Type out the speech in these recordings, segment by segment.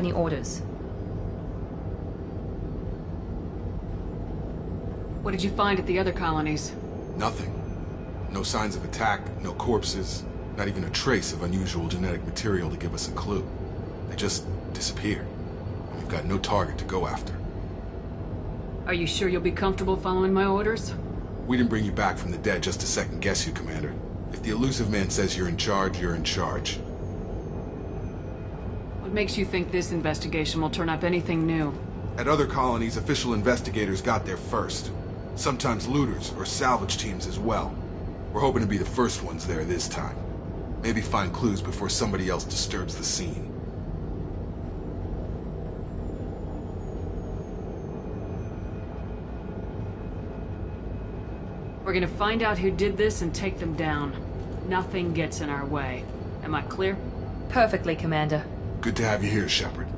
Any orders? What did you find at the other colonies? Nothing. No signs of attack, no corpses, not even a trace of unusual genetic material to give us a clue. They just disappeared. And we've got no target to go after. Are you sure you'll be comfortable following my orders? We didn't bring you back from the dead just to second guess you, Commander. If the Illusive Man says you're in charge, you're in charge. What makes you think this investigation will turn up anything new? At other colonies, official investigators got there first. Sometimes looters or salvage teams as well. We're hoping to be the first ones there this time. Maybe find clues before somebody else disturbs the scene. We're gonna find out who did this and take them down. Nothing gets in our way. Am I clear? Perfectly, Commander. Good to have you here, Shepard.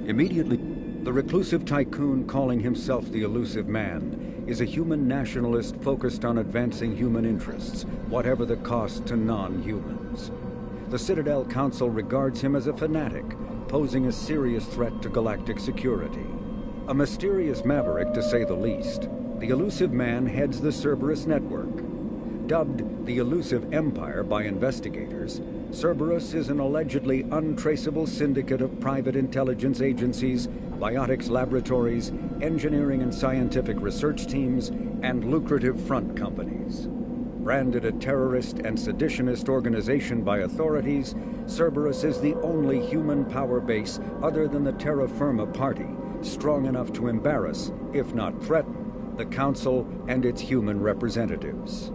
Immediately, the reclusive tycoon calling himself the Illusive Man is a human nationalist focused on advancing human interests, whatever the cost to non-humans. The Citadel Council regards him as a fanatic, posing a serious threat to galactic security. A mysterious maverick, to say the least, the Illusive Man heads the Cerberus network. Dubbed the Illusive Empire by investigators, Cerberus is an allegedly untraceable syndicate of private intelligence agencies, biotics laboratories, engineering and scientific research teams, and lucrative front companies. Branded a terrorist and seditionist organization by authorities, Cerberus is the only human power base other than the Terra Firma Party, strong enough to embarrass, if not threaten, the Council and its human representatives.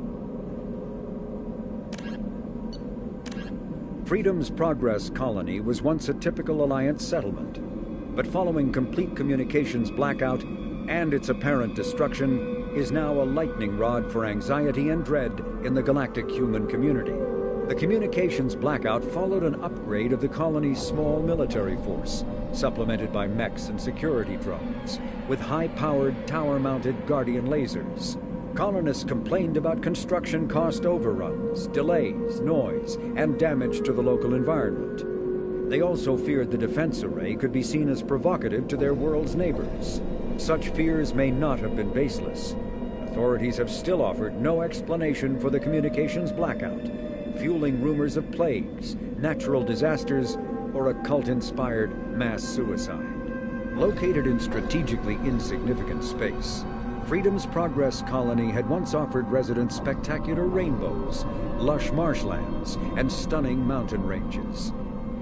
Freedom's Progress colony was once a typical Alliance settlement, but following complete communications blackout and its apparent destruction is now a lightning rod for anxiety and dread in the galactic human community. The communications blackout followed an upgrade of the colony's small military force, supplemented by mechs and security drones, with high-powered, tower-mounted Guardian lasers. Colonists complained about construction cost overruns, delays, noise, and damage to the local environment. They also feared the defense array could be seen as provocative to their world's neighbors. Such fears may not have been baseless. Authorities have still offered no explanation for the communications blackout, fueling rumors of plagues, natural disasters, or a cult-inspired mass suicide. Located in strategically insignificant space, Freedom's Progress colony had once offered residents spectacular rainbows, lush marshlands, and stunning mountain ranges.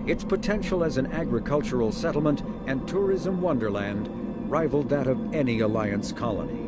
Its potential as an agricultural settlement and tourism wonderland rivaled that of any Alliance colony.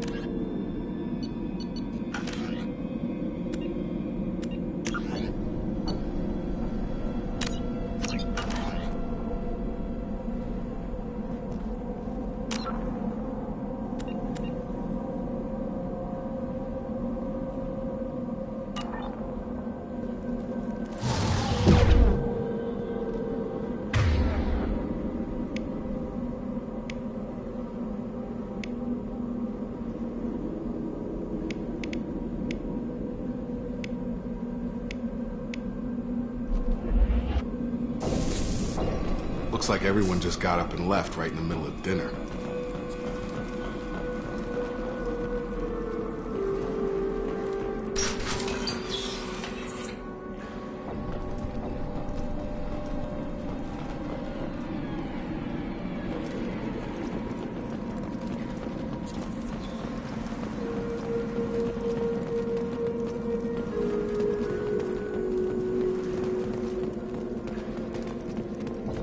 Looks like everyone just got up and left right in the middle of dinner.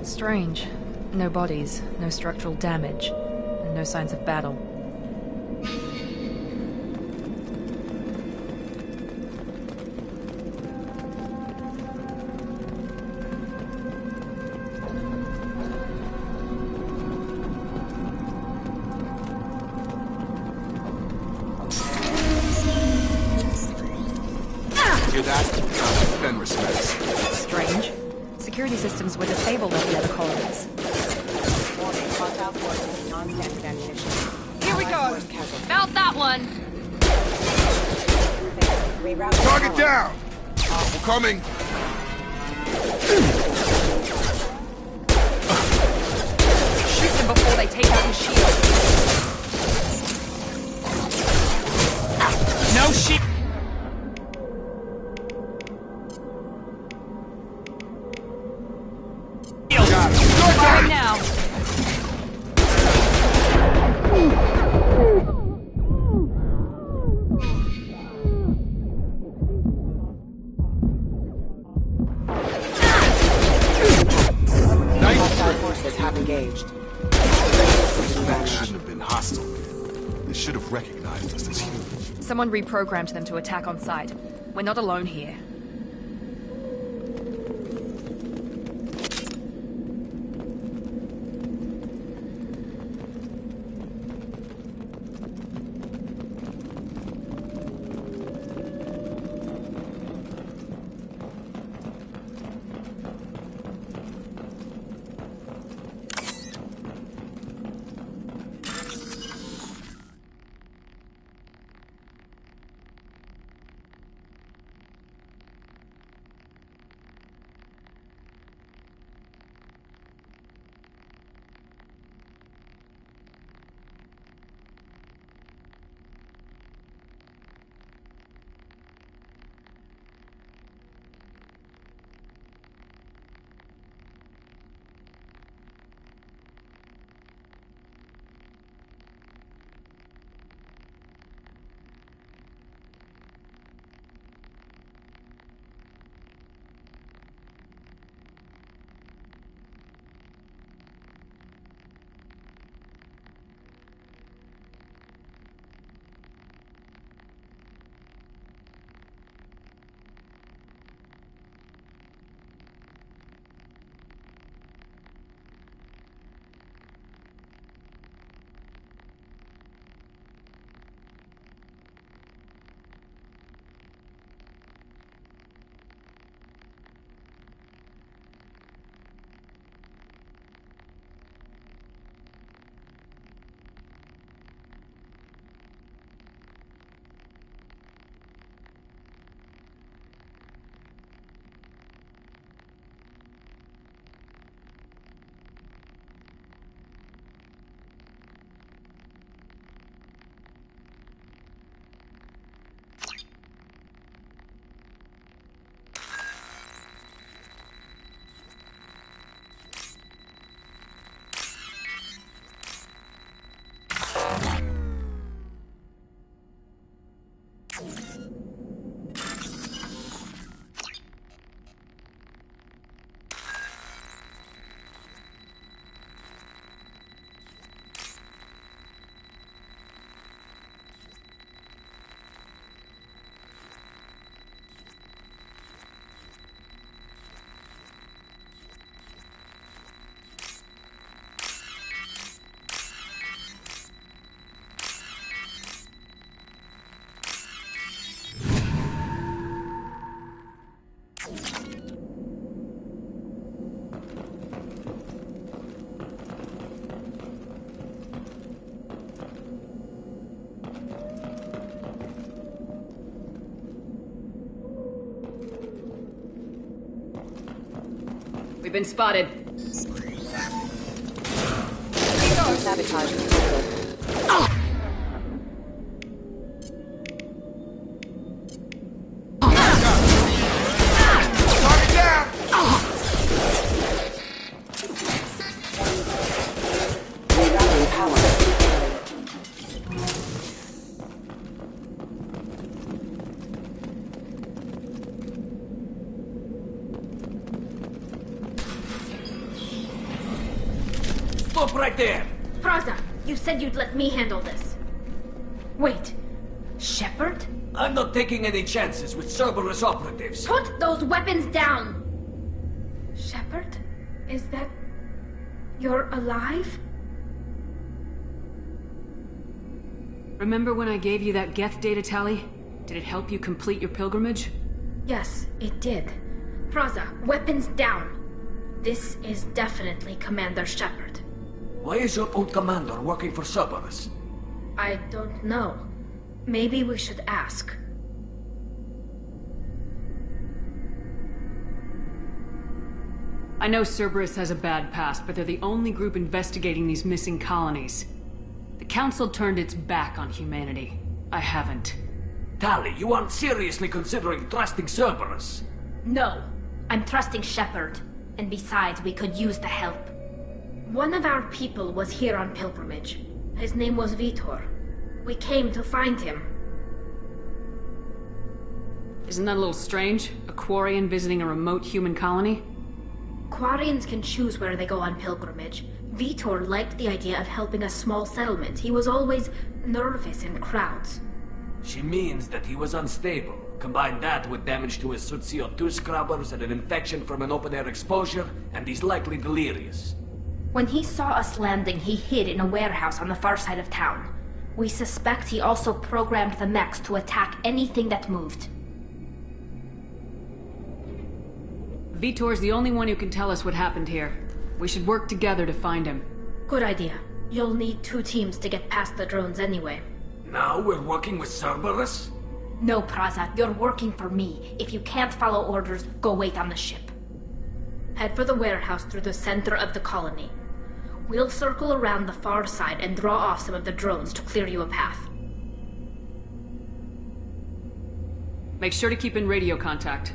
Strange. No bodies, no structural damage, and no signs of battle. Hear that? Fenris mess. Strange. Security systems were disabled at the other colonies. Here we go! Mount that one! Target down! We're coming! Shoot them before they take out his shield. No shit! Firing now. Forces have engaged. That shouldn't have been hostile. They should have recognized us as humans. Someone reprogrammed them to attack on sight. We're not alone here. We've been spotted. Sabotage detected. Stop right there! Praza, you said you'd let me handle this. Wait, Shepard? I'm not taking any chances with Cerberus operatives. Put those weapons down! Shepard? Is that... you're alive? Remember when I gave you that Geth data tally? Did it help you complete your pilgrimage? Yes, it did. Praza, weapons down. This is definitely Commander Shepard. Why is your own commander working for Cerberus? I don't know. Maybe we should ask. I know Cerberus has a bad past, but they're the only group investigating these missing colonies. The Council turned its back on humanity. I haven't. Tali, you aren't seriously considering trusting Cerberus? No, I'm trusting Shepard. And besides, we could use the help. One of our people was here on pilgrimage. His name was Vitor. We came to find him. Isn't that a little strange? A Quarian visiting a remote human colony? Quarians can choose where they go on pilgrimage. Vitor liked the idea of helping a small settlement. He was always nervous in crowds. She means that he was unstable. Combine that with damage to his suit CO2 scrubbers and an infection from an open-air exposure, and he's likely delirious. When he saw us landing, he hid in a warehouse on the far side of town. We suspect he also programmed the mechs to attack anything that moved. Vitor's the only one who can tell us what happened here. We should work together to find him. Good idea. You'll need 2 teams to get past the drones anyway. Now we're working with Cerberus? No, Praza, you're working for me. If you can't follow orders, go wait on the ship. Head for the warehouse through the center of the colony. We'll circle around the far side and draw off some of the drones to clear you a path. Make sure to keep in radio contact.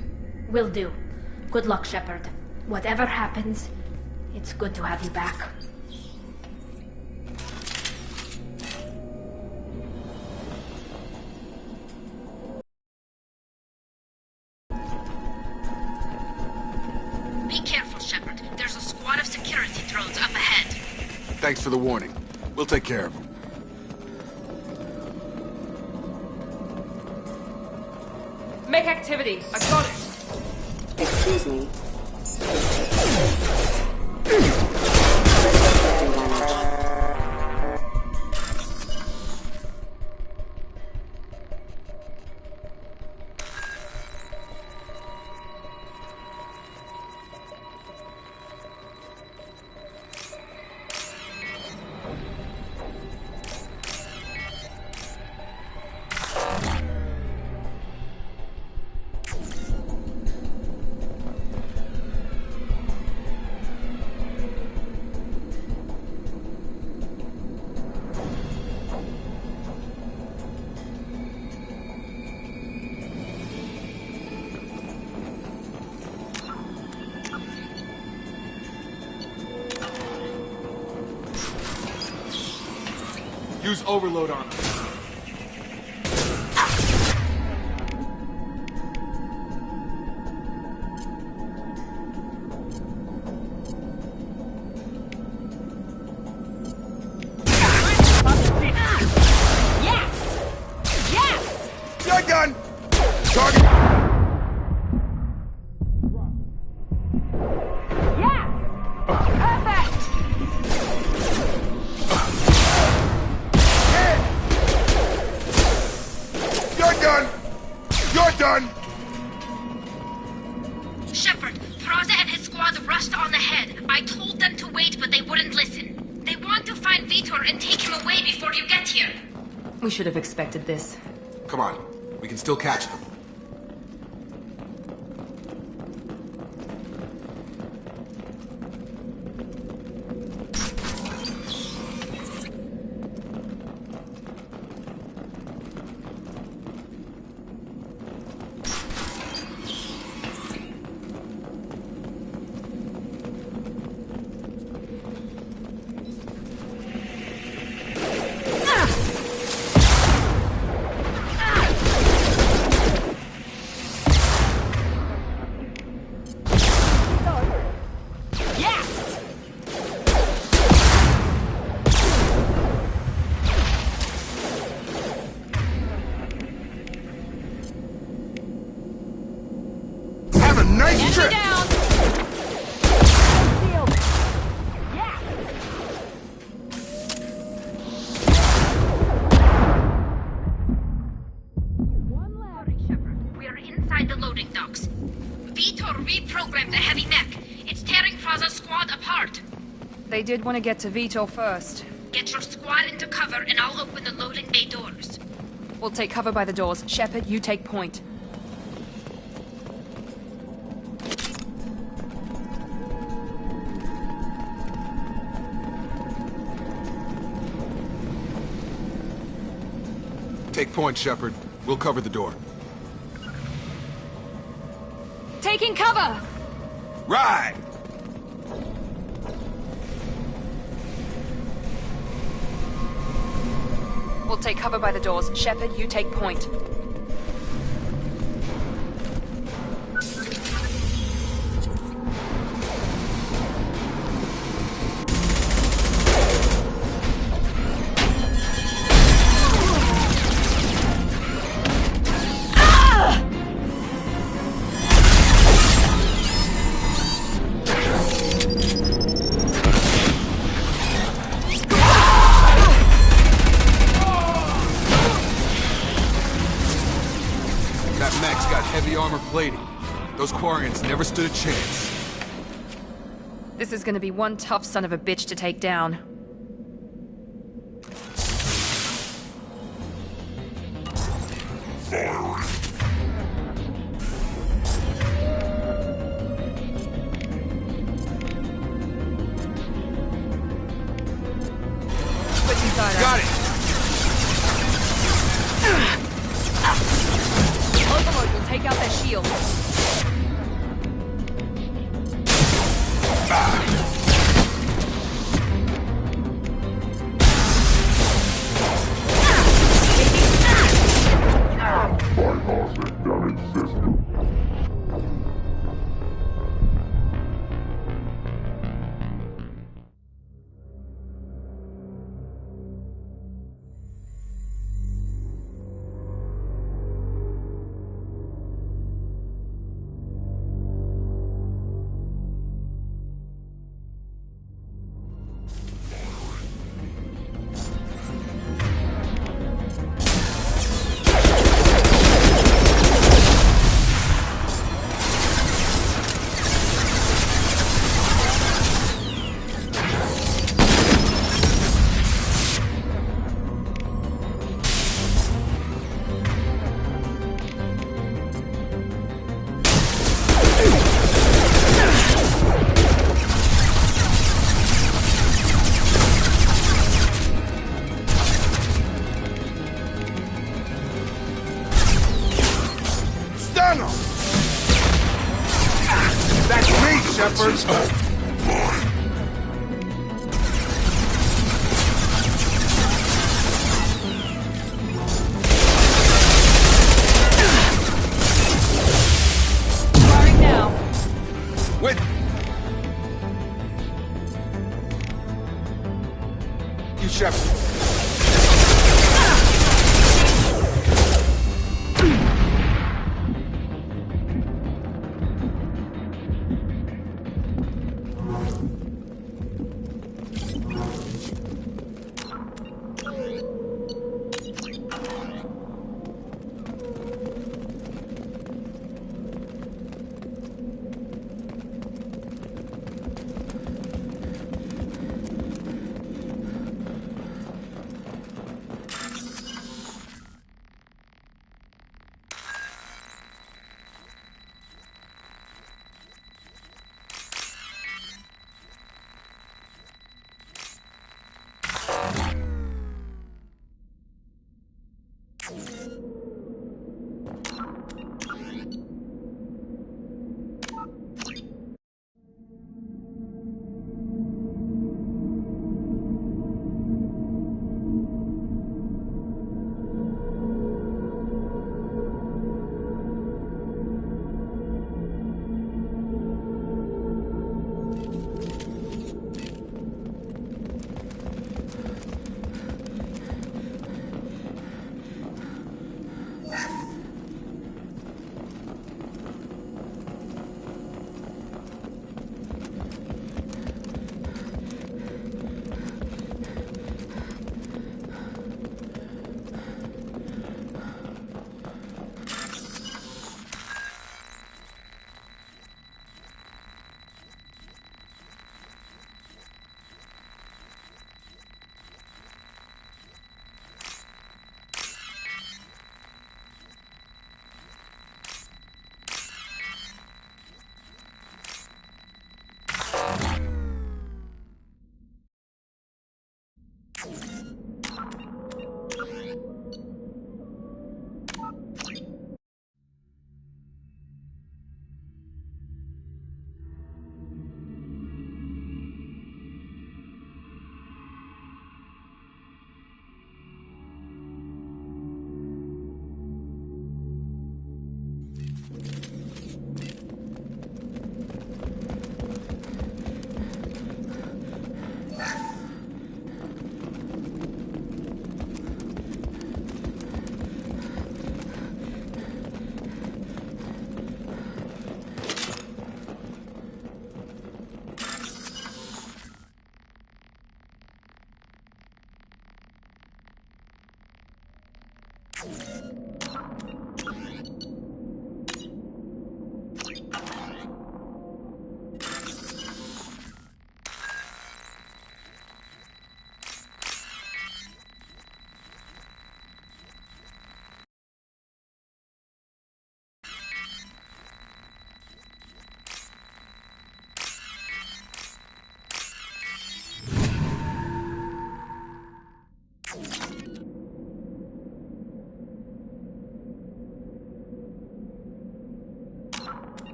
Will do. Good luck, Shepard. Whatever happens, it's good to have you back. Be careful, Shepard. There's a squad of security drones up ahead. Thanks for the warning. We'll take care of them. Make activity! I've got it! Excuse me. Use overload on them. Gun! Target! Done! Shepard, Praza and his squad rushed on ahead. I told them to wait, but they wouldn't listen. They want to find Vitor and take him away before you get here. We should have expected this. Come on, we can still catch them. trip! Down. Hurry, Shepard. We are inside the loading docks. Vitor reprogrammed the heavy mech. It's tearing Fraza's squad apart. They did want to get to Vitor first. Get your squad into cover and I'll open the loading bay doors. We'll take cover by the doors. Shepard, you take point. Take point, Shepard. We'll cover the door. Taking cover! Right! We'll take cover by the doors. Shepard, you take point. That mech's got heavy armor plating. Those Quarians never stood a chance. This is gonna be one tough son of a bitch to take down. Switching side Got up. it! Overload will take out their shield. Stun him! That's me, Shepard! Firing now. Wait! You, Shepard.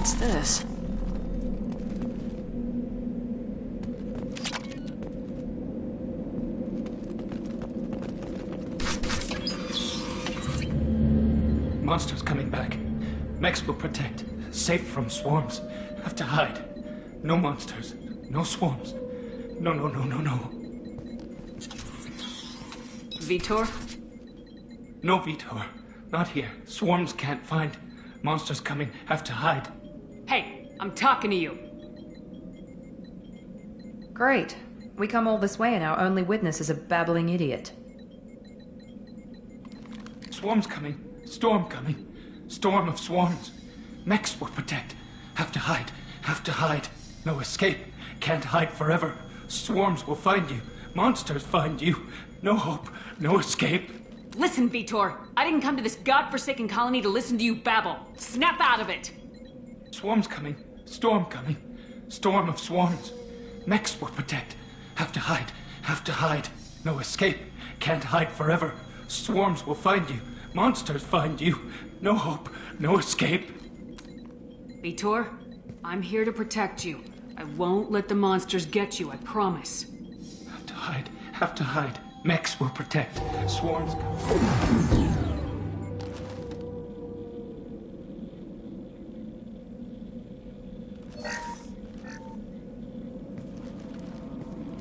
What's this? Monsters coming back. Mechs will protect. Safe from swarms. Have to hide. No monsters. No swarms. No. Vitor? No, Vitor. Not here. Swarms can't find. Monsters coming. Have to hide. Hey, I'm talking to you. Great. We come all this way and our only witness is a babbling idiot. Swarms coming. Storm coming. Storm of swarms. Mechs will protect. Have to hide. Have to hide. No escape. Can't hide forever. Swarms will find you. Monsters find you. No hope. No escape. Listen, Vitor. I didn't come to this godforsaken colony to listen to you babble. Snap out of it! Swarms coming. Storm coming. Storm of swarms. Mechs will protect. Have to hide. Have to hide. No escape. Can't hide forever. Swarms will find you. Monsters find you. No hope. No escape. Vitor, I'm here to protect you. I won't let the monsters get you, I promise. Have to hide. Have to hide. Mechs will protect. Swarms.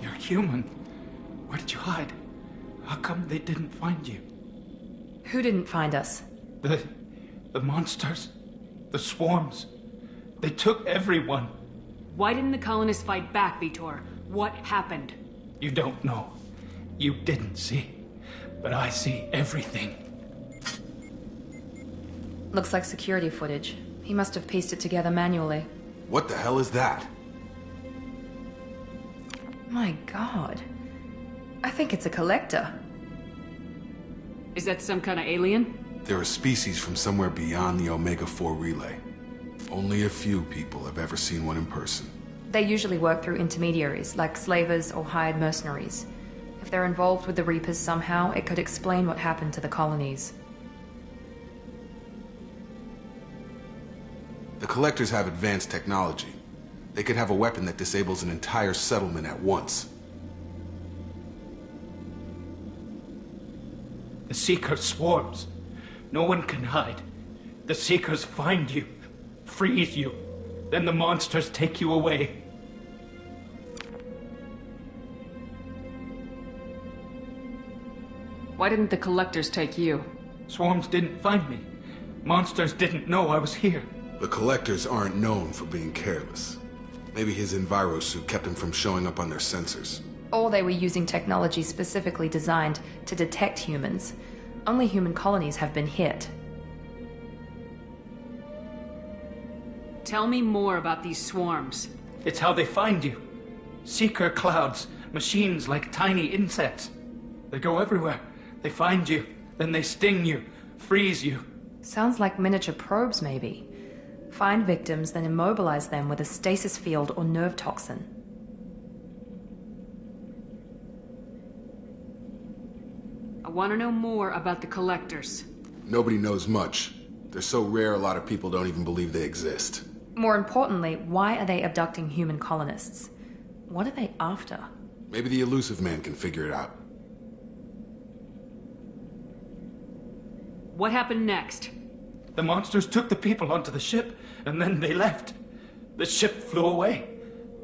You're human. Where did you hide? How come they didn't find you? Who didn't find us? The monsters. The swarms. They took everyone. Why didn't the colonists fight back, Vitor? What happened? You don't know. You didn't see. But I see everything. Looks like security footage. He must have pieced it together manually. What the hell is that? My god. I think it's a collector. Is that some kind of alien? They're a species from somewhere beyond the Omega-4 relay. Only a few people have ever seen one in person. They usually work through intermediaries, like slavers or hired mercenaries. If they're involved with the Reapers somehow, it could explain what happened to the colonies. The Collectors have advanced technology. They could have a weapon that disables an entire settlement at once. The Seeker swarms. No one can hide. The Seekers find you, freeze you. Then the monsters take you away. Why didn't the collectors take you? Swarms didn't find me. Monsters didn't know I was here. The Collectors aren't known for being careless. Maybe his envirosuit kept him from showing up on their sensors. Or they were using technology specifically designed to detect humans. Only human colonies have been hit. Tell me more about these swarms. It's how they find you. Seeker clouds, machines like tiny insects. They go everywhere. They find you, then they sting you, freeze you. Sounds like miniature probes, maybe. Find victims, then immobilize them with a stasis field or nerve toxin. I want to know more about the collectors. Nobody knows much. They're so rare a lot of people don't even believe they exist. More importantly, why are they abducting human colonists? What are they after? Maybe the Elusive Man can figure it out. What happened next? The monsters took the people onto the ship, and then they left. The ship flew away.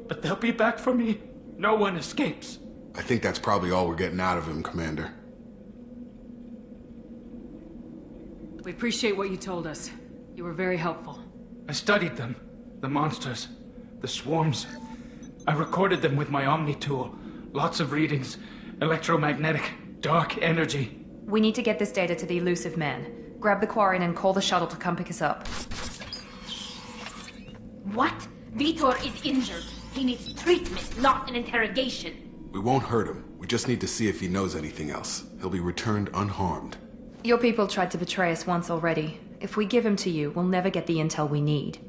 But they'll be back for me. No one escapes. I think that's probably all we're getting out of him, Commander. We appreciate what you told us. You were very helpful. I studied them. The monsters. The swarms. I recorded them with my Omni tool. Lots of readings. Electromagnetic. Dark energy. We need to get this data to the Elusive Man. Grab the Quarian and call the shuttle to come pick us up. What? Vitor is injured. He needs treatment, not an interrogation. We won't hurt him. We just need to see if he knows anything else. He'll be returned unharmed. Your people tried to betray us once already. If we give him to you, we'll never get the intel we need.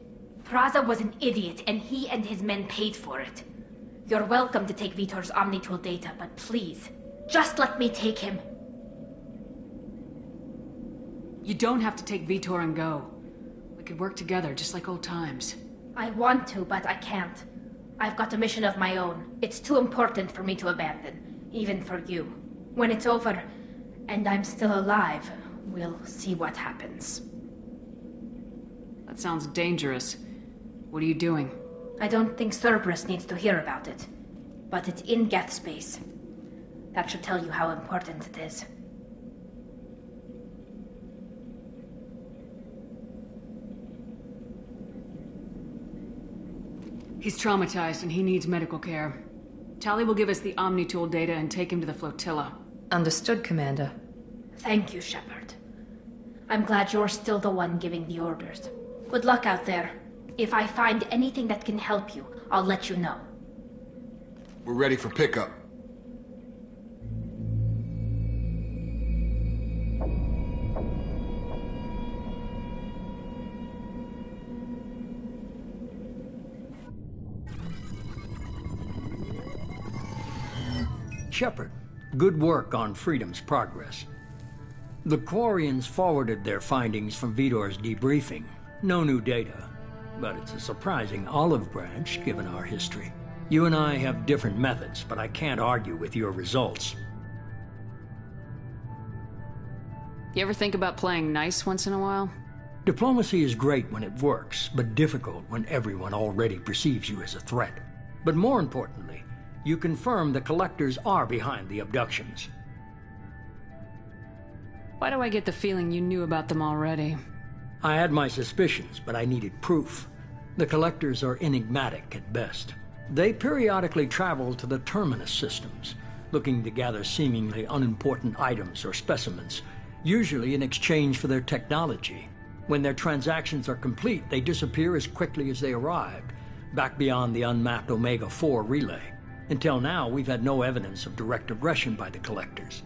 Praza was an idiot, and he and his men paid for it. You're welcome to take Vitor's Omnitool data, but please, just let me take him. You don't have to take Vitor and go. We could work together, just like old times. I want to, but I can't. I've got a mission of my own. It's too important for me to abandon, even for you. When it's over, and I'm still alive, we'll see what happens. That sounds dangerous. What are you doing? I don't think Cerberus needs to hear about it. But it's in Geth space. That should tell you how important it is. He's traumatized and he needs medical care. Tali will give us the Omni-Tool data and take him to the flotilla. Understood, Commander. Thank you, Shepard. I'm glad you're still the one giving the orders. Good luck out there. If I find anything that can help you, I'll let you know. We're ready for pickup. Shepard, good work on Freedom's progress. The Quarians forwarded their findings from Vidor's debriefing. No new data, but it's a surprising olive branch given our history. You and I have different methods, but I can't argue with your results. You ever think about playing nice once in a while? Diplomacy is great when it works, but difficult when everyone already perceives you as a threat. But more importantly, you confirm the Collectors are behind the abductions. Why do I get the feeling you knew about them already? I had my suspicions, but I needed proof. The Collectors are enigmatic at best. They periodically travel to the Terminus systems, looking to gather seemingly unimportant items or specimens, usually in exchange for their technology. When their transactions are complete, they disappear as quickly as they arrived, back beyond the unmapped Omega-4 relay. Until now, we've had no evidence of direct aggression by the Collectors.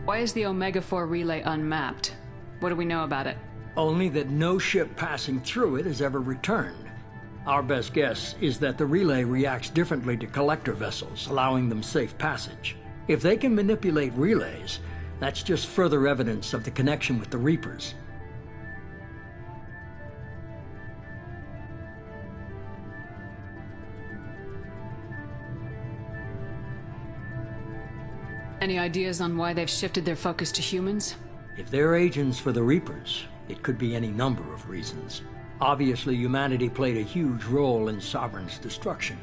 Why is the Omega-4 relay unmapped? What do we know about it? Only that no ship passing through it has ever returned. Our best guess is that the relay reacts differently to collector vessels, allowing them safe passage. If they can manipulate relays, that's just further evidence of the connection with the Reapers. Any ideas on why they've shifted their focus to humans? If they're agents for the Reapers, it could be any number of reasons. Obviously, humanity played a huge role in Sovereign's destruction.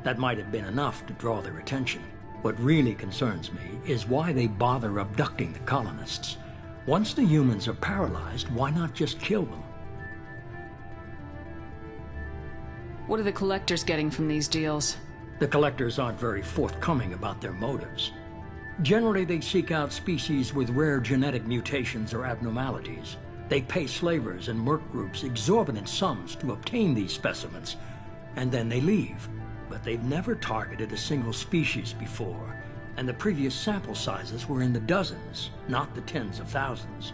That might have been enough to draw their attention. What really concerns me is why they bother abducting the colonists. Once the humans are paralyzed, why not just kill them? What are the Collectors getting from these deals? The Collectors aren't very forthcoming about their motives. Generally, they seek out species with rare genetic mutations or abnormalities. They pay slavers and merc groups exorbitant sums to obtain these specimens, and then they leave. But they've never targeted a single species before, and the previous sample sizes were in the dozens, not the tens of thousands.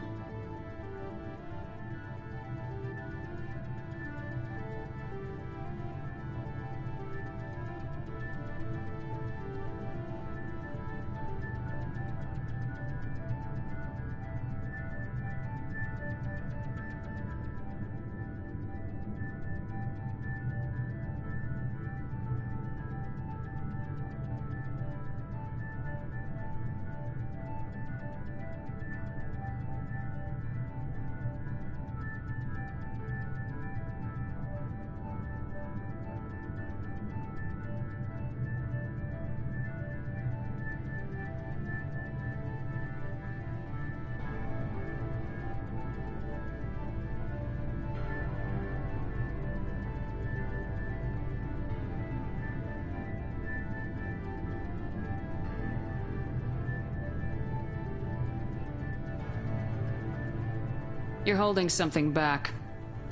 You're holding something back.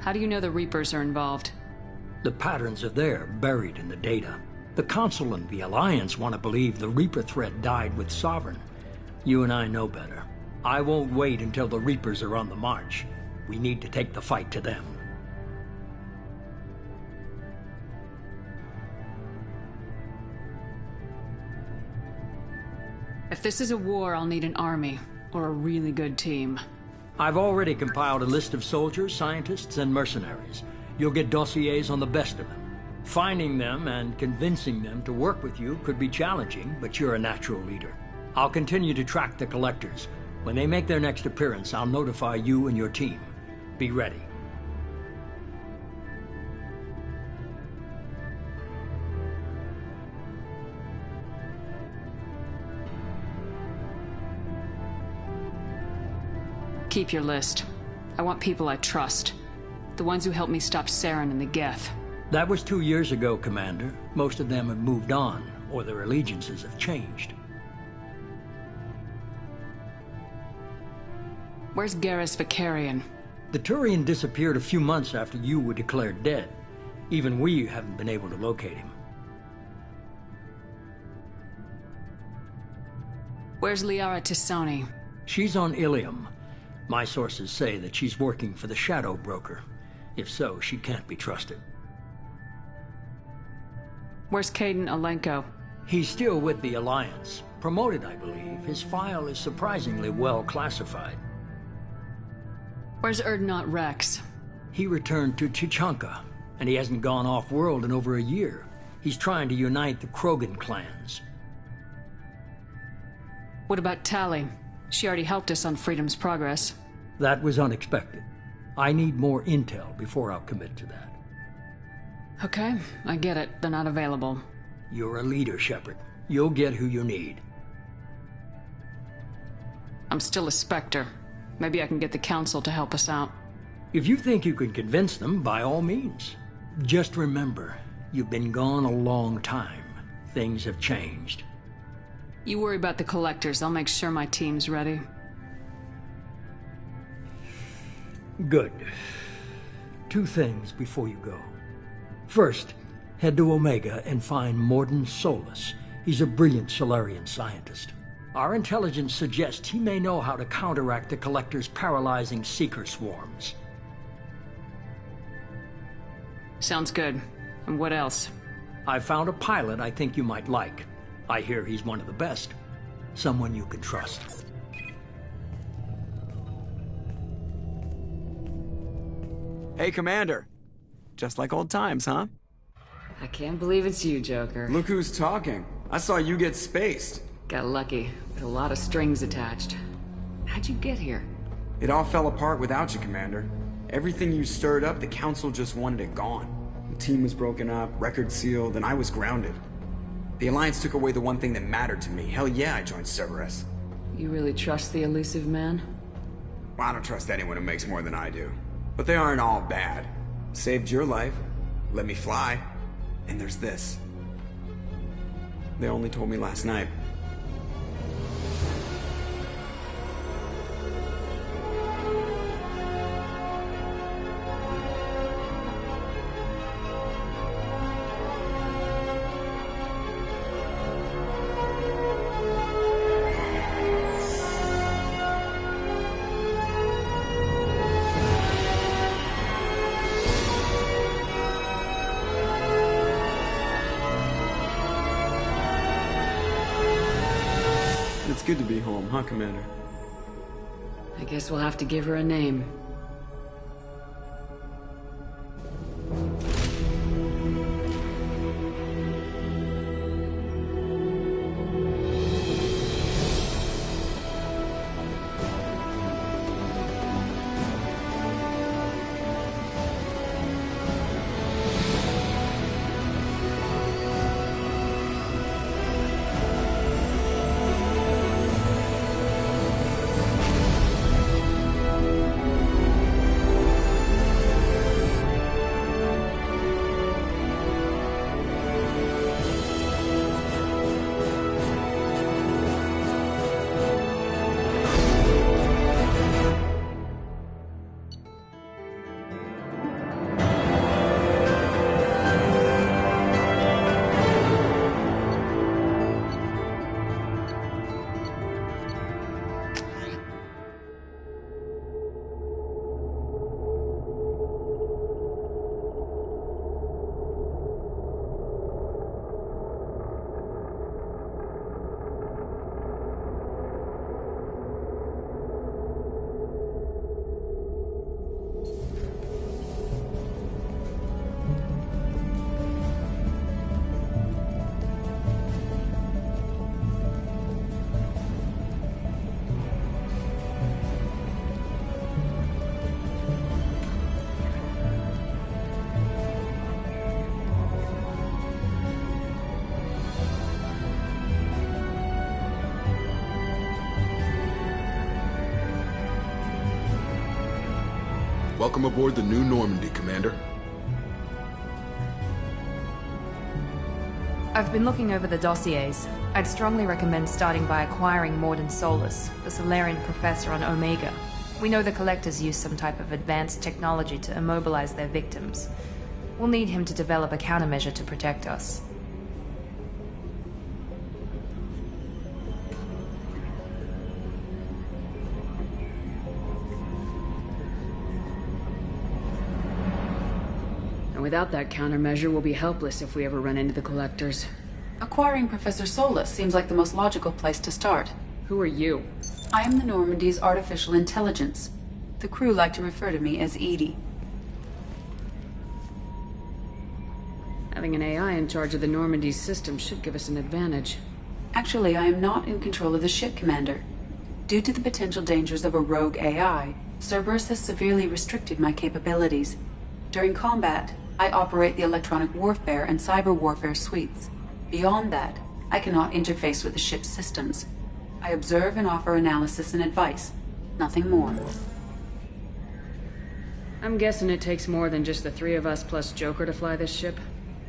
How do you know the Reapers are involved? The patterns are there, buried in the data. The Council and the Alliance want to believe the Reaper threat died with Sovereign. You and I know better. I won't wait until the Reapers are on the march. We need to take the fight to them. If this is a war, I'll need an army, or a really good team. I've already compiled a list of soldiers, scientists, and mercenaries. You'll get dossiers on the best of them. Finding them and convincing them to work with you could be challenging, but you're a natural leader. I'll continue to track the collectors. When they make their next appearance, I'll notify you and your team. Be ready. Keep your list. I want people I trust. The ones who helped me stop Saren and the Geth. That was 2 years ago, Commander. Most of them have moved on, or their allegiances have changed. Where's Garrus Vakarian? The Turian disappeared a few months after you were declared dead. Even we haven't been able to locate him. Where's Liara T'Soni? She's on Ilium. My sources say that she's working for the Shadow Broker. If so, she can't be trusted. Where's Kaidan Alenko? He's still with the Alliance. Promoted, I believe. His file is surprisingly well classified. Where's Urdnot Rex? He returned to Chichanka, and he hasn't gone off-world in over a year. He's trying to unite the Krogan clans. What about Tali? She already helped us on Freedom's Progress. That was unexpected. I need more intel before I'll commit to that. Okay, I get it. They're not available. You're a leader, Shepard. You'll get who you need. I'm still a Spectre. Maybe I can get the Council to help us out. If you think you can convince them, by all means. Just remember, you've been gone a long time. Things have changed. You worry about the Collectors. I'll make sure my team's ready. Good. 2 things before you go. First, head to Omega and find Mordin Solus. He's a brilliant Solarian scientist. Our intelligence suggests he may know how to counteract the Collector's paralyzing Seeker swarms. Sounds good. And what else? I found a pilot I think you might like. I hear he's one of the best. Someone you can trust. Hey, Commander. Just like old times, huh? I can't believe it's you, Joker. Look who's talking. I saw you get spaced. Got lucky, with a lot of strings attached. How'd you get here? It all fell apart without you, Commander. Everything you stirred up, the Council just wanted it gone. The team was broken up, record sealed, and I was grounded. The Alliance took away the one thing that mattered to me. Hell yeah, I joined Cerberus. You really trust the elusive man? Well, I don't trust anyone who makes more than I do. But they aren't all bad. Saved your life, let me fly, and there's this. They only told me last night. good to be home, huh, Commander? I guess we'll have to give her a name. Welcome aboard the New Normandy, Commander. I've been looking over the dossiers. I'd strongly recommend starting by acquiring Mordin Solus, the Solarian professor on Omega. We know the Collectors use some type of advanced technology to immobilize their victims. We'll need him to develop a countermeasure to protect us. And without that countermeasure, we'll be helpless if we ever run into the Collectors. Acquiring Professor Solus seems like the most logical place to start. Who are you? I am the Normandy's artificial intelligence. The crew like to refer to me as Edie. Having an AI in charge of the Normandy's system should give us an advantage. Actually, I am not in control of the ship, Commander. Due to the potential dangers of a rogue AI, Cerberus has severely restricted my capabilities. During combat, I operate the electronic warfare and cyber warfare suites. Beyond that, I cannot interface with the ship's systems. I observe and offer analysis and advice. Nothing more. I'm guessing it takes more than just the three of us plus Joker to fly this ship?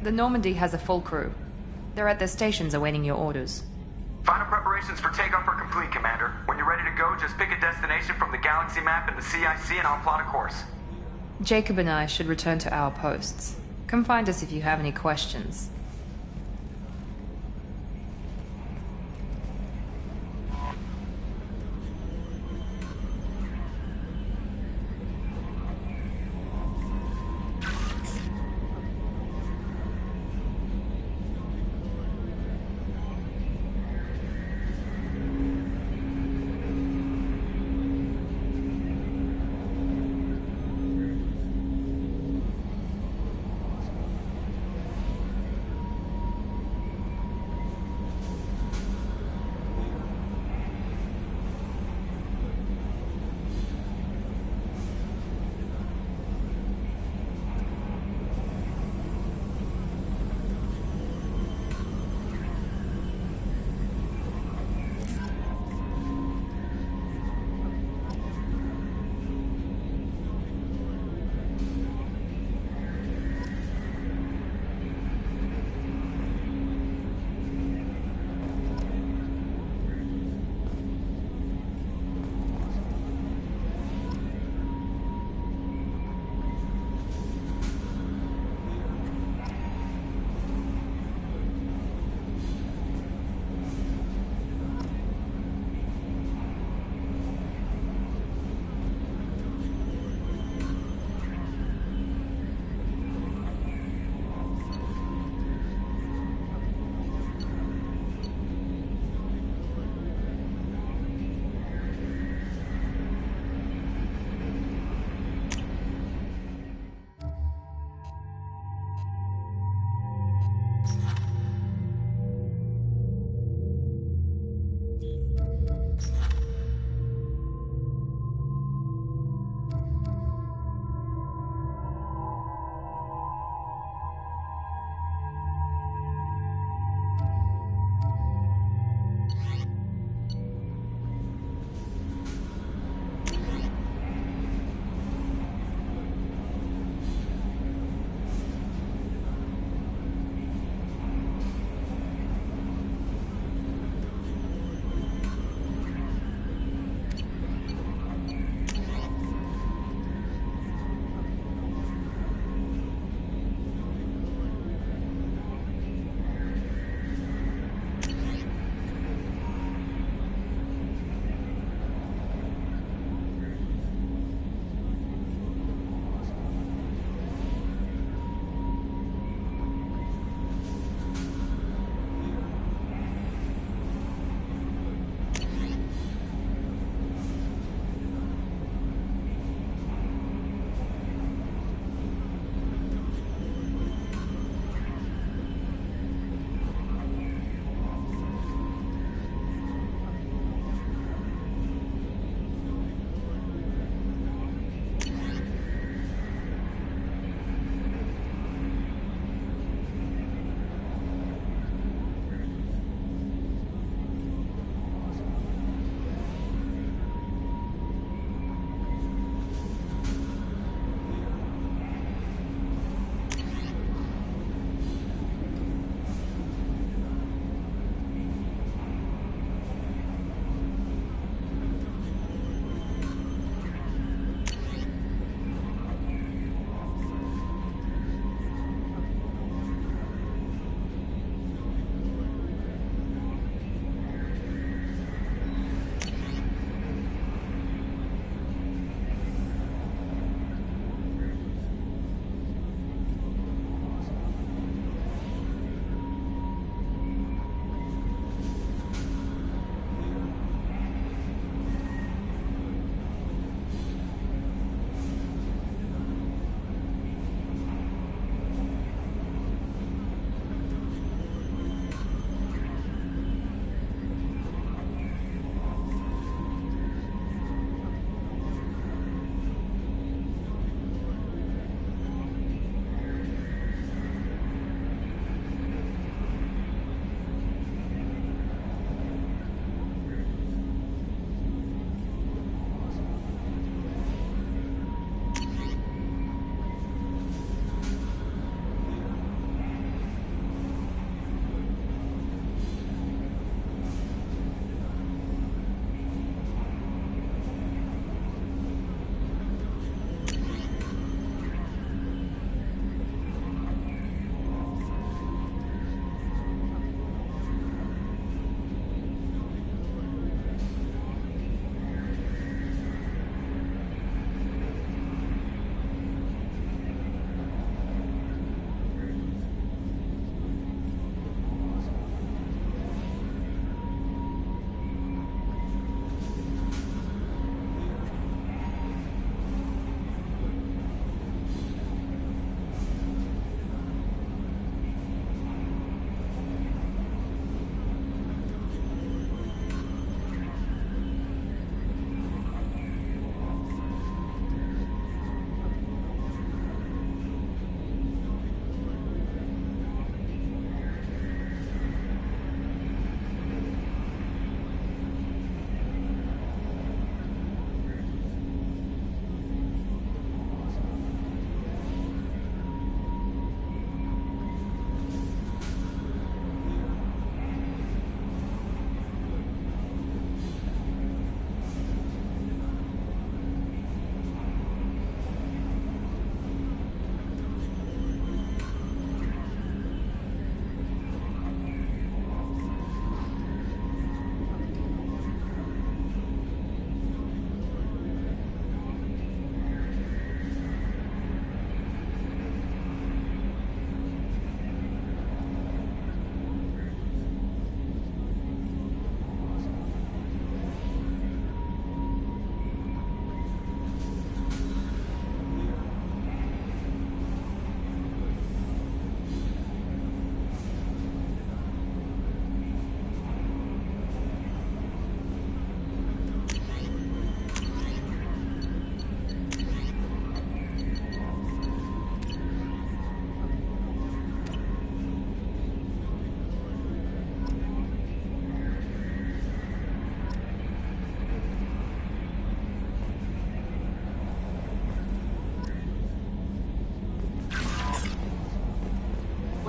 The Normandy has a full crew. They're at their stations awaiting your orders. Final preparations for takeoff are complete, Commander. When you're ready to go, just pick a destination from the galaxy map in the CIC and I'll plot a course. Jacob and I should return to our posts. Come find us if you have any questions.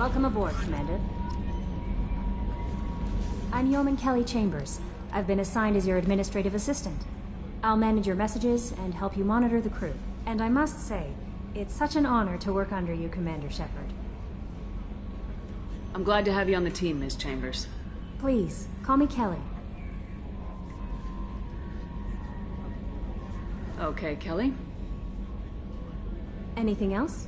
Welcome aboard, Commander. I'm Yeoman Kelly Chambers. I've been assigned as your administrative assistant. I'll manage your messages and help you monitor the crew. And I must say, it's such an honor to work under you, Commander Shepard. I'm glad to have you on the team, Ms. Chambers. Please, call me Kelly. Okay, Kelly. Anything else?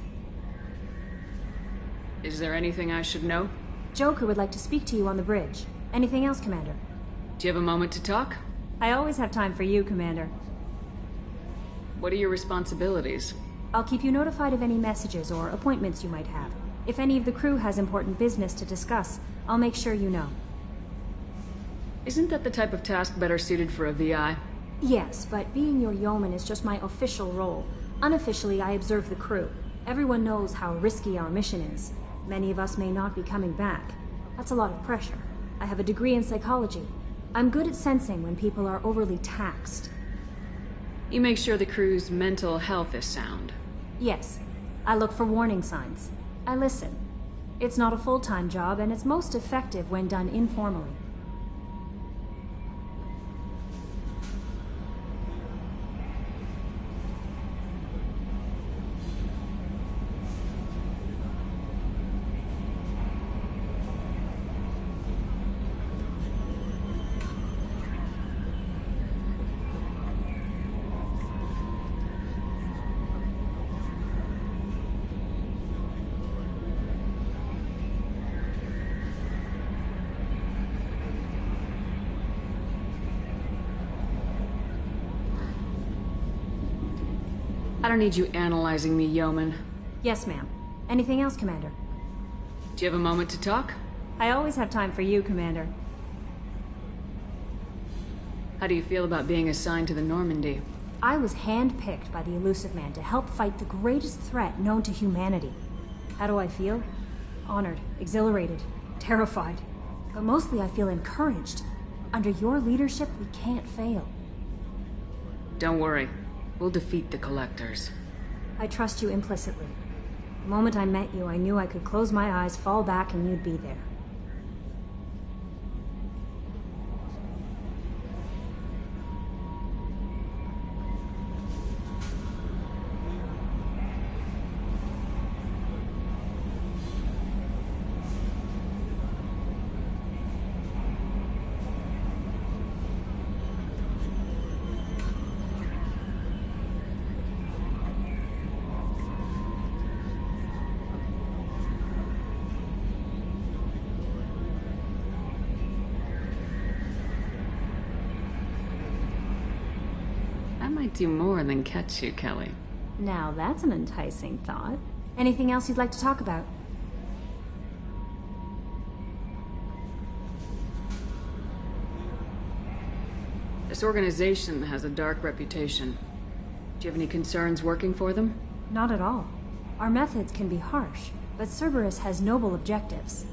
Is there anything I should know? Joker would like to speak to you on the bridge. Anything else, Commander? Do you have a moment to talk? I always have time for you, Commander. What are your responsibilities? I'll keep you notified of any messages or appointments you might have. If any of the crew has important business to discuss, I'll make sure you know. Isn't that the type of task better suited for a VI? Yes, but being your yeoman is just my official role. Unofficially, I observe the crew. Everyone knows how risky our mission is. Many of us may not be coming back. That's a lot of pressure. I have a degree in psychology. I'm good at sensing when people are overly taxed. You make sure the crew's mental health is sound. Yes. I look for warning signs. I listen. It's not a full-time job, and it's most effective when done informally. I don't need you analyzing me, Yeoman. Yes, ma'am. Anything else, Commander? Do you have a moment to talk? I always have time for you, Commander. How do you feel about being assigned to the Normandy? I was handpicked by the Illusive Man to help fight the greatest threat known to humanity. How do I feel? Honored, exhilarated, terrified. But mostly I feel encouraged. Under your leadership, we can't fail. Don't worry. We'll defeat the Collectors. I trust you implicitly. The moment I met you, I knew I could close my eyes, fall back, and you'd be there. Do more than catch you, Kelly. Now that's an enticing thought. Anything else you'd like to talk about? This organization has a dark reputation. Do you have any concerns working for them? Not at all. Our methods can be harsh, but Cerberus has noble objectives.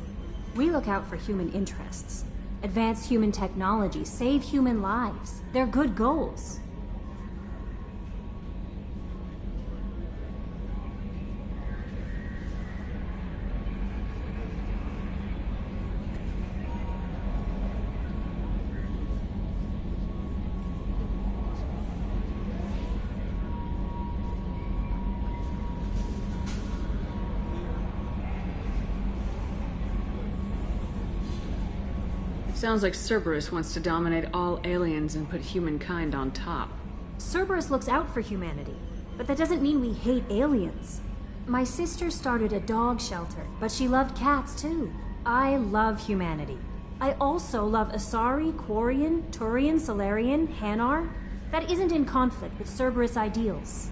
We look out for human interests. Advance human technology, save human lives. They're good goals. Sounds like Cerberus wants to dominate all aliens and put humankind on top. Cerberus looks out for humanity, but that doesn't mean we hate aliens. My sister started a dog shelter, but she loved cats too. I love humanity. I also love Asari, Quarian, Turian, Solarian, Hanar. That isn't in conflict with Cerberus ideals.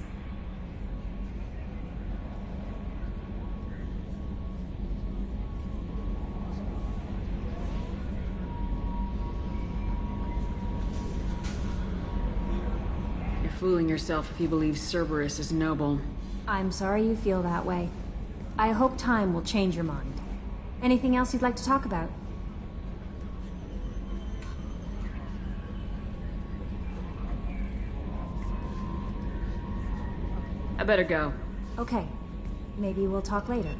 Fooling yourself if you believe Cerberus is noble. I'm sorry you feel that way. I hope time will change your mind. Anything else you'd like to talk about? I better go. Okay. Maybe we'll talk later.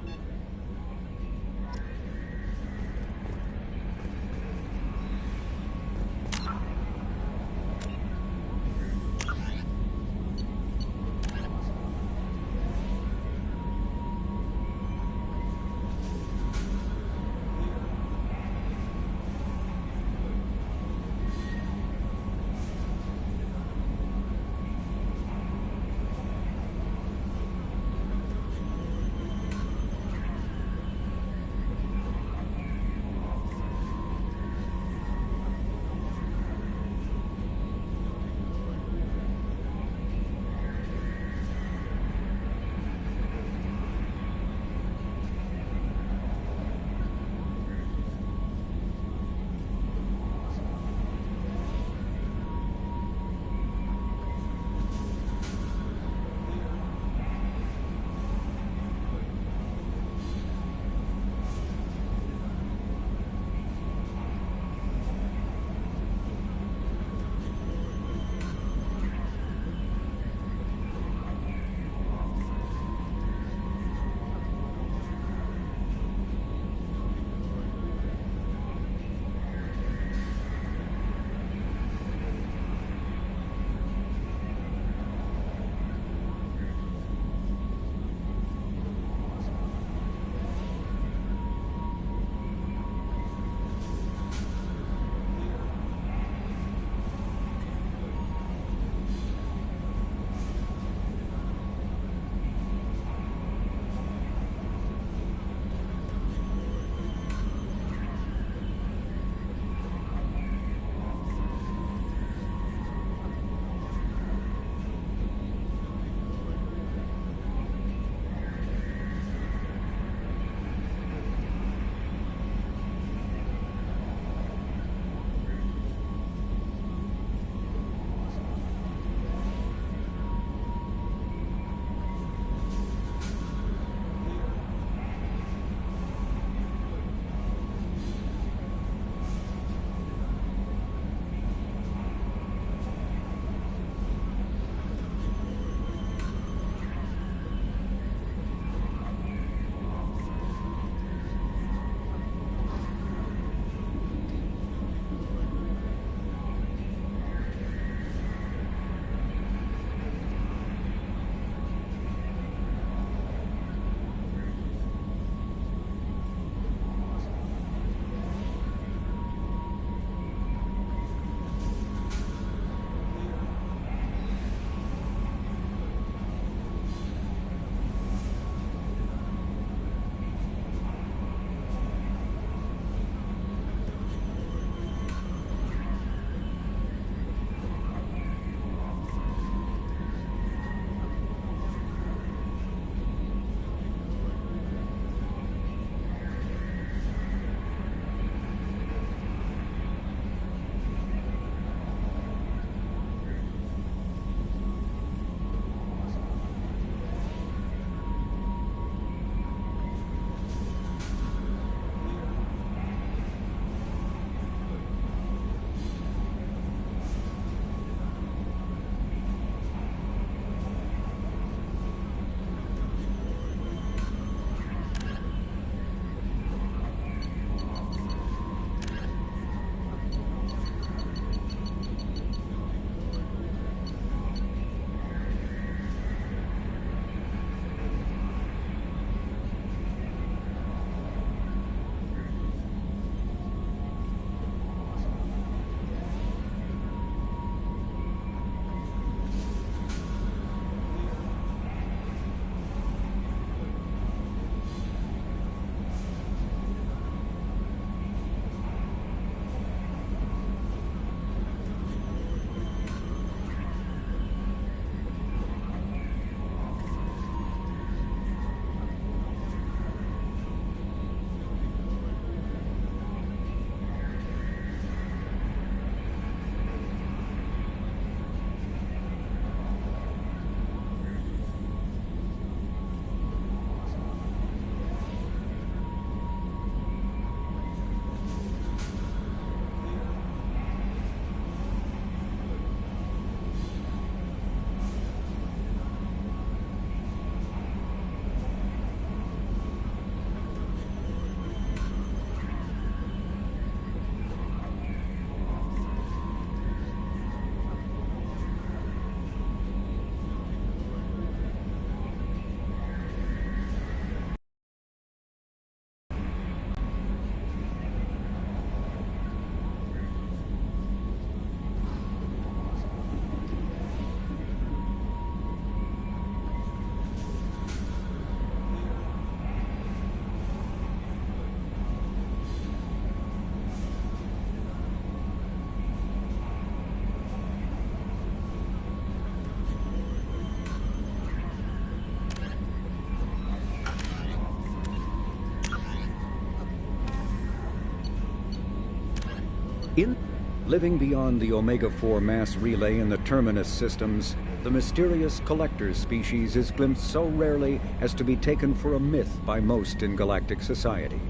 Living beyond the Omega-4 mass relay in the Terminus systems, the mysterious Collectors species is glimpsed so rarely as to be taken for a myth by most in galactic society.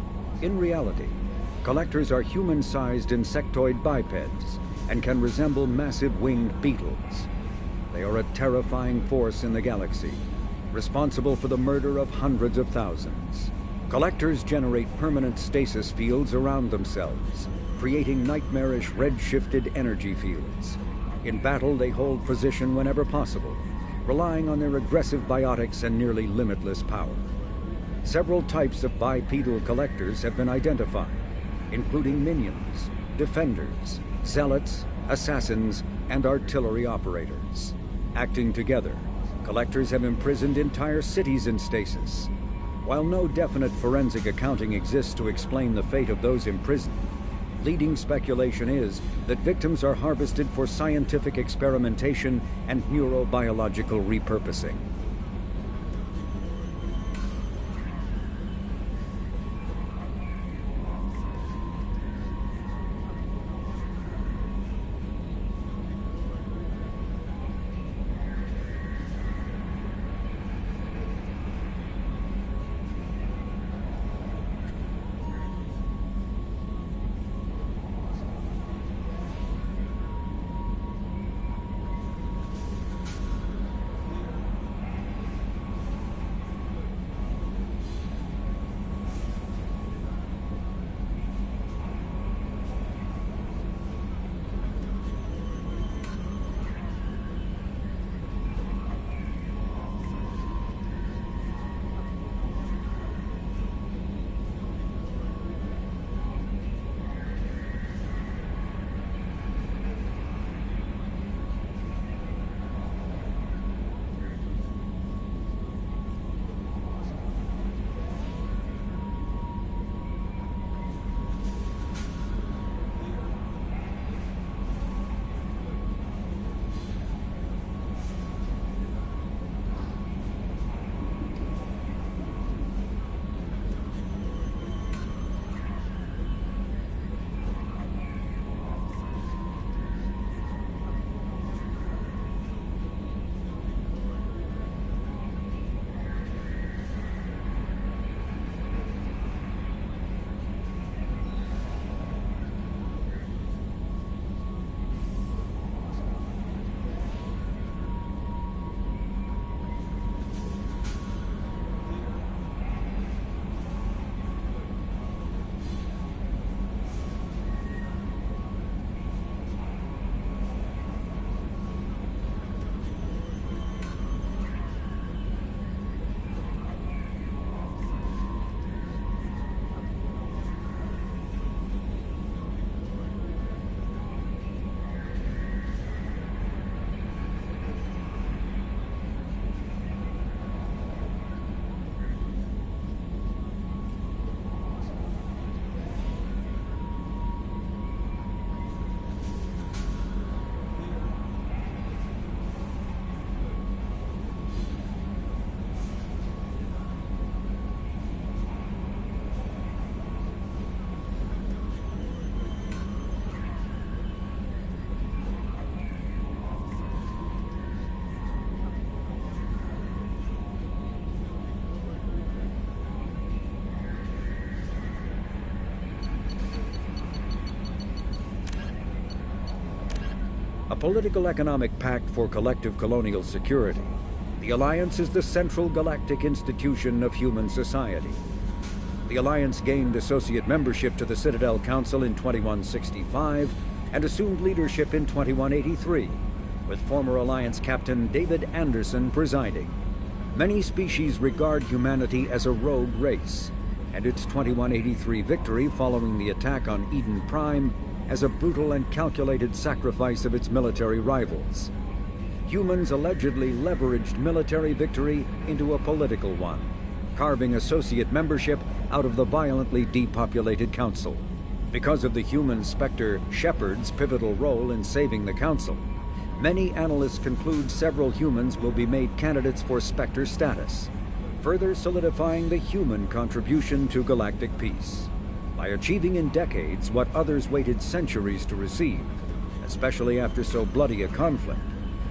In reality, Collectors are human-sized insectoid bipeds and can resemble massive winged beetles. They are a terrifying force in the galaxy, responsible for the murder of hundreds of thousands. Collectors generate permanent stasis fields around themselves, creating nightmarish red-shifted energy fields. In battle, they hold position whenever possible, relying on their aggressive biotics and nearly limitless power. Several types of bipedal Collectors have been identified, including minions, defenders, zealots, assassins, and artillery operators. Acting together, Collectors have imprisoned entire cities in stasis. While no definite forensic accounting exists to explain the fate of those imprisoned, leading speculation is that victims are harvested for scientific experimentation and neurobiological repurposing. A political economic pact for collective colonial security, the Alliance is the central galactic institution of human society. The Alliance gained associate membership to the Citadel Council in 2165 and assumed leadership in 2183, with former Alliance Captain David Anderson presiding. Many species regard humanity as a rogue race, and its 2183 victory following the attack on Eden Prime as a brutal and calculated sacrifice of its military rivals. Humans allegedly leveraged military victory into a political one, carving associate membership out of the violently depopulated Council. Because of the human Spectre Shepard's pivotal role in saving the Council, many analysts conclude several humans will be made candidates for Spectre status, further solidifying the human contribution to galactic peace. by achieving in decades what others waited centuries to receive, especially after so bloody a conflict.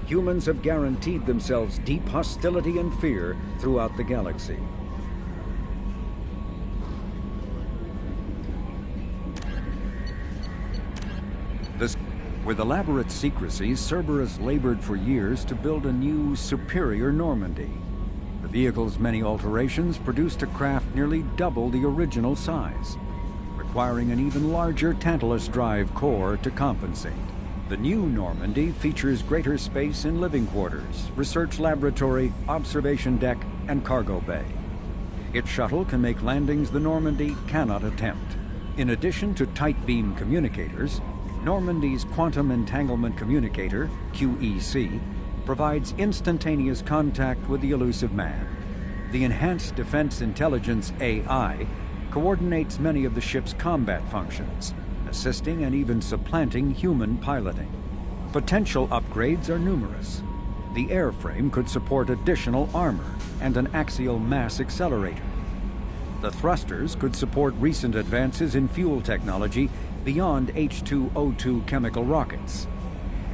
Humans have guaranteed themselves deep hostility and fear throughout the galaxy. With elaborate secrecy, Cerberus labored for years to build a new, superior Normandy. The vehicle's many alterations produced a craft nearly double the original size, requiring an even larger Tantalus drive core to compensate. The new Normandy features greater space in living quarters, research laboratory, observation deck, and cargo bay. Its shuttle can make landings the Normandy cannot attempt. In addition to tight beam communicators, Normandy's Quantum Entanglement Communicator, QEC, provides instantaneous contact with the elusive man. The Enhanced Defense Intelligence AI coordinates many of the ship's combat functions, assisting and even supplanting human piloting. Potential upgrades are numerous. The airframe could support additional armor and an axial mass accelerator. The thrusters could support recent advances in fuel technology beyond H2O2 chemical rockets.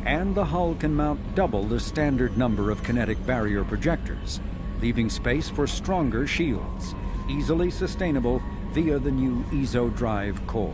And the hull can mount double the standard number of kinetic barrier projectors, leaving space for stronger shields, easily sustainable via the new EZO drive core.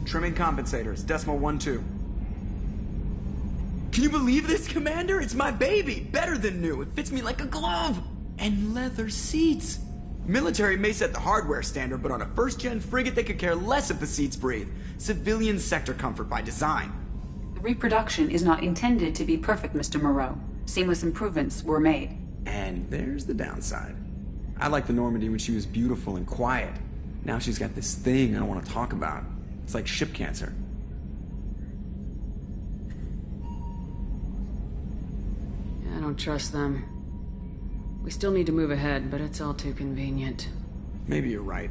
Trimming compensators, decimal 1-2. Can you believe this, Commander? It's my baby! Better than new. It fits me like a glove! And leather seats! Military may set the hardware standard, but on a first-gen frigate they could care less if the seats breathe. Civilian sector comfort by design. The reproduction is not intended to be perfect, Mr. Moreau. Seamless improvements were made. And there's the downside. I liked the Normandy when she was beautiful and quiet. Now she's got this thing I don't want to talk about. It's like ship cancer. I don't don't trust them. We still need to move ahead, but it's all too convenient. Maybe you're right.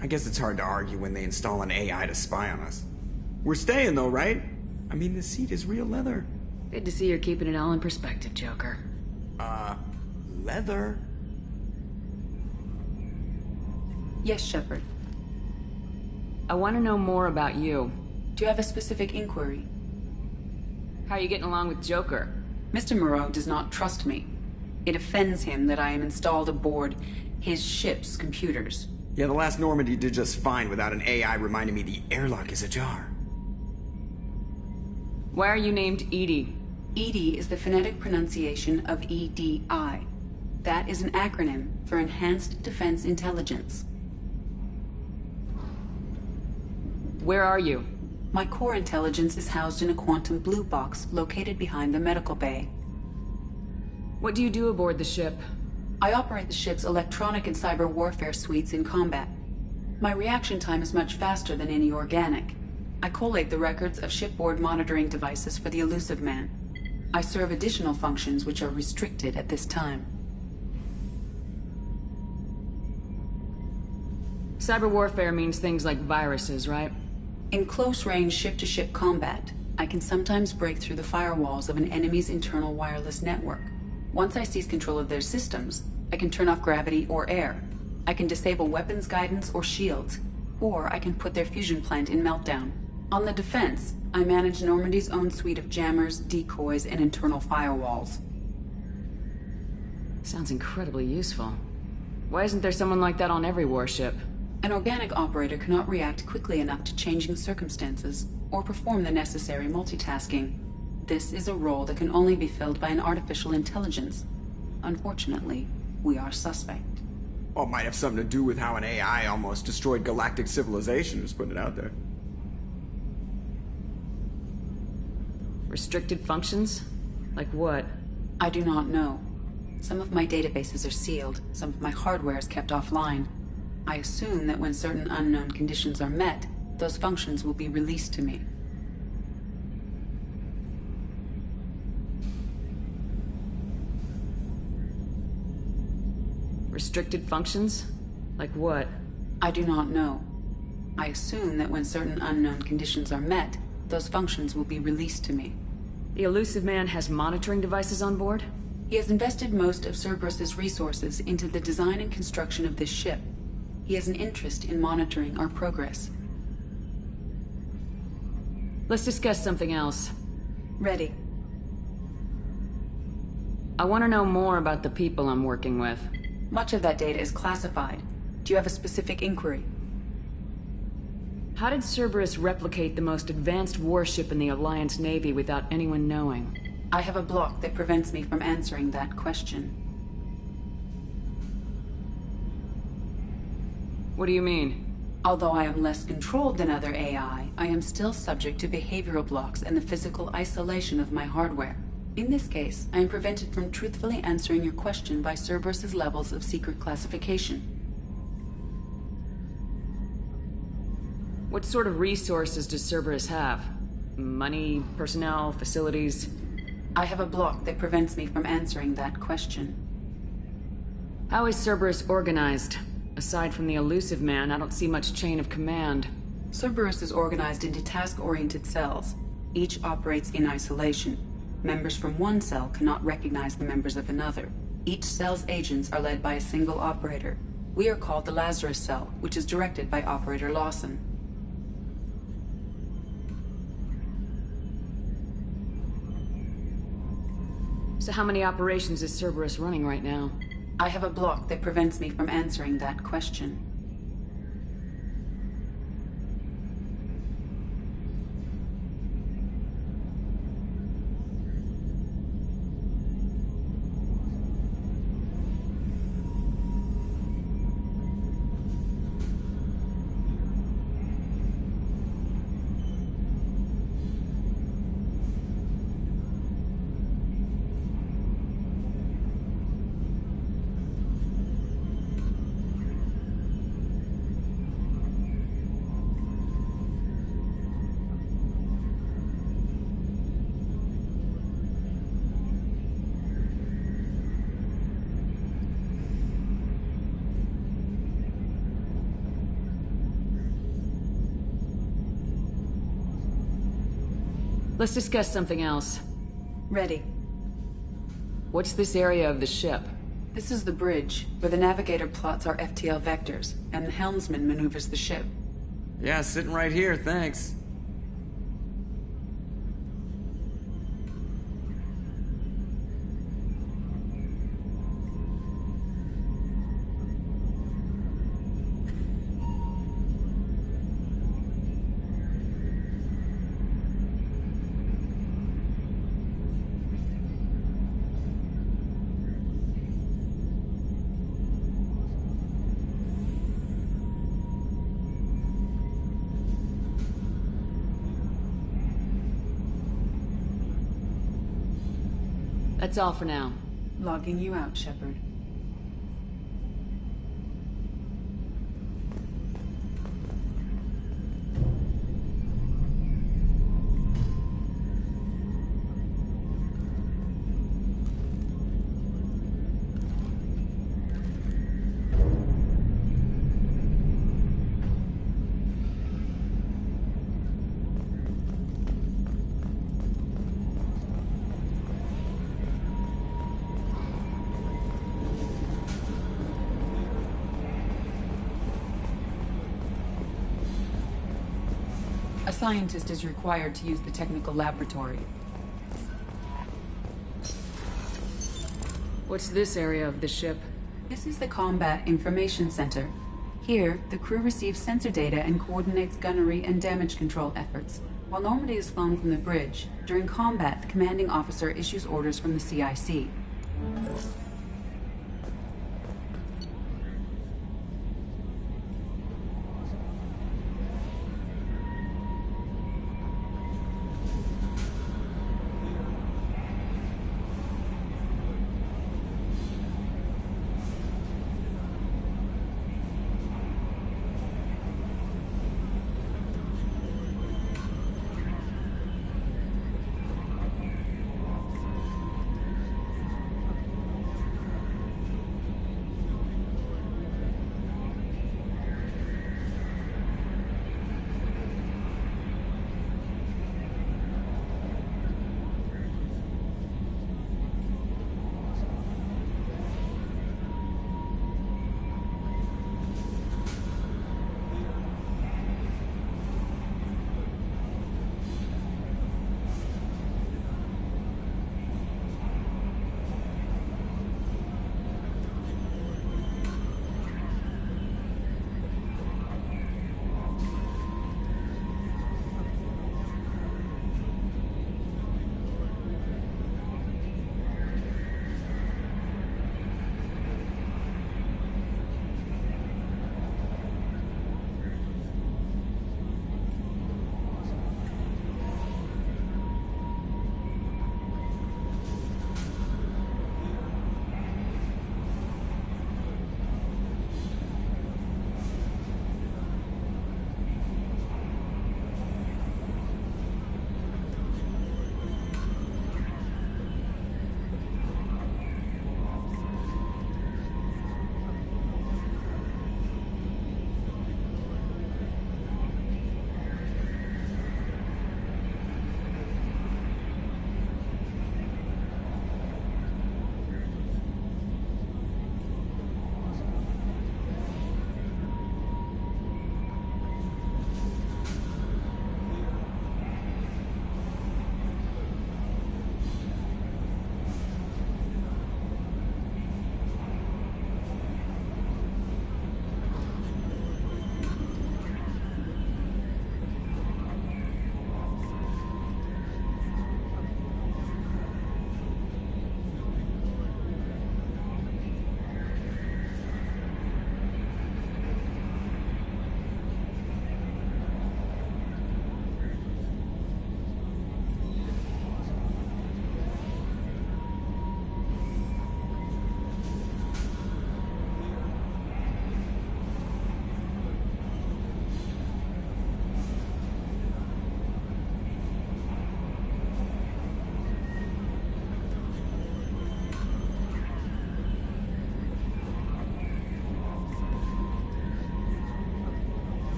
I guess it's hard to argue when they install an AI to spy on us. We're staying though, right? I mean, the seat is real leather. Good to see you're keeping it all in perspective, Joker. Leather? Yes, Shepard. I want to know more about you. Do you have a specific inquiry? How are you getting along with Joker? Mr. Moreau does not trust me. It offends him that I am installed aboard his ship's computers. Yeah, the last Normandy did just fine without an AI reminding me the airlock is ajar. Why are you named EDI? EDI is the phonetic pronunciation of EDI. That is an acronym for Enhanced Defense Intelligence. Where are you? My core intelligence is housed in a quantum blue box located behind the medical bay. What do you do aboard the ship? I operate the ship's electronic and cyber warfare suites in combat. My reaction time is much faster than any organic. I collate the records of shipboard monitoring devices for the Elusive Man. I serve additional functions which are restricted at this time. Cyber warfare means things like viruses, right? In close-range ship-to-ship combat, I can sometimes break through the firewalls of an enemy's internal wireless network. Once I seize control of their systems, I can turn off gravity or air. I can disable weapons guidance or shields, or I can put their fusion plant in meltdown. On the defense, I manage Normandy's own suite of jammers, decoys, and internal firewalls. Sounds incredibly useful. Why isn't there someone like that on every warship? An organic operator cannot react quickly enough to changing circumstances, or perform the necessary multitasking. This is a role that can only be filled by an artificial intelligence. Unfortunately, we are suspect. Well, it might have something to do with how an AI almost destroyed galactic civilization, just putting it out there. Restricted functions? Like what? I do not know. Some of my databases are sealed, some of my hardware is kept offline. I assume that when certain unknown conditions are met, those functions will be released to me. Restricted functions? Like what? I do not know. I assume that when certain unknown conditions are met, those functions will be released to me. The Elusive Man has monitoring devices on board? He has invested most of Cerberus's resources into the design and construction of this ship. He has an interest in monitoring our progress. Let's discuss something else. Ready. I want to know more about the people I'm working with. Much of that data is classified. Do you have a specific inquiry? How did Cerberus replicate the most advanced warship in the Alliance Navy without anyone knowing? I have a block that prevents me from answering that question. What do you mean? Although I am less controlled than other AI, I am still subject to behavioral blocks and the physical isolation of my hardware. In this case, I am prevented from truthfully answering your question by Cerberus's levels of secret classification. What sort of resources does Cerberus have? Money, personnel, facilities? I have a block that prevents me from answering that question. How is Cerberus organized? Aside from the Elusive Man, I don't see much chain of command. Cerberus is organized into task-oriented cells. Each operates in isolation. Members from one cell cannot recognize the members of another. Each cell's agents are led by a single operator. We are called the Lazarus Cell, which is directed by Operator Lawson. So how many operations is Cerberus running right now? I have a block that prevents me from answering that question. Let's discuss something else. Ready. What's this area of the ship? This is the bridge, where the navigator plots our FTL vectors, and the helmsman maneuvers the ship. Yeah, sitting right here, thanks. That's all for now. Logging you out, Shepard. A scientist is required to use the technical laboratory. What's this area of the ship? This is the Combat Information Center. Here, the crew receives sensor data and coordinates gunnery and damage control efforts. While Normandy is flown from the bridge, during combat, the commanding officer issues orders from the CIC.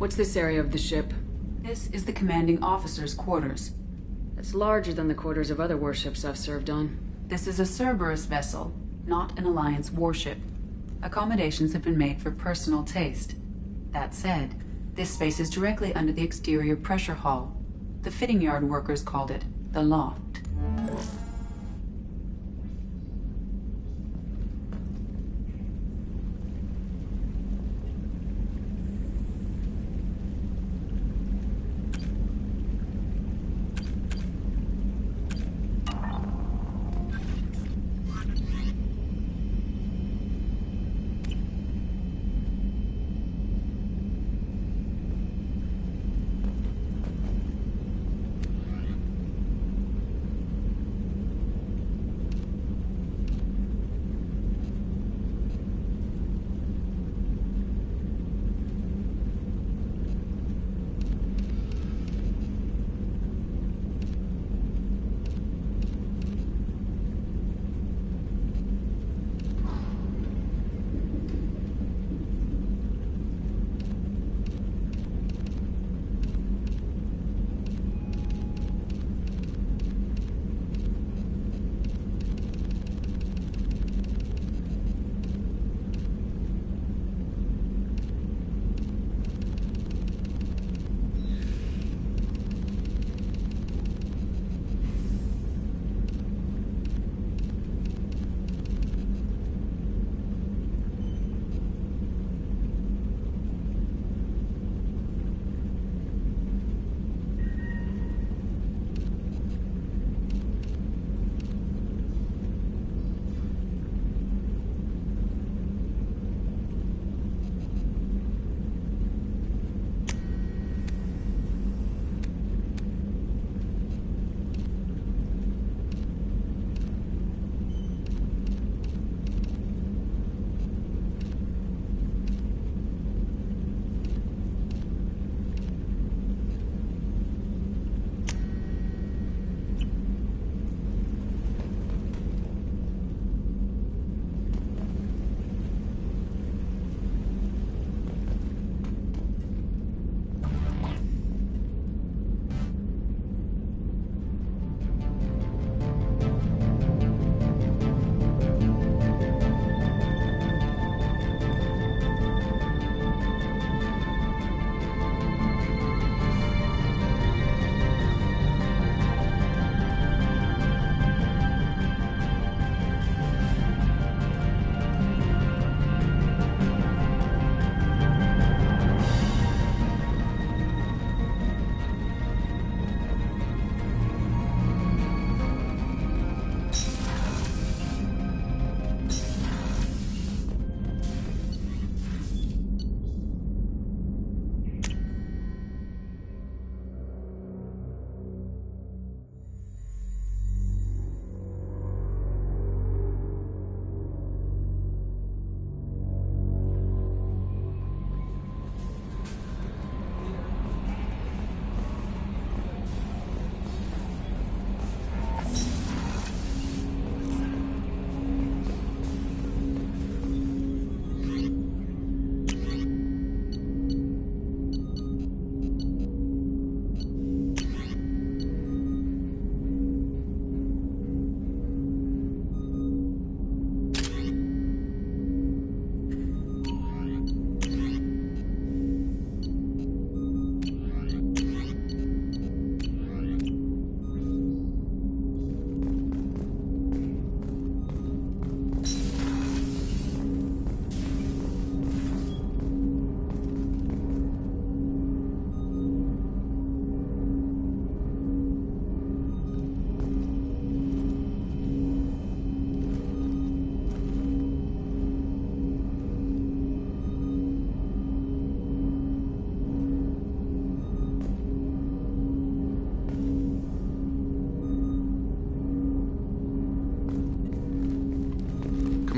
What's this area of the ship? This is the commanding officer's quarters. It's larger than the quarters of other warships I've served on. This is a Cerberus vessel, not an Alliance warship. Accommodations have been made for personal taste. That said, this space is directly under the exterior pressure hull. The fitting yard workers called it the loft.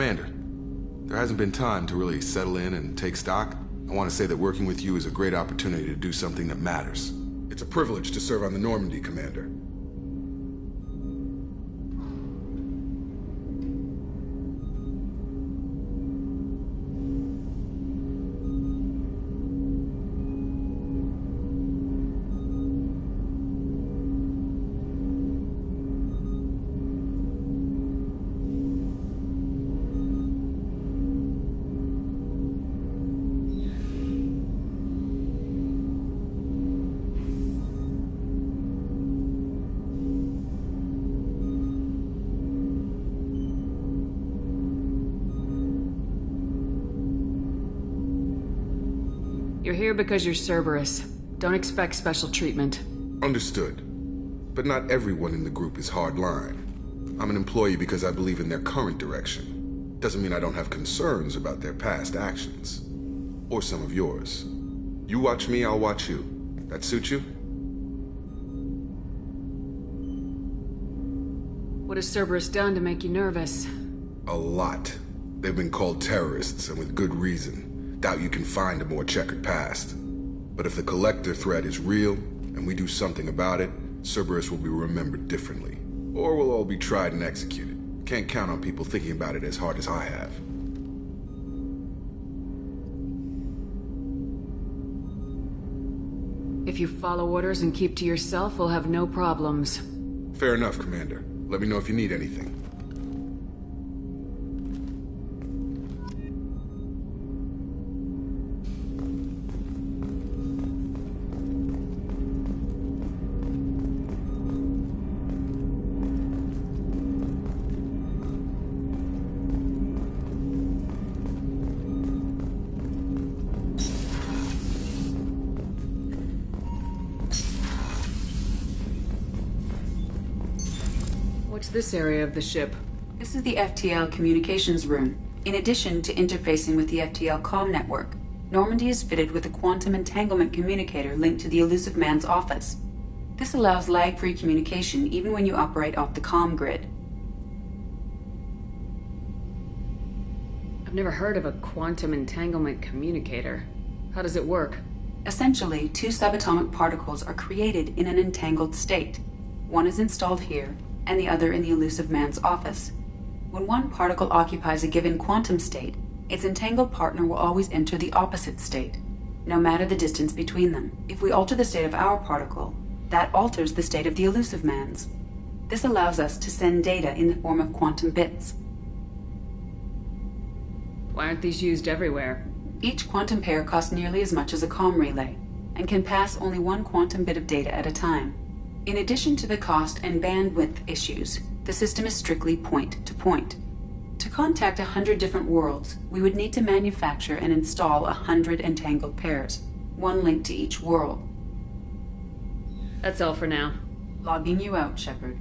Commander, there hasn't been time to really settle in and take stock. I want to say that working with you is a great opportunity to do something that matters. It's a privilege to serve on the Normandy, Commander. You're here because you're Cerberus. Don't expect special treatment. Understood. But not everyone in the group is hardline. I'm an employee because I believe in their current direction. Doesn't mean I don't have concerns about their past actions. Or some of yours. You watch me, I'll watch you. That suit you? What has Cerberus done to make you nervous? A lot. They've been called terrorists, and with good reason. Doubt you can find a more checkered past. But if the Collector threat is real, and we do something about it, Cerberus will be remembered differently. Or we'll all be tried and executed. Can't count on people thinking about it as hard as I have. If you follow orders and keep to yourself, we'll have no problems. Fair enough, Commander. Let me know if you need anything. What's this area of the ship? This is the FTL communications room. In addition to interfacing with the FTL comm network, Normandy is fitted with a quantum entanglement communicator linked to the Illusive Man's office. This allows lag-free communication even when you operate off the comm grid. I've never heard of a quantum entanglement communicator. How does it work? Essentially, two subatomic particles are created in an entangled state. One is installed here, and the other in the Illusive Man's office. When one particle occupies a given quantum state, its entangled partner will always enter the opposite state, no matter the distance between them. If we alter the state of our particle, that alters the state of the Illusive Man's. This allows us to send data in the form of quantum bits. Why aren't these used everywhere? Each quantum pair costs nearly as much as a comm relay, and can pass only one quantum bit of data at a time. In addition to the cost and bandwidth issues, the system is strictly point-to-point. To contact 100 different worlds, we would need to manufacture and install 100 entangled pairs, one link to each world. That's all for now. Logging you out, Shepard.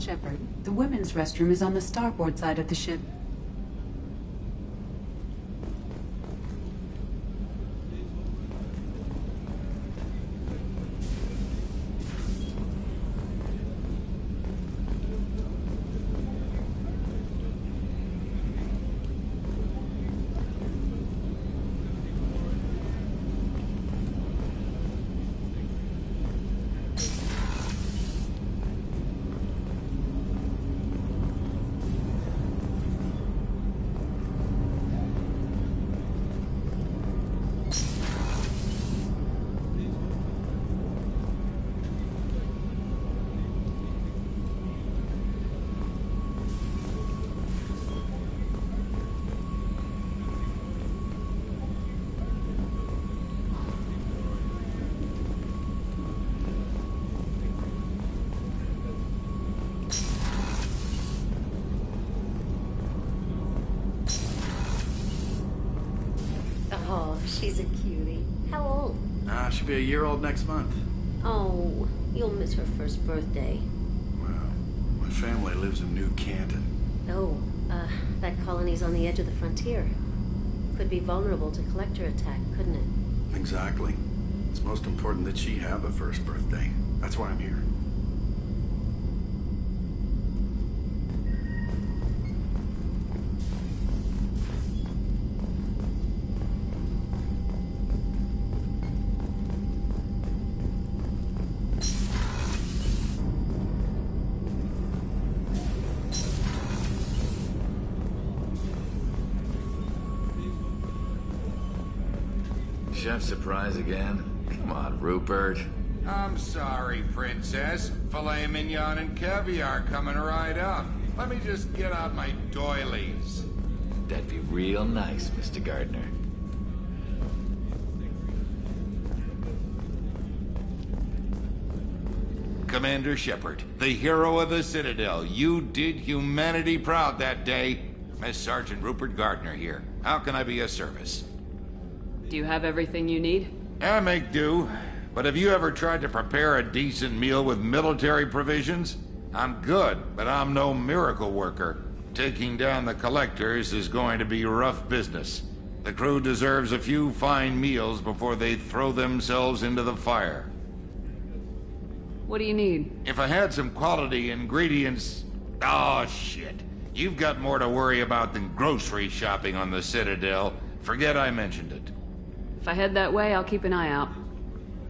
Shepard, the women's restroom is on the starboard side of the ship. Oh, she's a cutie. How old? She'll be a year old next month. Oh, you'll miss her first birthday. Well, my family lives in New Canton. Oh, That colony's on the edge of the frontier. Could be vulnerable to collector attack, couldn't it? Exactly. It's most important that she have a first birthday. That's why I'm here. Chef surprise again? Come on, Rupert. I'm sorry, Princess. Filet mignon and caviar coming right up. Let me just get out my doilies. That'd be real nice, Mr. Gardner. Commander Shepard, the hero of the Citadel. You did humanity proud that day. Miss Sergeant Rupert Gardner here. How can I be of service? Do you have everything you need? I make do. But have you ever tried to prepare a decent meal with military provisions? I'm good, but I'm no miracle worker. Taking down the collectors is going to be rough business. The crew deserves a few fine meals before they throw themselves into the fire. What do you need? If I had some quality ingredients... Oh, shit. You've got more to worry about than grocery shopping on the Citadel. Forget I mentioned it. If I head that way, I'll keep an eye out.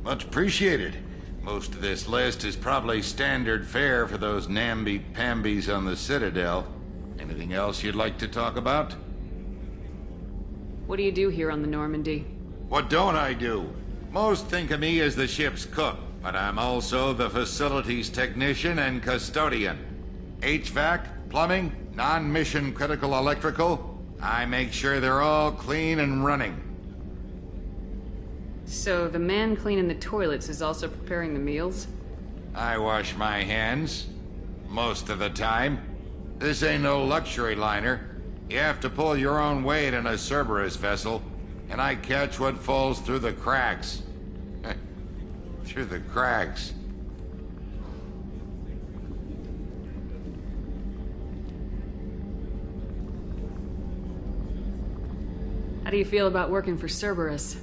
Much appreciated. Most of this list is probably standard fare for those namby-pambies on the Citadel. Anything else you'd like to talk about? What do you do here on the Normandy? What don't I do? Most think of me as the ship's cook, but I'm also the facilities technician and custodian. HVAC, plumbing, non-mission critical electrical. I make sure they're all clean and running. So the man cleaning the toilets is also preparing the meals? I wash my hands. Most of the time. This ain't no luxury liner. You have to pull your own weight in a Cerberus vessel, and I catch what falls through the cracks. Through the cracks. How do you feel about working for Cerberus?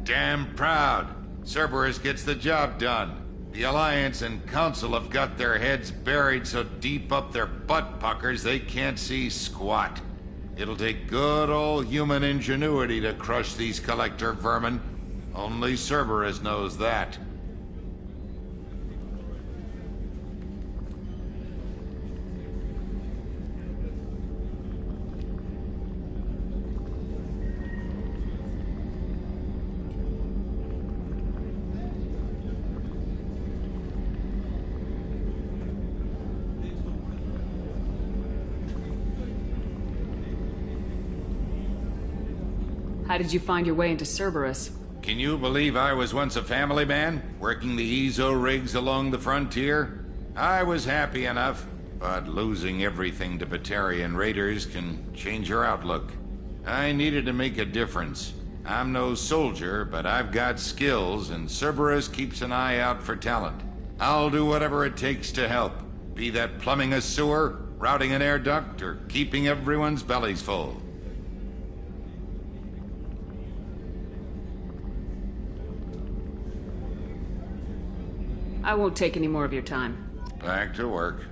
Damn proud. Cerberus gets the job done. The Alliance and Council have got their heads buried so deep up their butt puckers they can't see squat. It'll take good old human ingenuity to crush these collector vermin. Only Cerberus knows that. How did you find your way into Cerberus? Can you believe I was once a family man, working the EZO rigs along the frontier? I was happy enough, but losing everything to Batarian raiders can change your outlook. I needed to make a difference. I'm no soldier, but I've got skills, and Cerberus keeps an eye out for talent. I'll do whatever it takes to help, be that plumbing a sewer, routing an air duct, or keeping everyone's bellies full. I won't take any more of your time. Back to work.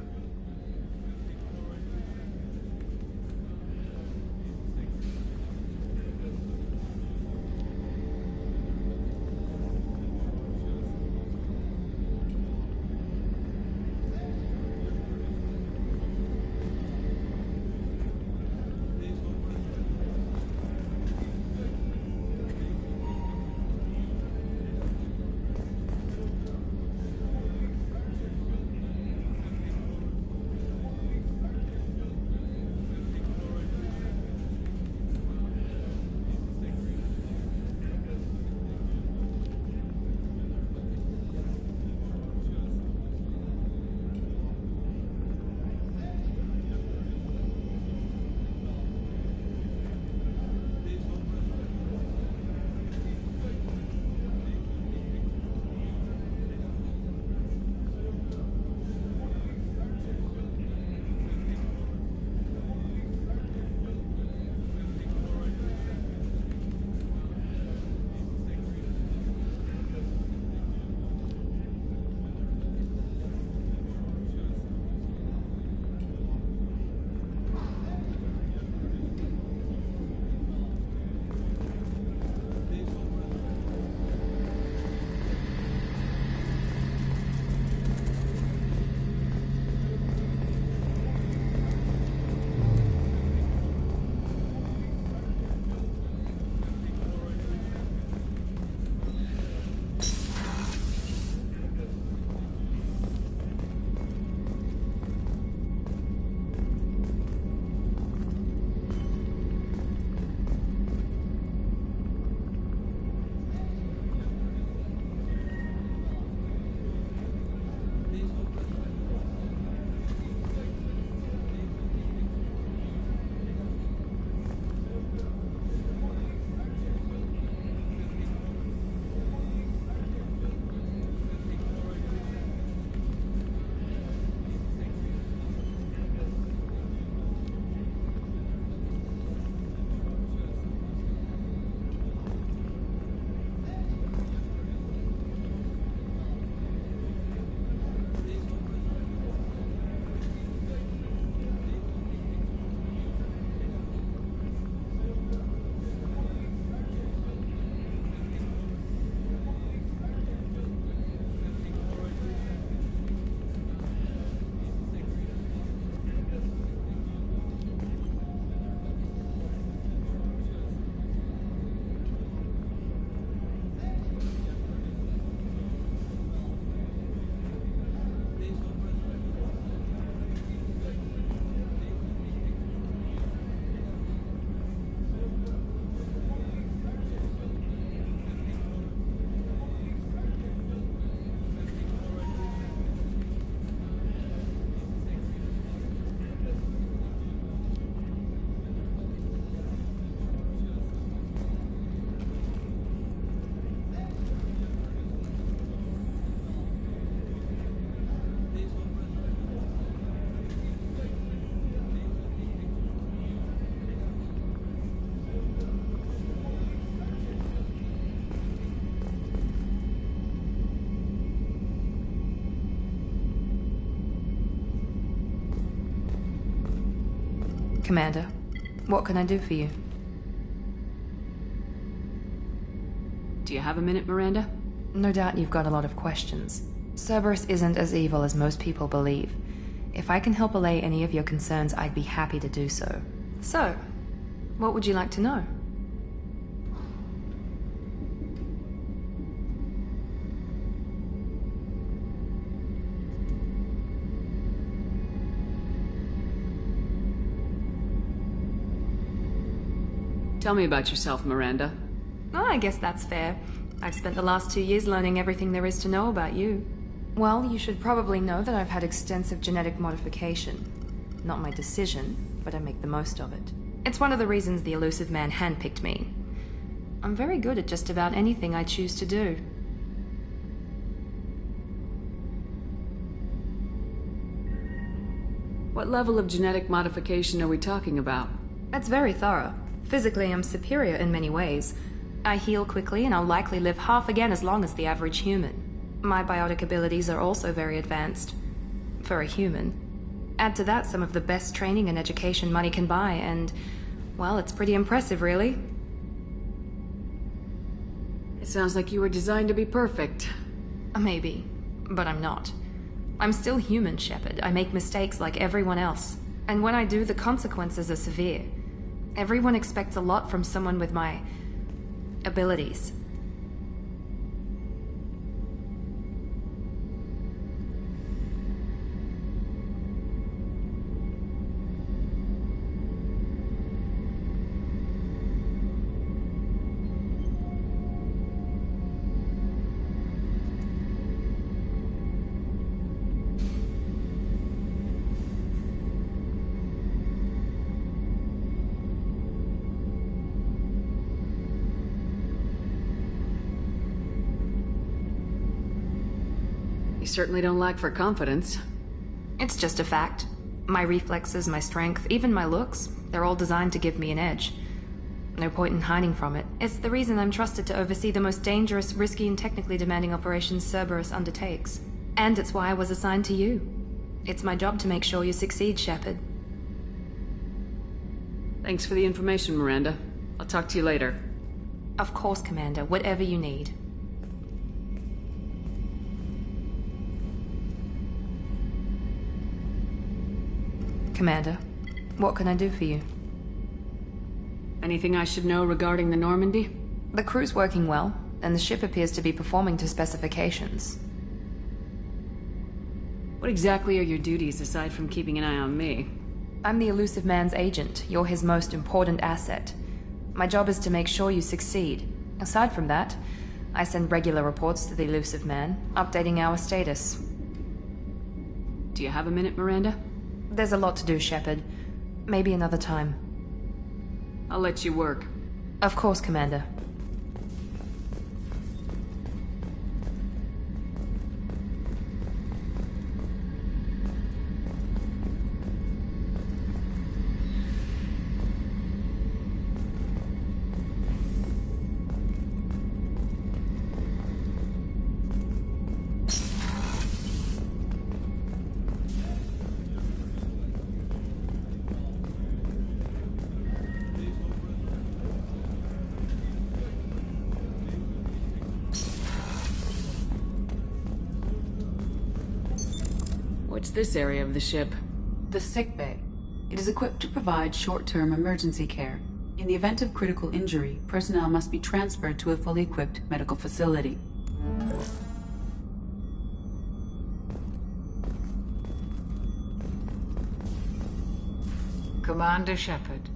Commander, what can I do for you? Do you have a minute, Miranda? No doubt you've got a lot of questions. Cerberus isn't as evil as most people believe. If I can help allay any of your concerns, I'd be happy to do so. So, what would you like to know? Tell me about yourself, Miranda. Oh, I guess that's fair. I've spent the last 2 years learning everything there is to know about you. Well, you should probably know that I've had extensive genetic modification. Not my decision, but I make the most of it. It's one of the reasons the Illusive Man handpicked me. I'm very good at just about anything I choose to do. What level of genetic modification are we talking about? It's very thorough. Physically, I'm superior in many ways. I heal quickly, and I'll likely live half again as long as the average human. My biotic abilities are also very advanced. For a human. Add to that some of the best training and education money can buy, and, well, it's pretty impressive, really. It sounds like you were designed to be perfect. Maybe, but I'm not. I'm still human, Shepard. I make mistakes like everyone else. And when I do, the consequences are severe. Everyone expects a lot from someone with my abilities. You certainly don't lack for confidence. It's just a fact. My reflexes, my strength, even my looks, they're all designed to give me an edge. No point in hiding from it. It's the reason I'm trusted to oversee the most dangerous, risky, and technically demanding operations Cerberus undertakes. And it's why I was assigned to you. It's my job to make sure you succeed, Shepard. Thanks for the information, Miranda. I'll talk to you later. Of course, Commander. Whatever you need. Commander, what can I do for you? Anything I should know regarding the Normandy? The crew's working well, and the ship appears to be performing to specifications. What exactly are your duties aside from keeping an eye on me? I'm the Illusive Man's agent. You're his most important asset. My job is to make sure you succeed. Aside from that, I send regular reports to the Illusive Man, updating our status. Do you have a minute, Miranda? There's a lot to do, Shepard. Maybe another time. I'll let you work. Of course, Commander. What's this area of the ship? The sick bay. It is equipped to provide short-term emergency care. In the event of critical injury, personnel must be transferred to a fully equipped medical facility. Commander Shepard,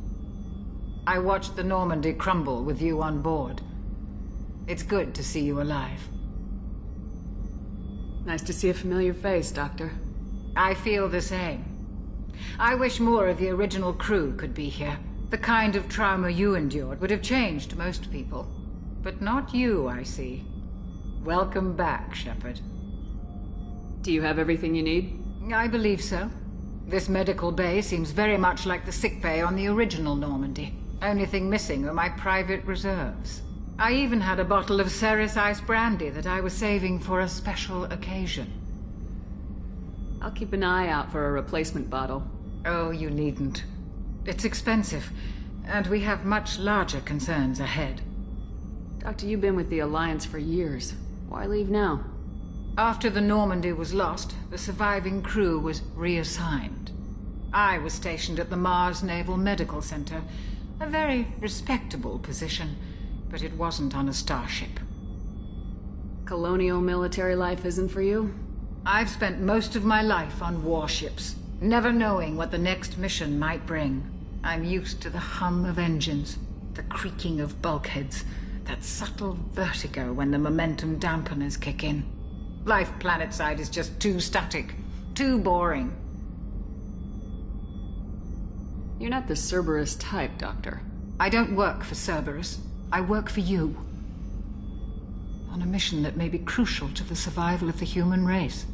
I watched the Normandy crumble with you on board. It's good to see you alive. Nice to see a familiar face, Doctor. I feel the same. I wish more of the original crew could be here. The kind of trauma you endured would have changed most people. But not you, I see. Welcome back, Shepard. Do you have everything you need? I believe so. This medical bay seems very much like the sick bay on the original Normandy. Only thing missing are my private reserves. I even had a bottle of Ceres Ice brandy that I was saving for a special occasion. I'll keep an eye out for a replacement bottle. Oh, you needn't. It's expensive, and we have much larger concerns ahead. Doctor, you've been with the Alliance for years. Why leave now? After the Normandy was lost, the surviving crew was reassigned. I was stationed at the Mars Naval Medical Center, a very respectable position, but it wasn't on a starship. Colonial military life isn't for you? I've spent most of my life on warships, never knowing what the next mission might bring. I'm used to the hum of engines, the creaking of bulkheads, that subtle vertigo when the momentum dampeners kick in. Life planetside is just too static, too boring. You're not the Cerberus type, Doctor. I don't work for Cerberus. I work for you. On a mission that may be crucial to the survival of the human race.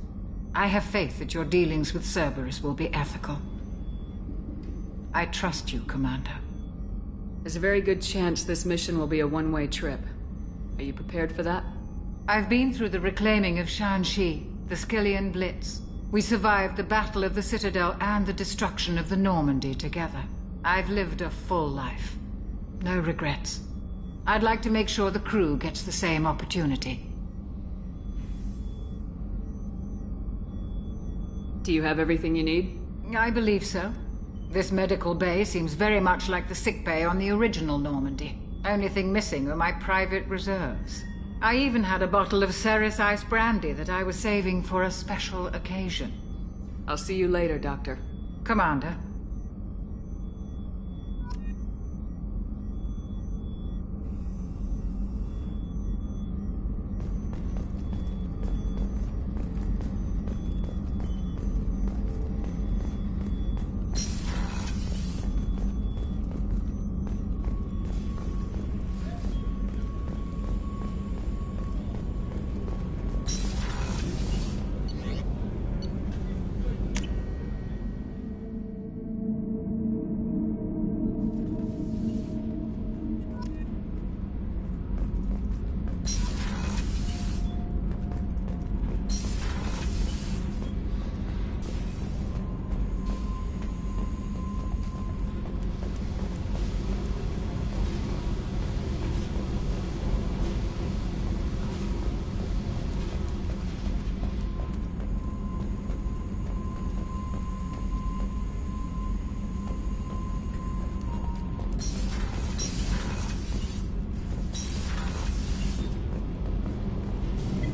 I have faith that your dealings with Cerberus will be ethical. I trust you, Commander. There's a very good chance this mission will be a one-way trip. Are you prepared for that? I've been through the reclaiming of Shanxi, the Skyllian Blitz. We survived the Battle of the Citadel and the destruction of the Normandy together. I've lived a full life. No regrets. I'd like to make sure the crew gets the same opportunity. Do you have everything you need? I believe so. This medical bay seems very much like the sick bay on the original Normandy. Only thing missing were my private reserves. I even had a bottle of Ceres Ice brandy that I was saving for a special occasion. I'll see you later, Doctor. Commander.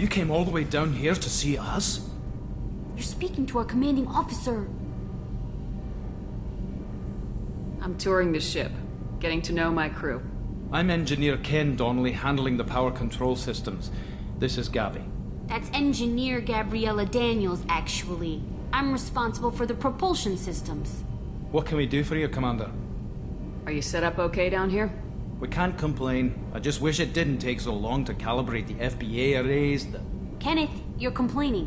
You came all the way down here to see us? You're speaking to our commanding officer. I'm touring the ship, getting to know my crew. I'm Engineer Ken Donnelly, handling the power control systems. This is Gabby. That's Engineer Gabriella Daniels, actually. I'm responsible for the propulsion systems. What can we do for you, Commander? Are you set up okay down here? We can't complain. I just wish it didn't take so long to calibrate the FBA arrays. Kenneth, you're complaining.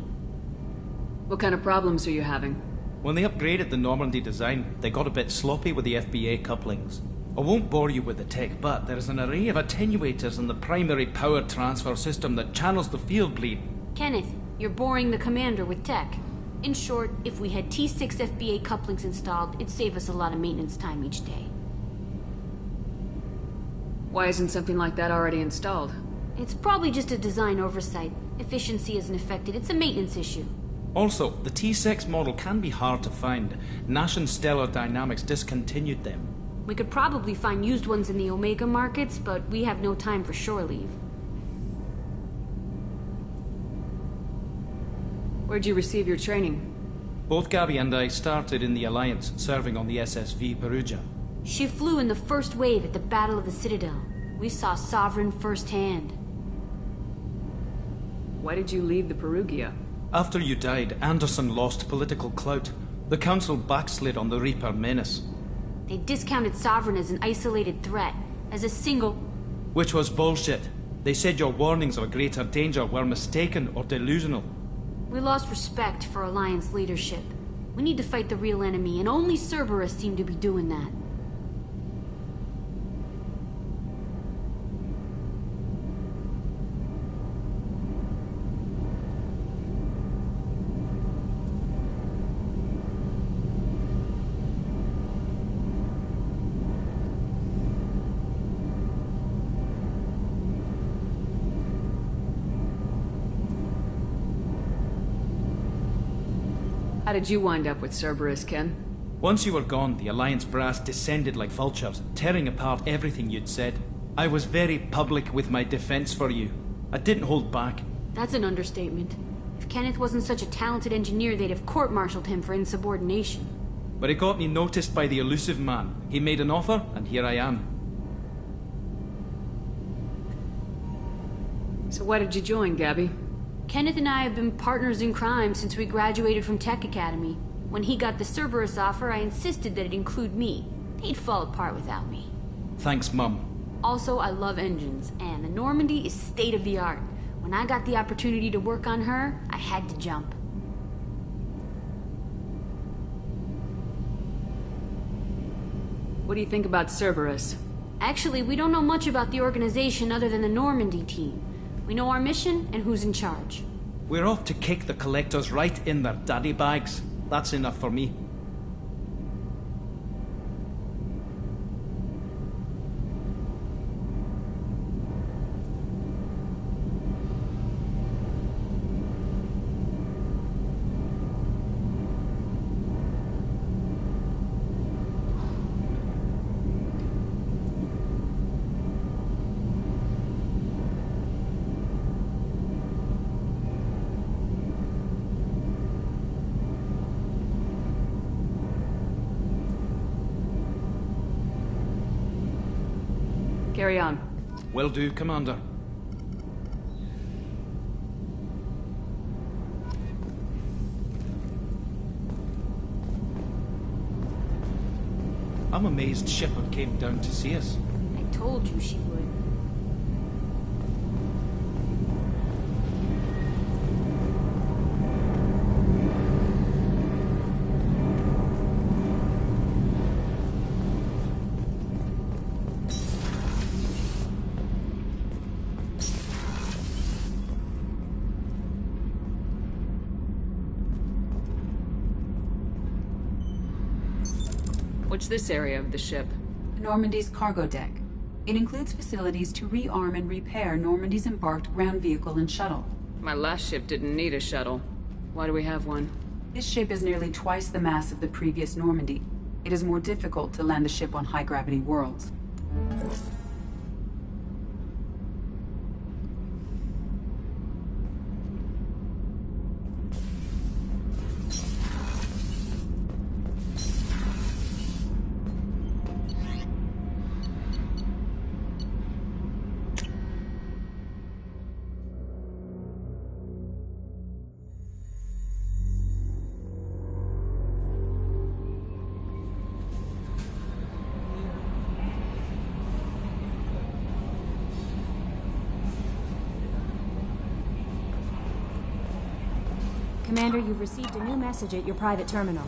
What kind of problems are you having? When they upgraded the Normandy design, they got a bit sloppy with the FBA couplings. I won't bore you with the tech, but there's an array of attenuators in the primary power transfer system that channels the field bleed. Kenneth, you're boring the commander with tech. In short, if we had T6 FBA couplings installed, it'd save us a lot of maintenance time each day. Why isn't something like that already installed? It's probably just a design oversight. Efficiency isn't affected. It's a maintenance issue. Also, the T6 model can be hard to find. Nash and Stellar Dynamics discontinued them. We could probably find used ones in the Omega markets, but we have no time for shore leave. Where'd you receive your training? Both Gabby and I started in the Alliance, serving on the SSV Perugia. She flew in the first wave at the Battle of the Citadel. We saw Sovereign firsthand. Why did you leave the Perugia? After you died, Anderson lost political clout. The Council backslid on the Reaper menace. They discounted Sovereign as an isolated threat, as a single... Which was bullshit. They said your warnings of a greater danger were mistaken or delusional. We lost respect for Alliance leadership. We need to fight the real enemy, and only Cerberus seemed to be doing that. How did you wind up with Cerberus, Ken? Once you were gone, the Alliance brass descended like vultures, tearing apart everything you'd said. I was very public with my defense for you. I didn't hold back. That's an understatement. If Kenneth wasn't such a talented engineer, they'd have court-martialed him for insubordination. But it got me noticed by the Elusive Man. He made an offer, and here I am. So why did you join, Gabby? Kenneth and I have been partners in crime since we graduated from Tech Academy. When he got the Cerberus offer, I insisted that it include me. He'd fall apart without me. Thanks, Mum. Also, I love engines, and the Normandy is state-of-the-art. When I got the opportunity to work on her, I had to jump. What do you think about Cerberus? Actually, we don't know much about the organization other than the Normandy team. We know our mission and who's in charge. We're off to kick the Collectors right in their daddy bags. That's enough for me. Carry on. Will do, Commander. I'm amazed Shepard came down to see us. I told you she would. What's this area of the ship? Normandy's cargo deck. It includes facilities to rearm and repair Normandy's embarked ground vehicle and shuttle. My last ship didn't need a shuttle. Why do we have one? This ship is nearly twice the mass of the previous Normandy. It is more difficult to land the ship on high-gravity worlds. Commander, you've received a new message at your private terminal.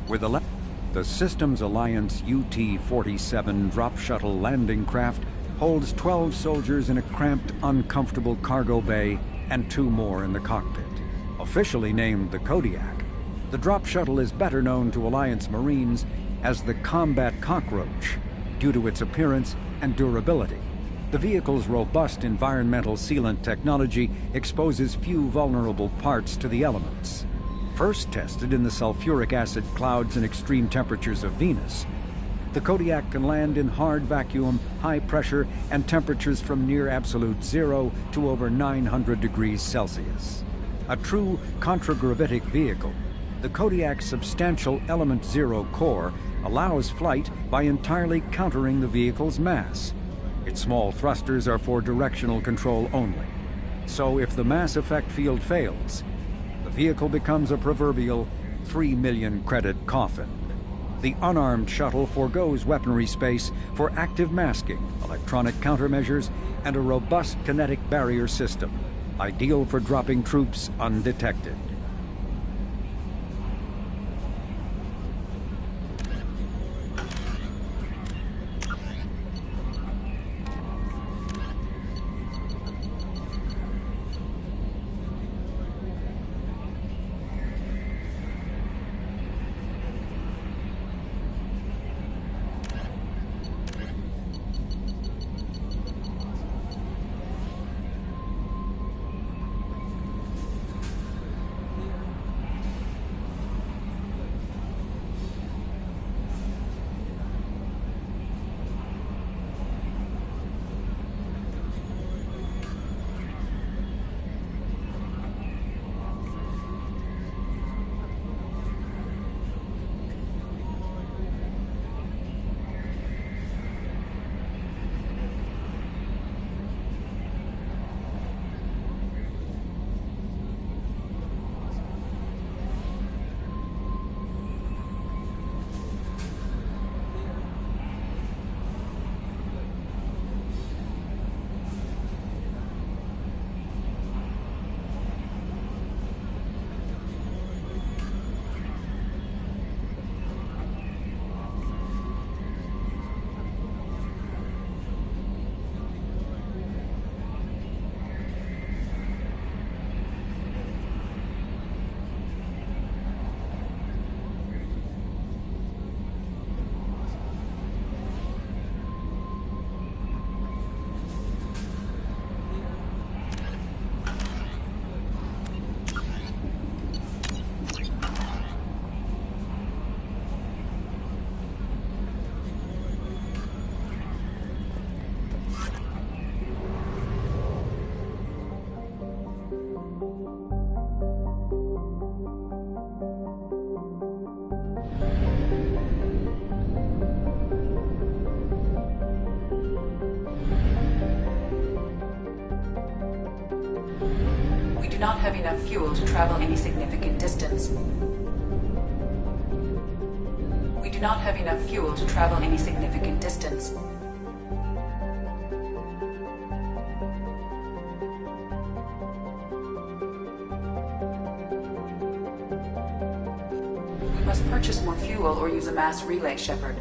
With the Systems Alliance UT-47 drop shuttle landing craft holds 12 soldiers in a cramped, uncomfortable cargo bay and 2 more in the cockpit. Officially named the Kodiak, the drop shuttle is better known to Alliance Marines as the Combat Cockroach due to its appearance and durability. The vehicle's robust environmental sealant technology exposes few vulnerable parts to the elements. First tested in the sulfuric acid clouds and extreme temperatures of Venus, the Kodiak can land in hard vacuum, high pressure, and temperatures from near absolute zero to over 900 degrees Celsius. A true contragravitic vehicle, the Kodiak's substantial Element Zero core allows flight by entirely countering the vehicle's mass. Its small thrusters are for directional control only. So if the mass effect field fails, the vehicle becomes a proverbial 3 million credit coffin. The unarmed shuttle forgoes weaponry space for active masking, electronic countermeasures, and a robust kinetic barrier system, ideal for dropping troops undetected. We do not have enough fuel to travel any significant distance. We do not have enough fuel to travel any significant distance. We must purchase more fuel or use a mass relay, Shepard.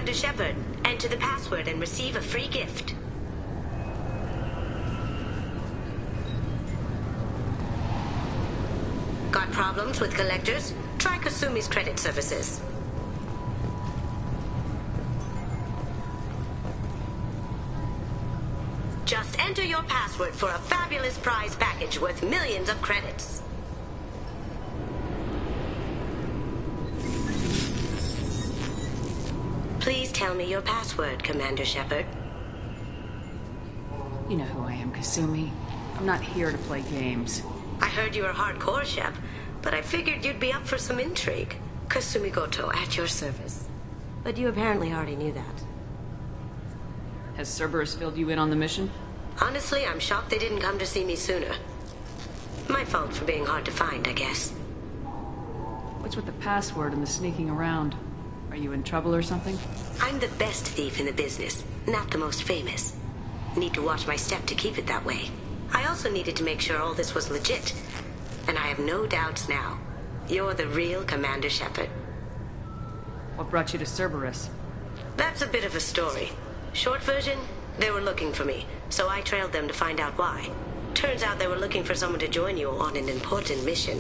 Commander Shepard. Enter the password and receive a free gift. Got problems with collectors? Try Kasumi's credit services. Just enter your password for a fabulous prize package worth millions of credits. Please tell me your password, Commander Shepard. You know who I am, Kasumi. I'm not here to play games. I heard you were hardcore, Shep, but I figured you'd be up for some intrigue. Kasumi Goto, at your service. But you apparently already knew that. Has Cerberus filled you in on the mission? Honestly, I'm shocked they didn't come to see me sooner. My fault for being hard to find, I guess. What's with the password and the sneaking around? Are you in trouble or something? I'm the best thief in the business, not the most famous. Need to watch my step to keep it that way. I also needed to make sure all this was legit. And I have no doubts now. You're the real Commander Shepard. What brought you to Cerberus? That's a bit of a story. Short version, they were looking for me, so I trailed them to find out why. Turns out they were looking for someone to join you on an important mission,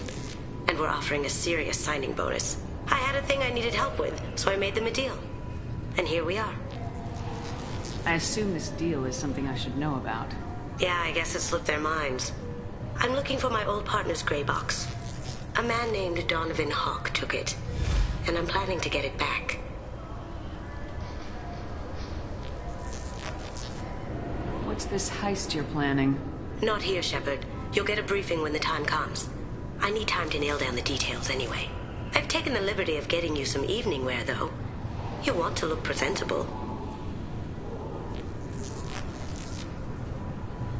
and were offering a serious signing bonus. I had a thing I needed help with, so I made them a deal. And here we are. I assume this deal is something I should know about. Yeah, I guess it slipped their minds. I'm looking for my old partner's gray box. A man named Donovan Hawk took it, and I'm planning to get it back. What's this heist you're planning? Not here, Shepard. You'll get a briefing when the time comes. I need time to nail down the details anyway. I've taken the liberty of getting you some evening wear, though. You want to look presentable.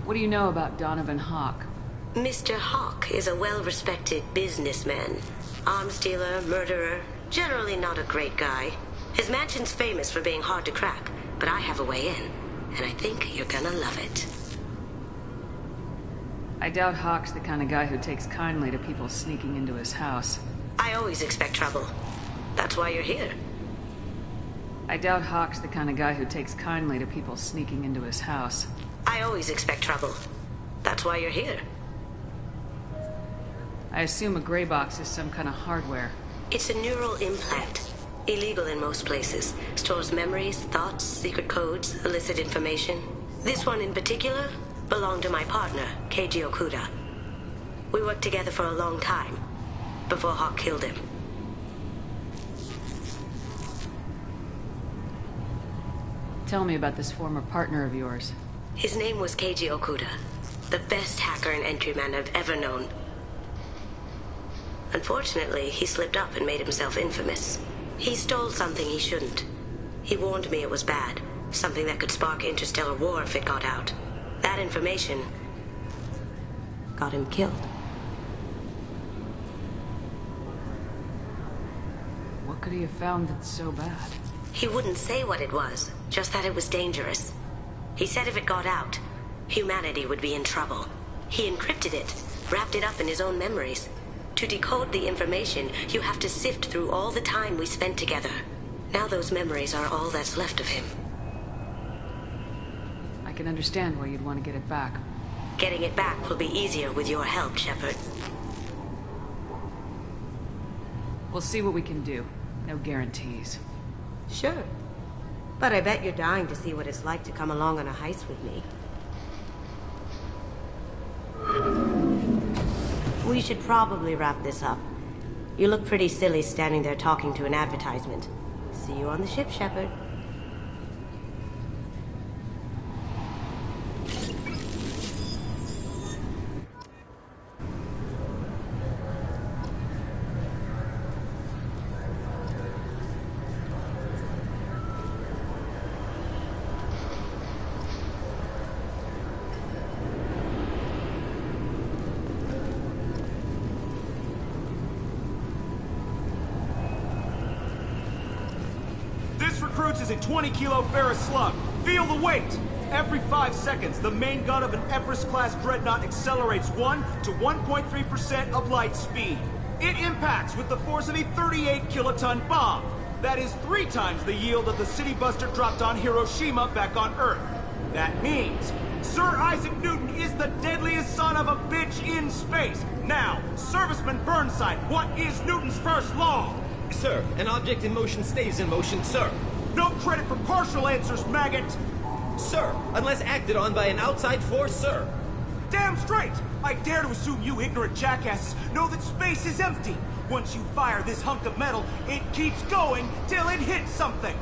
What do you know about Donovan Hawk? Mr. Hawk is a well-respected businessman. Arms dealer, murderer, generally not a great guy. His mansion's famous for being hard to crack, but I have a way in, and I think you're gonna love it. I doubt Hawk's the kind of guy who takes kindly to people sneaking into his house. I always expect trouble. That's why you're here. I doubt Hawk's the kind of guy who takes kindly to people sneaking into his house. I always expect trouble. That's why you're here. I assume a gray box is some kind of hardware. It's a neural implant. Illegal in most places. Stores memories, thoughts, secret codes, illicit information. This one in particular belonged to my partner, Keiji Okuda. We worked together for a long time, before Hawk killed him. Tell me about this former partner of yours. His name was Keiji Okuda, the best hacker and entryman I've ever known. Unfortunately, he slipped up and made himself infamous. He stole something he shouldn't. He warned me it was bad, something that could spark interstellar war if it got out. That information got him killed. What could he have found that's so bad? He wouldn't say what it was, just that it was dangerous. He said if it got out, humanity would be in trouble. He encrypted it, wrapped it up in his own memories. To decode the information, you have to sift through all the time we spent together. Now those memories are all that's left of him. I can understand why you'd want to get it back. Getting it back will be easier with your help, Shepard. We'll see what we can do. No guarantees. Sure. But I bet you're dying to see what it's like to come along on a heist with me. We should probably wrap this up. You look pretty silly standing there talking to an advertisement. See you on the ship, Shepard. Is a 20-kilo ferrous slug. Feel the weight! Every 5 seconds, the main gun of an Everest-class dreadnought accelerates 1 to 1.3% of light speed. It impacts with the force of a 38-kiloton bomb. That is 3 times the yield of the City Buster dropped on Hiroshima back on Earth. That means Sir Isaac Newton is the deadliest son of a bitch in space. Now, Serviceman Burnside, what is Newton's first law? Sir, an object in motion stays in motion, sir. No credit for partial answers, maggot! Sir, unless acted on by an outside force, sir. Damn straight! I dare to assume you ignorant jackasses know that space is empty. Once you fire this hunk of metal, it keeps going till it hits something.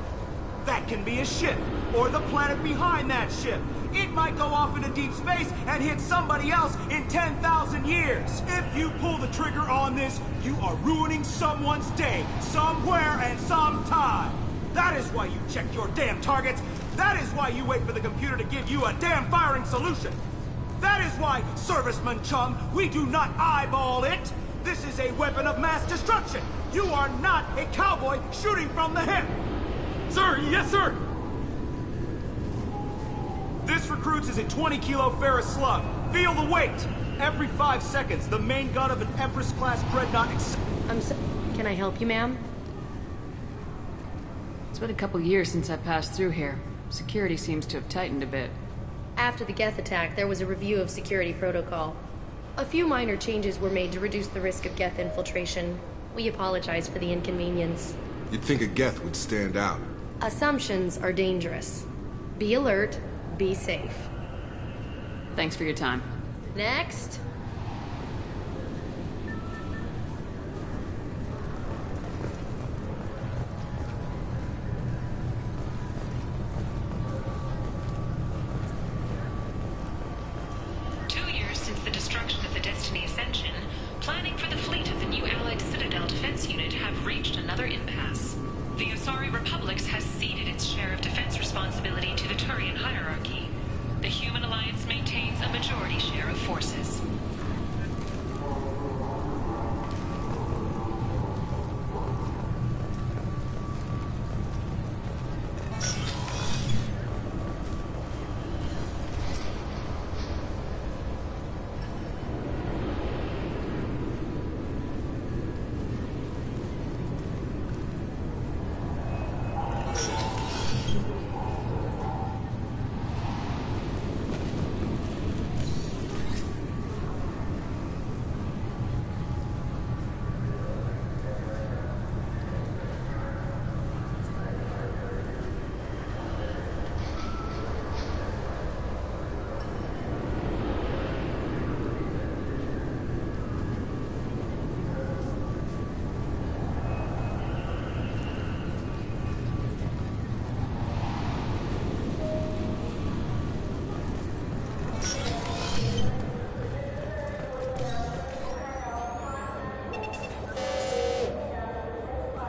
That can be a ship, or the planet behind that ship. It might go off into deep space and hit somebody else in 10,000 years. If you pull the trigger on this, you are ruining someone's day, somewhere and sometime. That is why you check your damn targets. That is why you wait for the computer to give you a damn firing solution. That is why, Serviceman Chum, we do not eyeball it. This is a weapon of mass destruction. You are not a cowboy shooting from the hip. Sir, yes, sir. This recruits is a 20-kilo ferrous slug. Feel the weight. Every 5 seconds, the main gun of an Empress-class dreadnought Can I help you, ma'am? It's been a couple years since I passed through here. Security seems to have tightened a bit. After the Geth attack, there was a review of security protocol. A few minor changes were made to reduce the risk of Geth infiltration. We apologize for the inconvenience. You'd think a Geth would stand out. Assumptions are dangerous. Be alert, be safe. Thanks for your time. Next.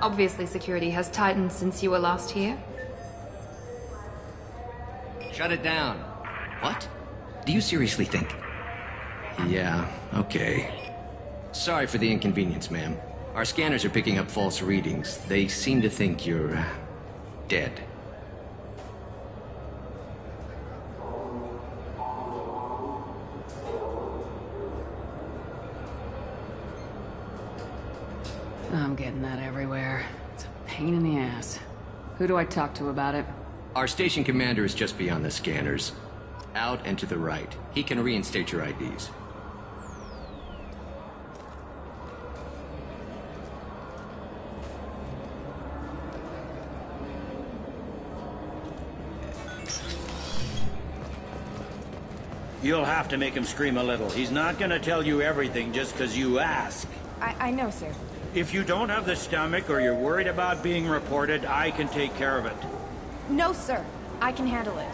Obviously, security has tightened since you were last here. Shut it down. What? Do you seriously think? Yeah, okay. Sorry for the inconvenience, ma'am. Our scanners are picking up false readings. They seem to think you're dead. I'm getting that everywhere. It's a pain in the ass. Who do I talk to about it? Our station commander is just beyond the scanners. Out and to the right. He can reinstate your IDs. You'll have to make him scream a little. He's not gonna tell you everything just because you ask. I know, sir. If you don't have the stomach or you're worried about being reported, I can take care of it. No, sir. I can handle it.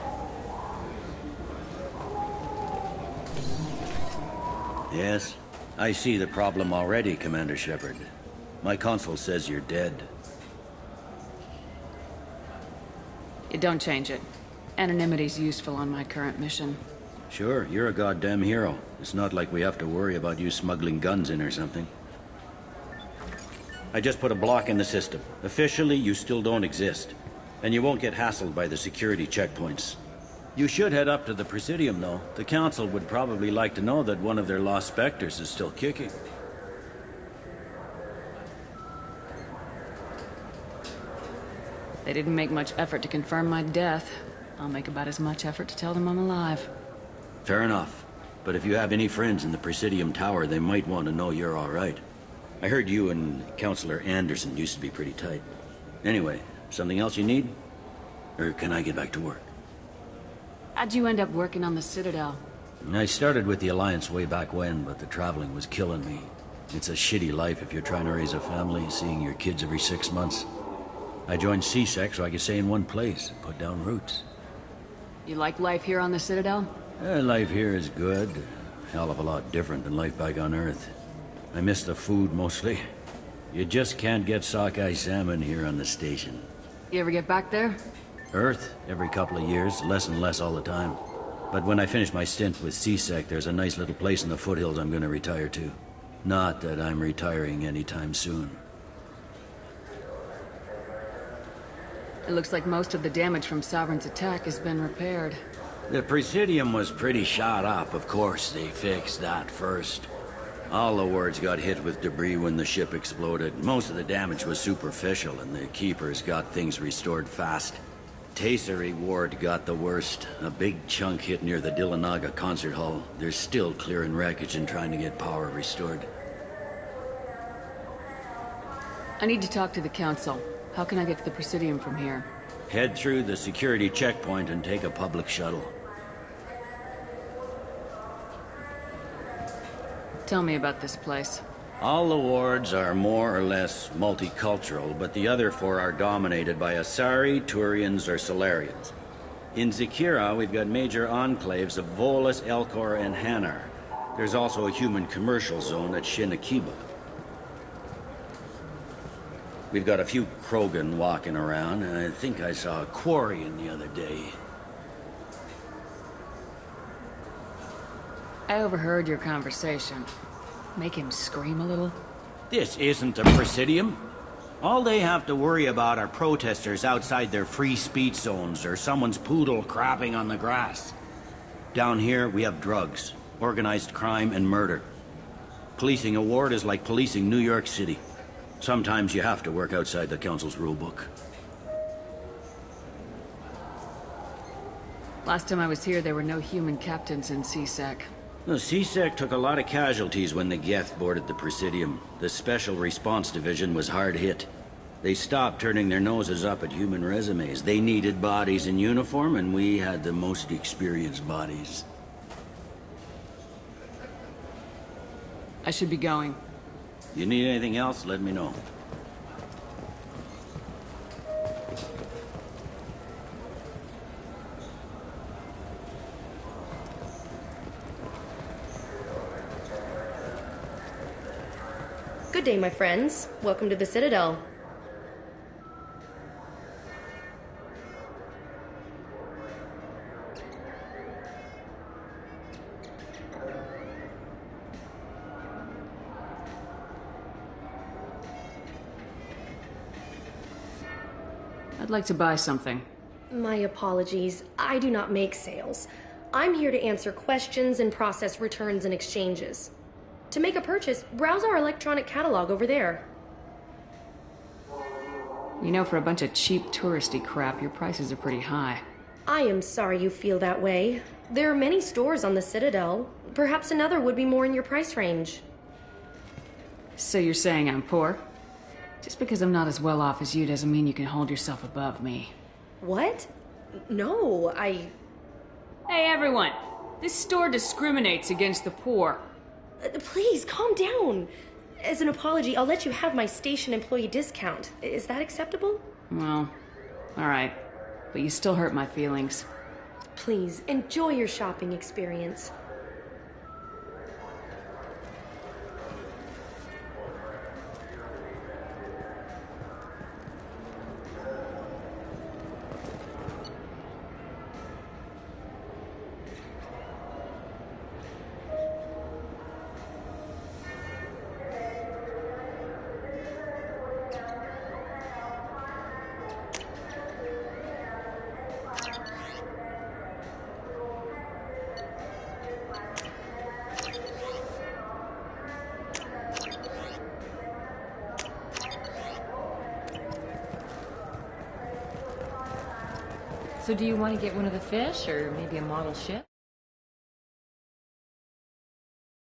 Yes? I see the problem already, Commander Shepard. My console says you're dead. You don't change it. Anonymity's useful on my current mission. Sure, you're a goddamn hero. It's not like we have to worry about you smuggling guns in or something. I just put a block in the system. Officially, you still don't exist. And you won't get hassled by the security checkpoints. You should head up to the Presidium, though. The Council would probably like to know that one of their lost Spectres is still kicking. They didn't make much effort to confirm my death. I'll make about as much effort to tell them I'm alive. Fair enough. But if you have any friends in the Presidium Tower, they might want to know you're all right. I heard you and Counselor Anderson used to be pretty tight. Anyway, something else you need? Or can I get back to work? How'd you end up working on the Citadel? I started with the Alliance way back when, but the traveling was killing me. It's a shitty life if you're trying to raise a family, seeing your kids every 6 months. I joined CSEC so I could stay in one place and put down roots. You like life here on the Citadel? Life here is good. Hell of a lot different than life back on Earth. I miss the food mostly. You just can't get sockeye salmon here on the station. You ever get back there? Earth, every couple of years, less and less all the time. But when I finish my stint with CSEC, there's a nice little place in the foothills I'm gonna retire to. Not that I'm retiring anytime soon. It looks like most of the damage from Sovereign's attack has been repaired. The Presidium was pretty shot up, of course. They fixed that first. All the wards got hit with debris when the ship exploded. Most of the damage was superficial, and the Keepers got things restored fast. Tasery Ward got the worst. A big chunk hit near the Dillanaga concert hall. They're still clearing wreckage and trying to get power restored. I need to talk to the Council. How can I get to the Presidium from here? Head through the security checkpoint and take a public shuttle. Tell me about this place. All the wards are more or less multicultural, but the other 4 are dominated by Asari, Turians, or Solarians. In Zakira, we've got major enclaves of Volus, Elcor, and Hanar. There's also a human commercial zone at Shinakiba. We've got a few Krogan walking around, and I think I saw a Quarian the other day. I overheard your conversation. Make him scream a little? This isn't a Presidium. All they have to worry about are protesters outside their free speech zones or someone's poodle crapping on the grass. Down here, we have drugs, organized crime, and murder. Policing a ward is like policing New York City. Sometimes you have to work outside the Council's rulebook. Last time I was here, there were no human captains in CSEC. The CSEC took a lot of casualties when the Geth boarded the Presidium. The Special Response Division was hard hit. They stopped turning their noses up at human resumes. They needed bodies in uniform, and we had the most experienced bodies. I should be going. You need anything else, let me know. Good day, my friends. Welcome to the Citadel. I'd like to buy something. My apologies. I do not make sales. I'm here to answer questions and process returns and exchanges. To make a purchase, browse our electronic catalog over there. You know, for a bunch of cheap touristy crap, your prices are pretty high. I am sorry you feel that way. There are many stores on the Citadel. Perhaps another would be more in your price range. So you're saying I'm poor? Just because I'm not as well off as you doesn't mean you can hold yourself above me. What? No, Hey, everyone! This store discriminates against the poor. Please, calm down. As an apology, I'll let you have my station employee discount. Is that acceptable? Well, alright. But you still hurt my feelings. Please, enjoy your shopping experience. So do you want to get one of the fish, or maybe a model ship?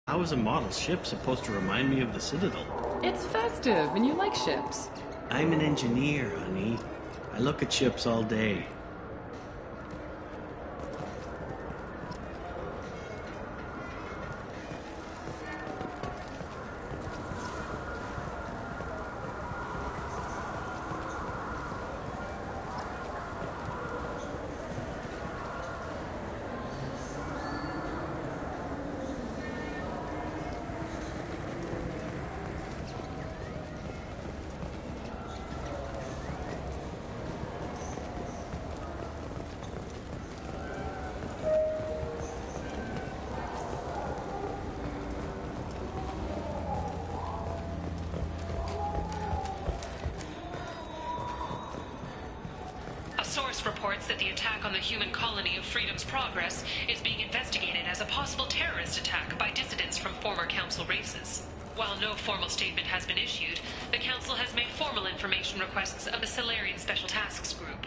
How is a model ship supposed to remind me of the Citadel? It's festive, and you like ships. I'm an engineer, honey. I look at ships all day. Source reports that the attack on the human colony of Freedom's Progress is being investigated as a possible terrorist attack by dissidents from former Council races. While no formal statement has been issued, the Council has made formal information requests of the Salarian Special Tasks Group.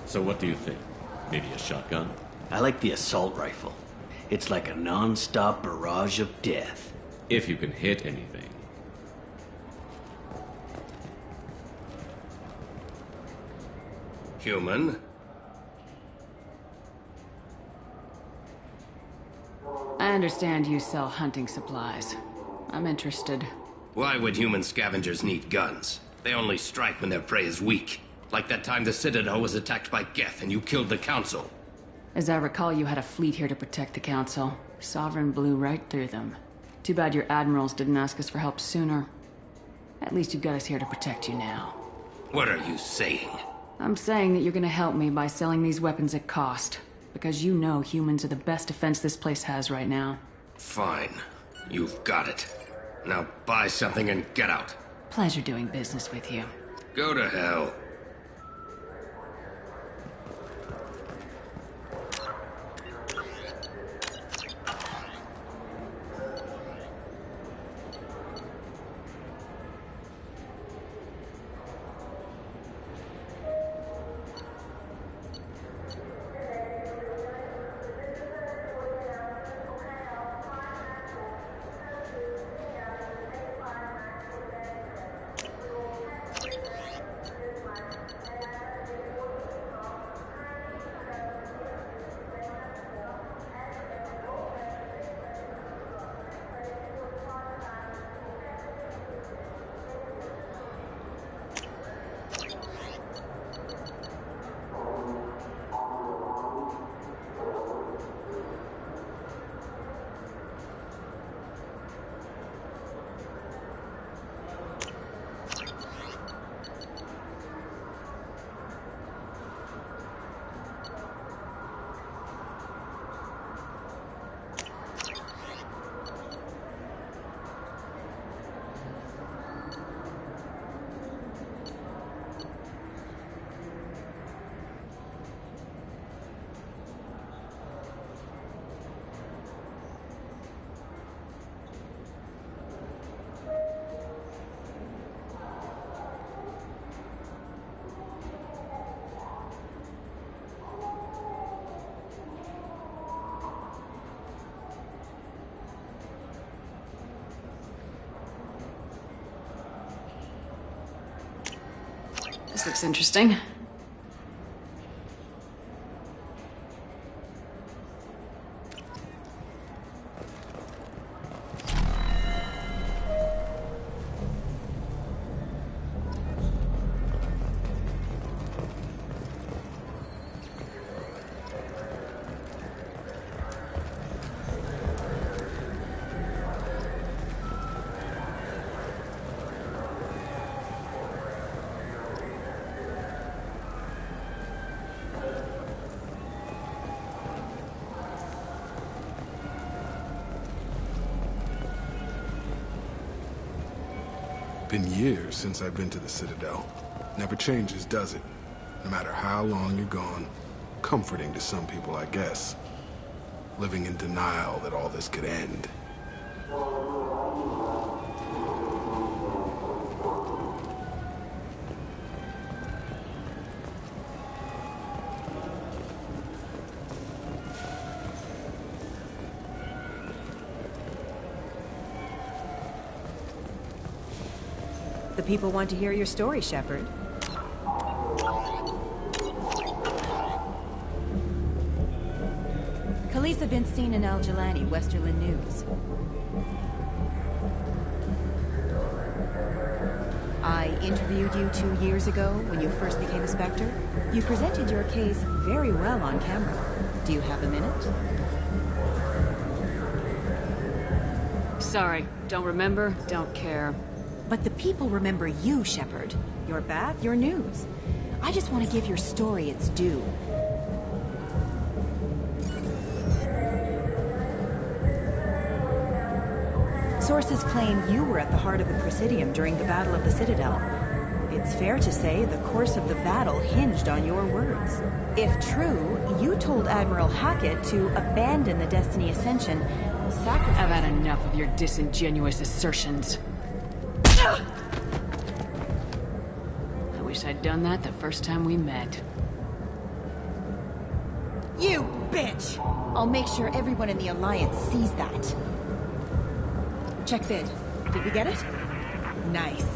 So what do you think? Maybe a shotgun? I like the assault rifle. It's like a non-stop barrage of death. If you can hit anything. Human? I understand you sell hunting supplies. I'm interested. Why would human scavengers need guns? They only strike when their prey is weak. Like that time the Citadel was attacked by Geth and you killed the Council. As I recall, you had a fleet here to protect the Council. Sovereign blew right through them. Too bad your admirals didn't ask us for help sooner. At least you've got us here to protect you now. What are you saying? I'm saying that you're gonna help me by selling these weapons at cost. Because you know humans are the best defense this place has right now. Fine. You've got it. Now buy something and get out. Pleasure doing business with you. Go to hell. This looks interesting. Been years since I've been to the Citadel. Never changes, does it? No matter how long you're gone. Comforting to some people, I guess. Living in denial that all this could end. The people want to hear your story, Shepard. Khaleesa been seen in Al Jalani, Westerland News. I interviewed you 2 years ago when you first became a Spectre. You presented your case very well on camera. Do you have a minute? Sorry, don't remember, don't care. But the people remember you, Shepard. Your back, your news. I just want to give your story its due. Sources claim you were at the heart of the Presidium during the Battle of the Citadel. It's fair to say the course of the battle hinged on your words. If true, you told Admiral Hackett to abandon the Destiny Ascension, sacrifice... I've had enough of your disingenuous assertions. I wish I'd done that the first time we met. You bitch! I'll make sure everyone in the Alliance sees that. Check vid. Did we get it? Nice.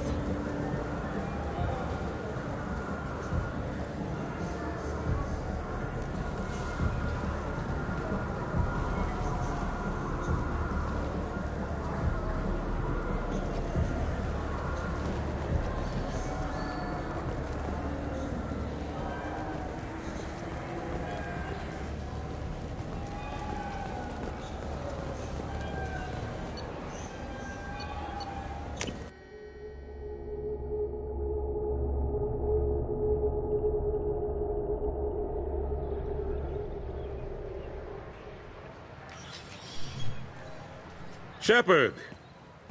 Shepard!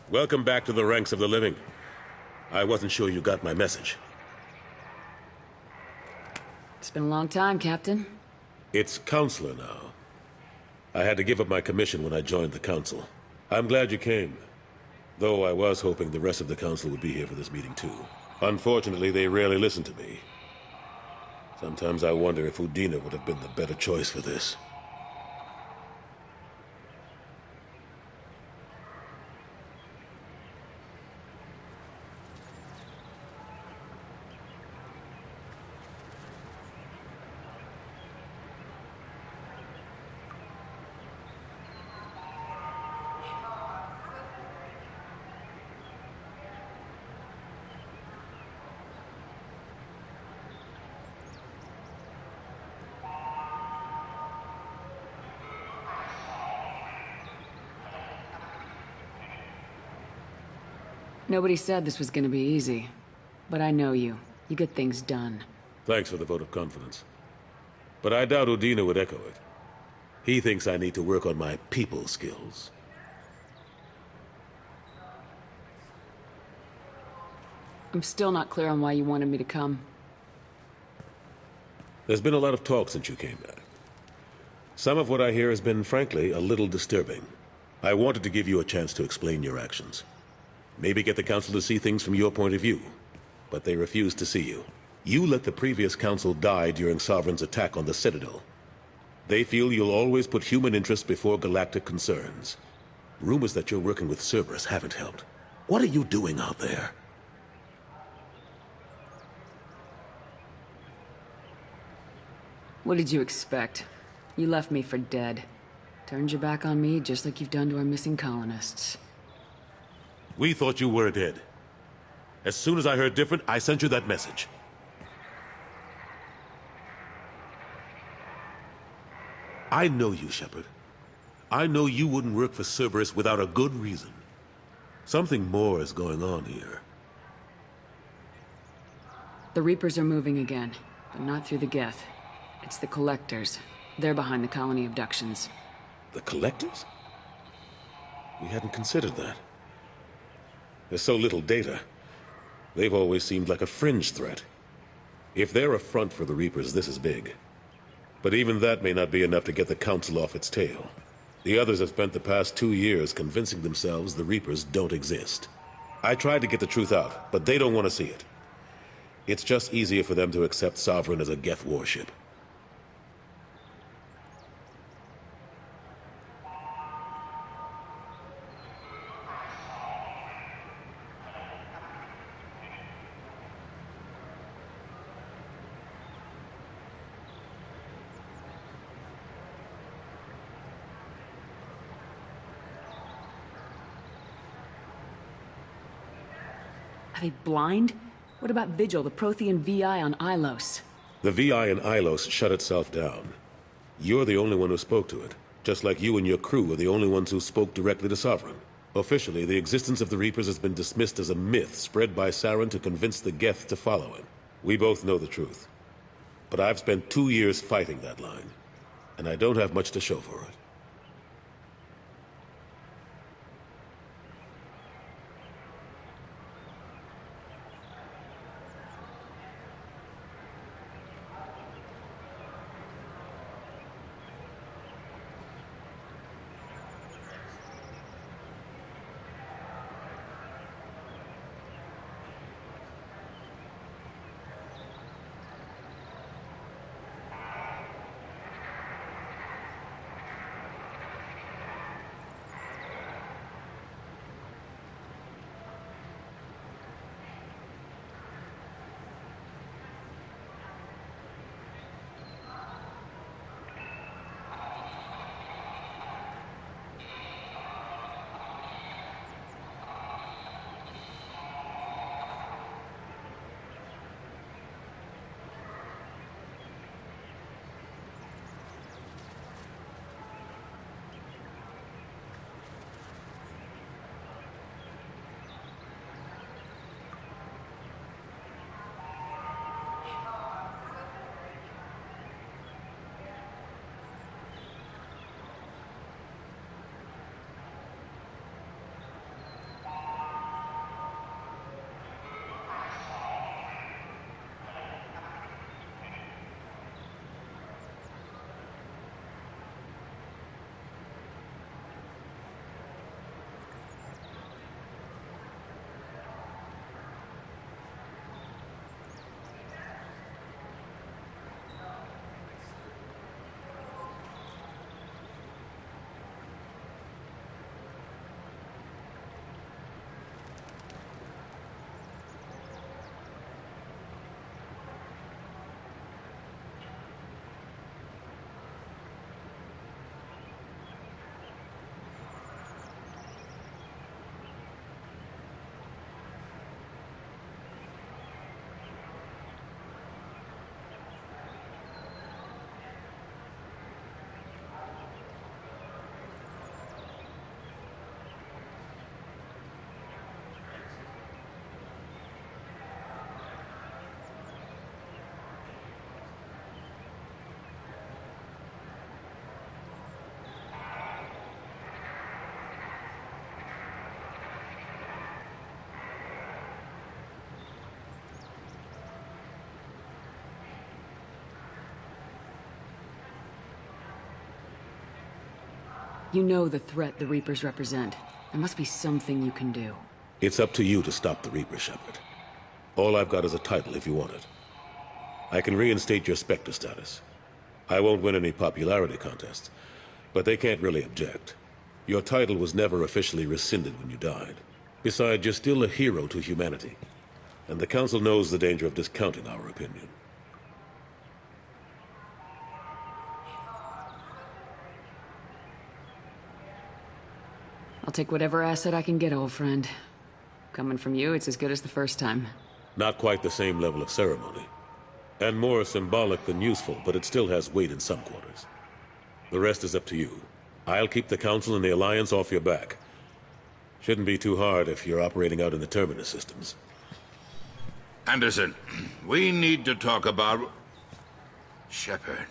Welcome back to the ranks of the living. I wasn't sure you got my message. It's been a long time, Captain. It's Counselor now. I had to give up my commission when I joined the Council. I'm glad you came. Though I was hoping the rest of the Council would be here for this meeting too. Unfortunately, they rarely listen to me. Sometimes I wonder if Udina would have been the better choice for this. Nobody said this was gonna be easy. But I know you. You get things done. Thanks for the vote of confidence. But I doubt Udina would echo it. He thinks I need to work on my people skills. I'm still not clear on why you wanted me to come. There's been a lot of talk since you came back. Some of what I hear has been, frankly, a little disturbing. I wanted to give you a chance to explain your actions. Maybe get the Council to see things from your point of view. But they refuse to see you. You let the previous Council die during Sovereign's attack on the Citadel. They feel you'll always put human interests before galactic concerns. Rumors that you're working with Cerberus haven't helped. What are you doing out there? What did you expect? You left me for dead. Turned your back on me just like you've done to our missing colonists. We thought you were dead. As soon as I heard different, I sent you that message. I know you, Shepard. I know you wouldn't work for Cerberus without a good reason. Something more is going on here. The Reapers are moving again, but not through the Geth. It's the Collectors. They're behind the colony abductions. The Collectors? We hadn't considered that. There's so little data. They've always seemed like a fringe threat. If they're a front for the Reapers, this is big. But even that may not be enough to get the Council off its tail. The others have spent the past 2 years convincing themselves the Reapers don't exist. I tried to get the truth out, but they don't want to see it. It's just easier for them to accept Sovereign as a Geth warship. Are they blind? What about Vigil, the Prothean VI on Ilos? The VI in Ilos shut itself down. You're the only one who spoke to it, just like you and your crew are the only ones who spoke directly to Sovereign. Officially, the existence of the Reapers has been dismissed as a myth spread by Saren to convince the Geth to follow him. We both know the truth. But I've spent 2 years fighting that line, and I don't have much to show for it. You know the threat the Reapers represent. There must be something you can do. It's up to you to stop the Reaper, Shepard. All I've got is a title if you want it. I can reinstate your Spectre status. I won't win any popularity contests, but they can't really object. Your title was never officially rescinded when you died. Besides, you're still a hero to humanity. And the Council knows the danger of discounting our opinion. I'll take whatever asset I can get, old friend. Coming from you, it's as good as the first time. Not quite the same level of ceremony. And more symbolic than useful, but it still has weight in some quarters. The rest is up to you. I'll keep the Council and the Alliance off your back. Shouldn't be too hard if you're operating out in the Terminus systems. Anderson, we need to talk about... Shepard,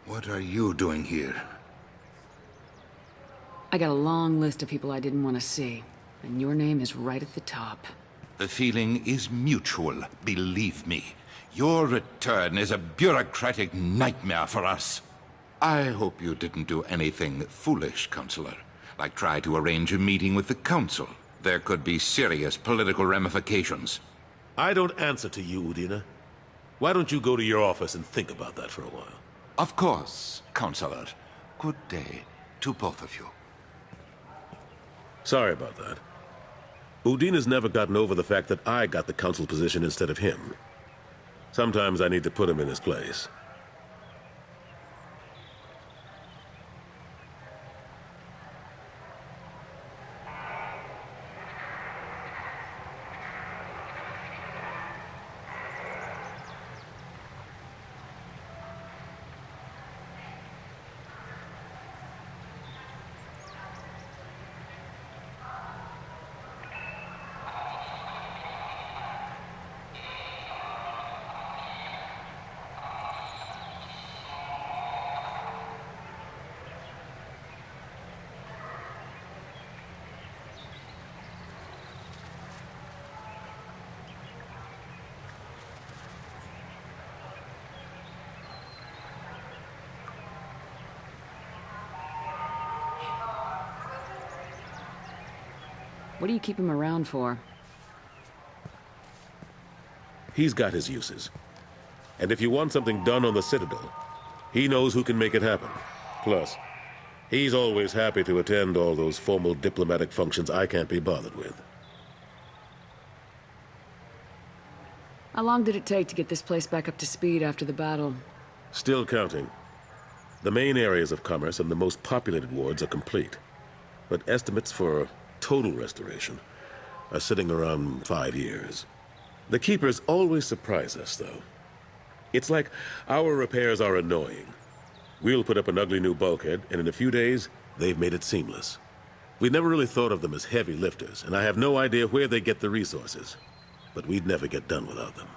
what are you doing here? I got a long list of people I didn't want to see, and your name is right at the top. The feeling is mutual, believe me. Your return is a bureaucratic nightmare for us. I hope you didn't do anything foolish, Counselor, like try to arrange a meeting with the Council. There could be serious political ramifications. I don't answer to you, Udina. Why don't you go to your office and think about that for a while? Of course, Counselor. Good day to both of you. Sorry about that. Udina's never gotten over the fact that I got the Council position instead of him. Sometimes I need to put him in his place. What do you keep him around for? He's got his uses. And if you want something done on the Citadel, he knows who can make it happen. Plus, he's always happy to attend all those formal diplomatic functions I can't be bothered with. How long did it take to get this place back up to speed after the battle? Still counting. The main areas of commerce and the most populated wards are complete. But estimates for total restoration are sitting around 5 years. The Keepers always surprise us, though. It's like our repairs are annoying. We'll put up an ugly new bulkhead, and in a few days, they've made it seamless. We never really thought of them as heavy lifters, and I have no idea where they get the resources. But we'd never get done without them.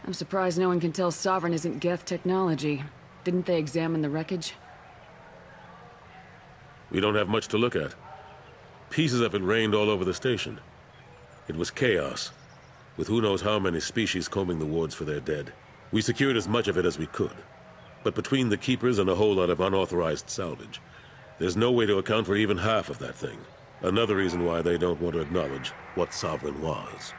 I'm surprised no one can tell Sovereign isn't Geth technology. Didn't they examine the wreckage? We don't have much to look at. Pieces of it rained all over the station. It was chaos, with who knows how many species combing the wards for their dead. We secured as much of it as we could. But between the Keepers and a whole lot of unauthorized salvage, there's no way to account for even half of that thing. Another reason why they don't want to acknowledge what Sovereign was.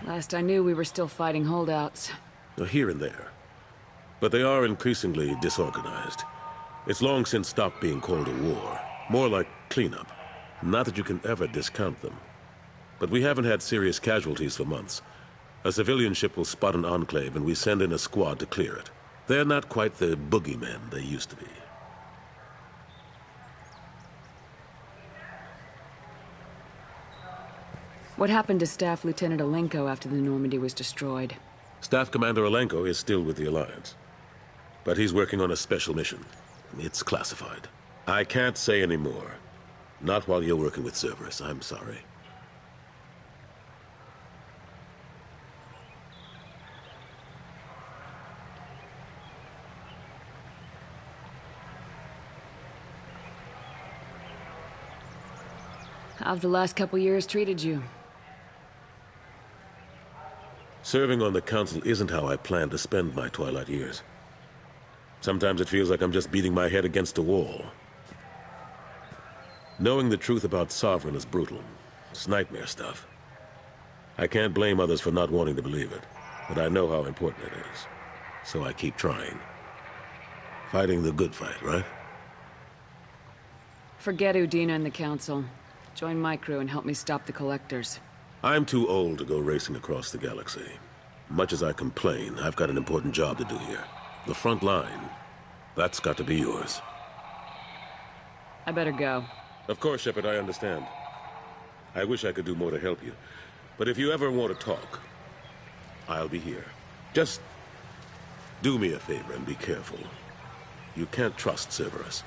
Last I knew, we were still fighting holdouts. Here and there. But they are increasingly disorganized. It's long since stopped being called a war. More like cleanup. Not that you can ever discount them. But we haven't had serious casualties for months. A civilian ship will spot an enclave and we send in a squad to clear it. They're not quite the boogeymen they used to be. What happened to Staff Lieutenant Alenko after the Normandy was destroyed? Staff Commander Alenko is still with the Alliance. But he's working on a special mission. It's classified. I can't say any more. Not while you're working with Cerberus, I'm sorry. How've the last couple years treated you? Serving on the Council isn't how I plan to spend my twilight years. Sometimes it feels like I'm just beating my head against a wall. Knowing the truth about Sovereign is brutal. It's nightmare stuff. I can't blame others for not wanting to believe it, but I know how important it is. So I keep trying. Fighting the good fight, right? Forget Udina and the Council. Join my crew and help me stop the Collectors. I'm too old to go racing across the galaxy. Much as I complain, I've got an important job to do here. The front line. That's got to be yours. I better go. Of course, Shepard, I understand. I wish I could do more to help you. But if you ever want to talk, I'll be here. Just do me a favor and be careful. You can't trust Cerberus.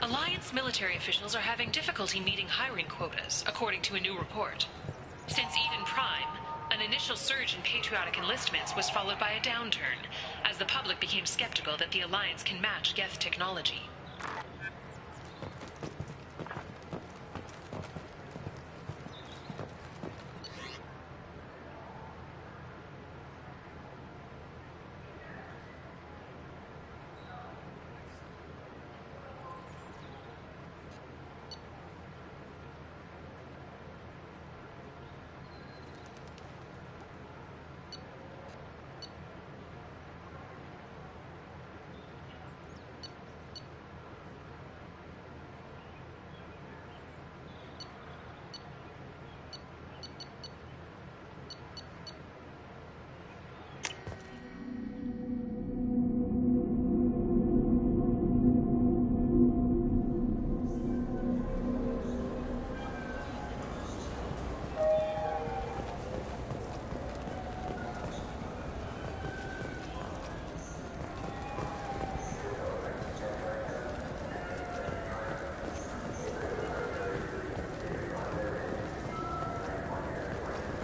Alliance military officials are having difficulty meeting hiring quotas, according to a new report. Since Eden Prime, an initial surge in patriotic enlistments was followed by a downturn, as the public became skeptical that the Alliance can match Geth technology.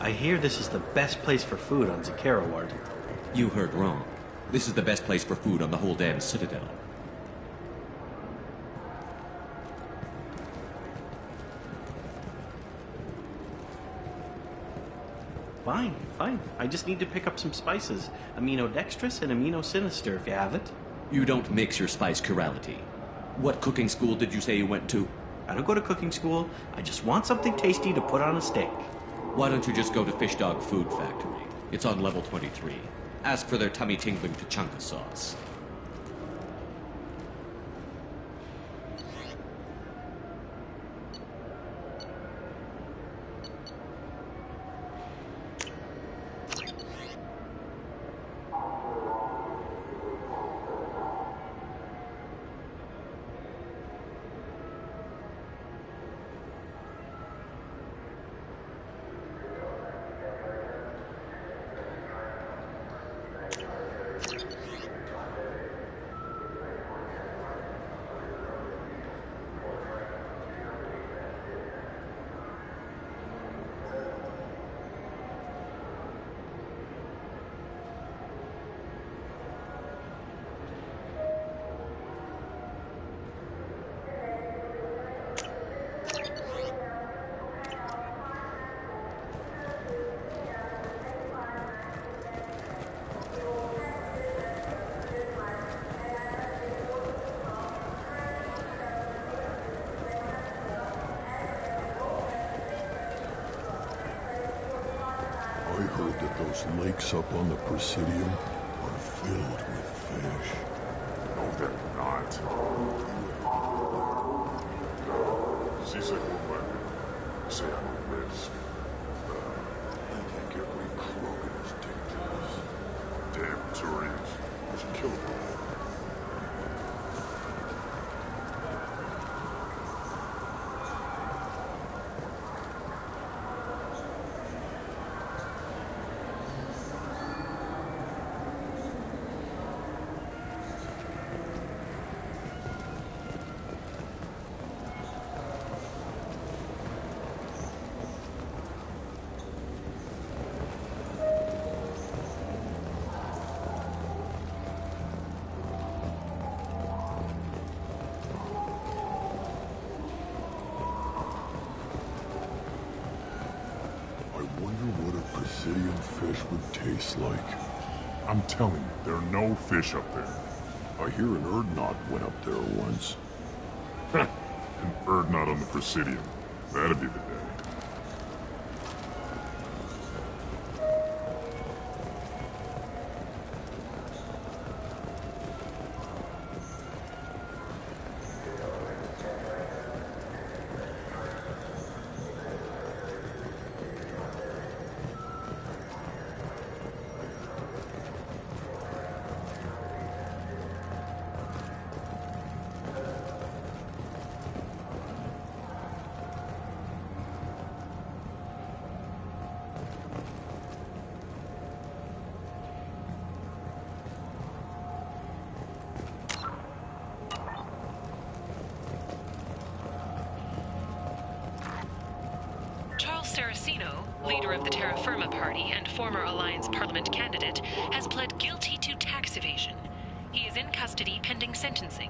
I hear this is the best place for food on Zakera Ward. You heard wrong. This is the best place for food on the whole damn Citadel. Fine, fine. I just need to pick up some spices. Aminodextrous and aminosinister, if you have it. You don't mix your spice chirality. What cooking school did you say you went to? I don't go to cooking school. I just want something tasty to put on a steak. Why don't you just go to Fish Dog Food Factory? It's on level 23. Ask for their tummy-tingling Tachanka sauce. Those lakes up on the Presidium are filled with fish. No, they're not. Sí sé cómo va. Say I'm a risk. I think every crook is dangerous. Damn Turians. I should kill them. Presidium fish would taste like. I'm telling you, there are no fish up there. I hear an Urdnot went up there once. An Urdnot on the Presidium. That'd be the day. Saraceno, leader of the Terra Firma Party and former Alliance Parliament candidate, has pled guilty to tax evasion. He is in custody pending sentencing.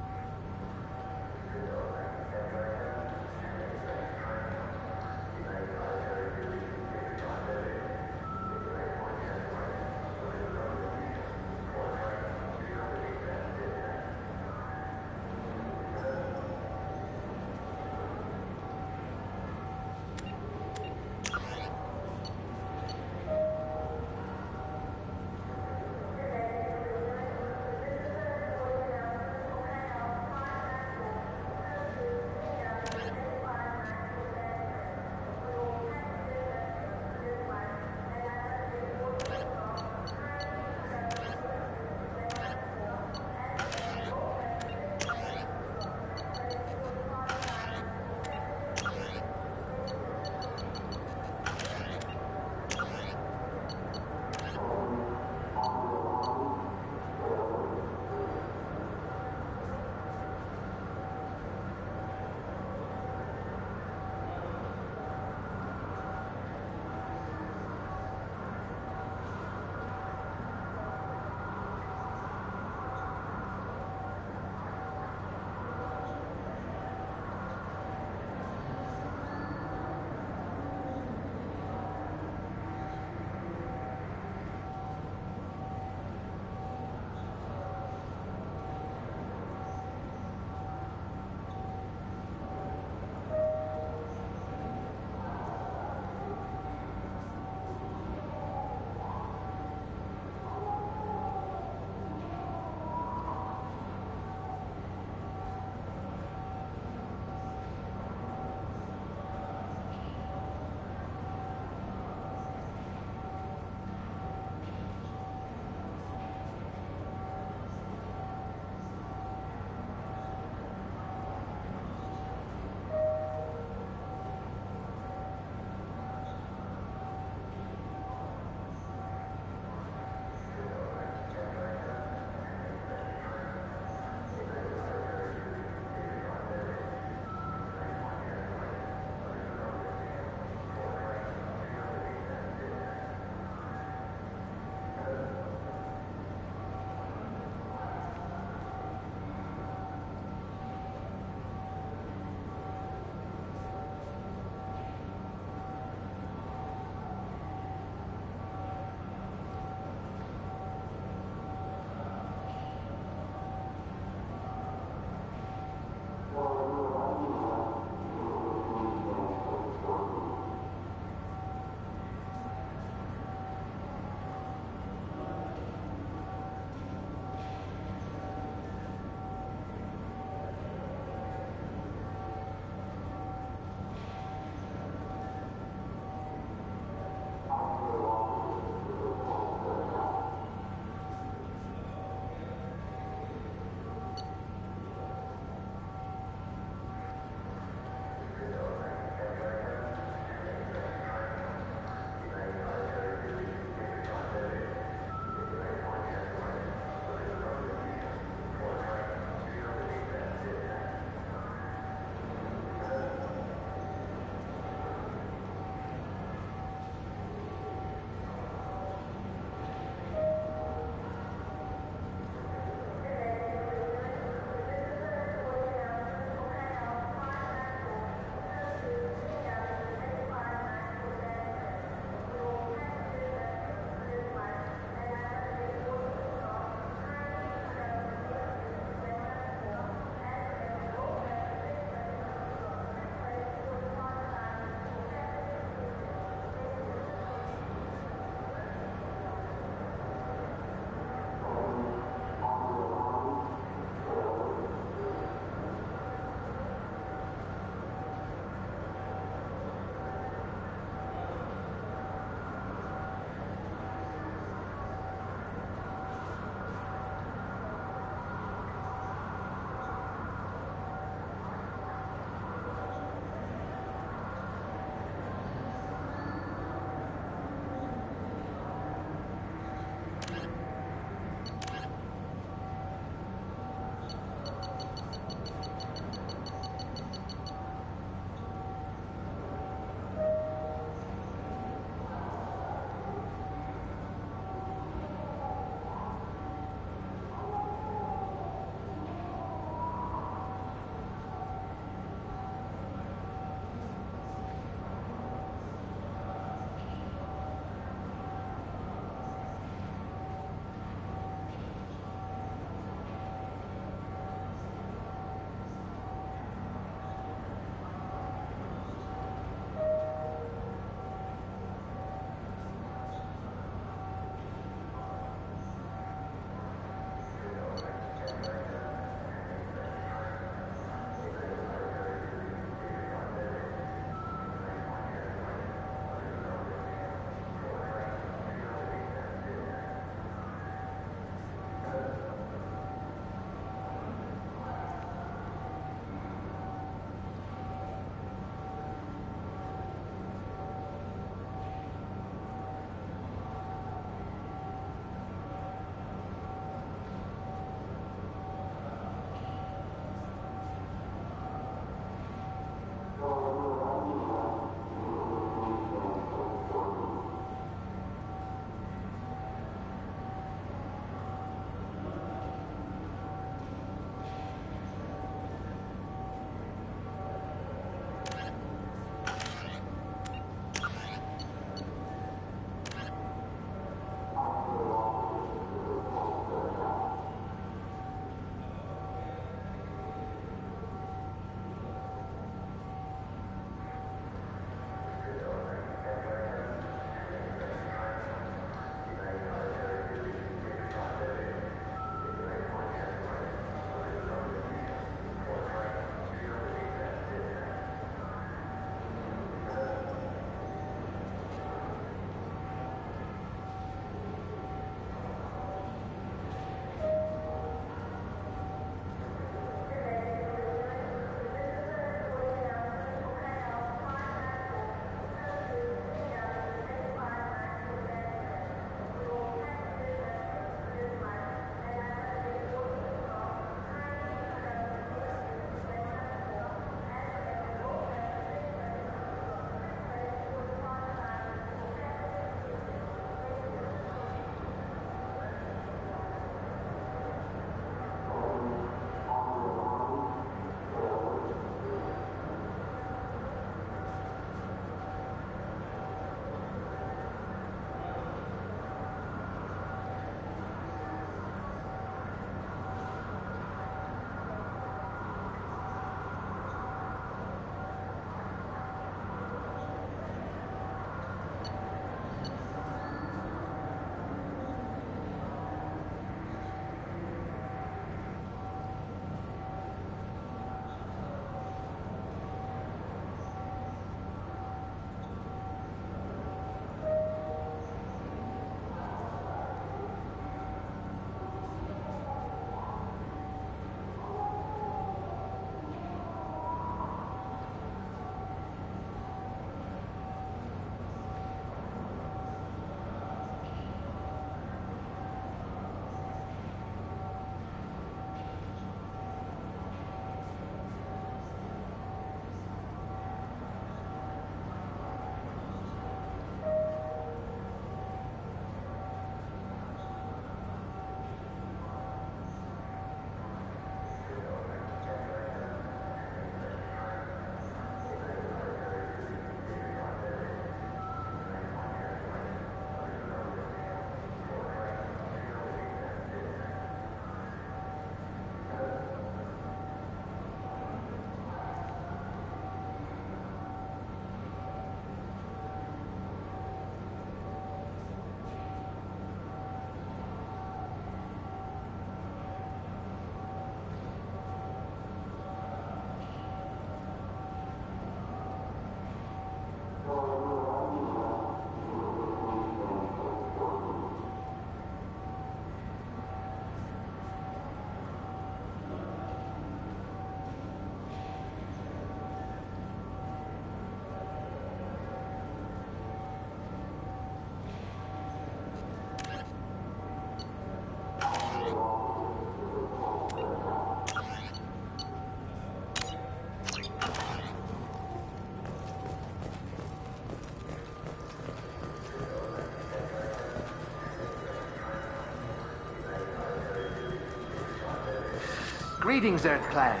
Greetings, Earth Clan.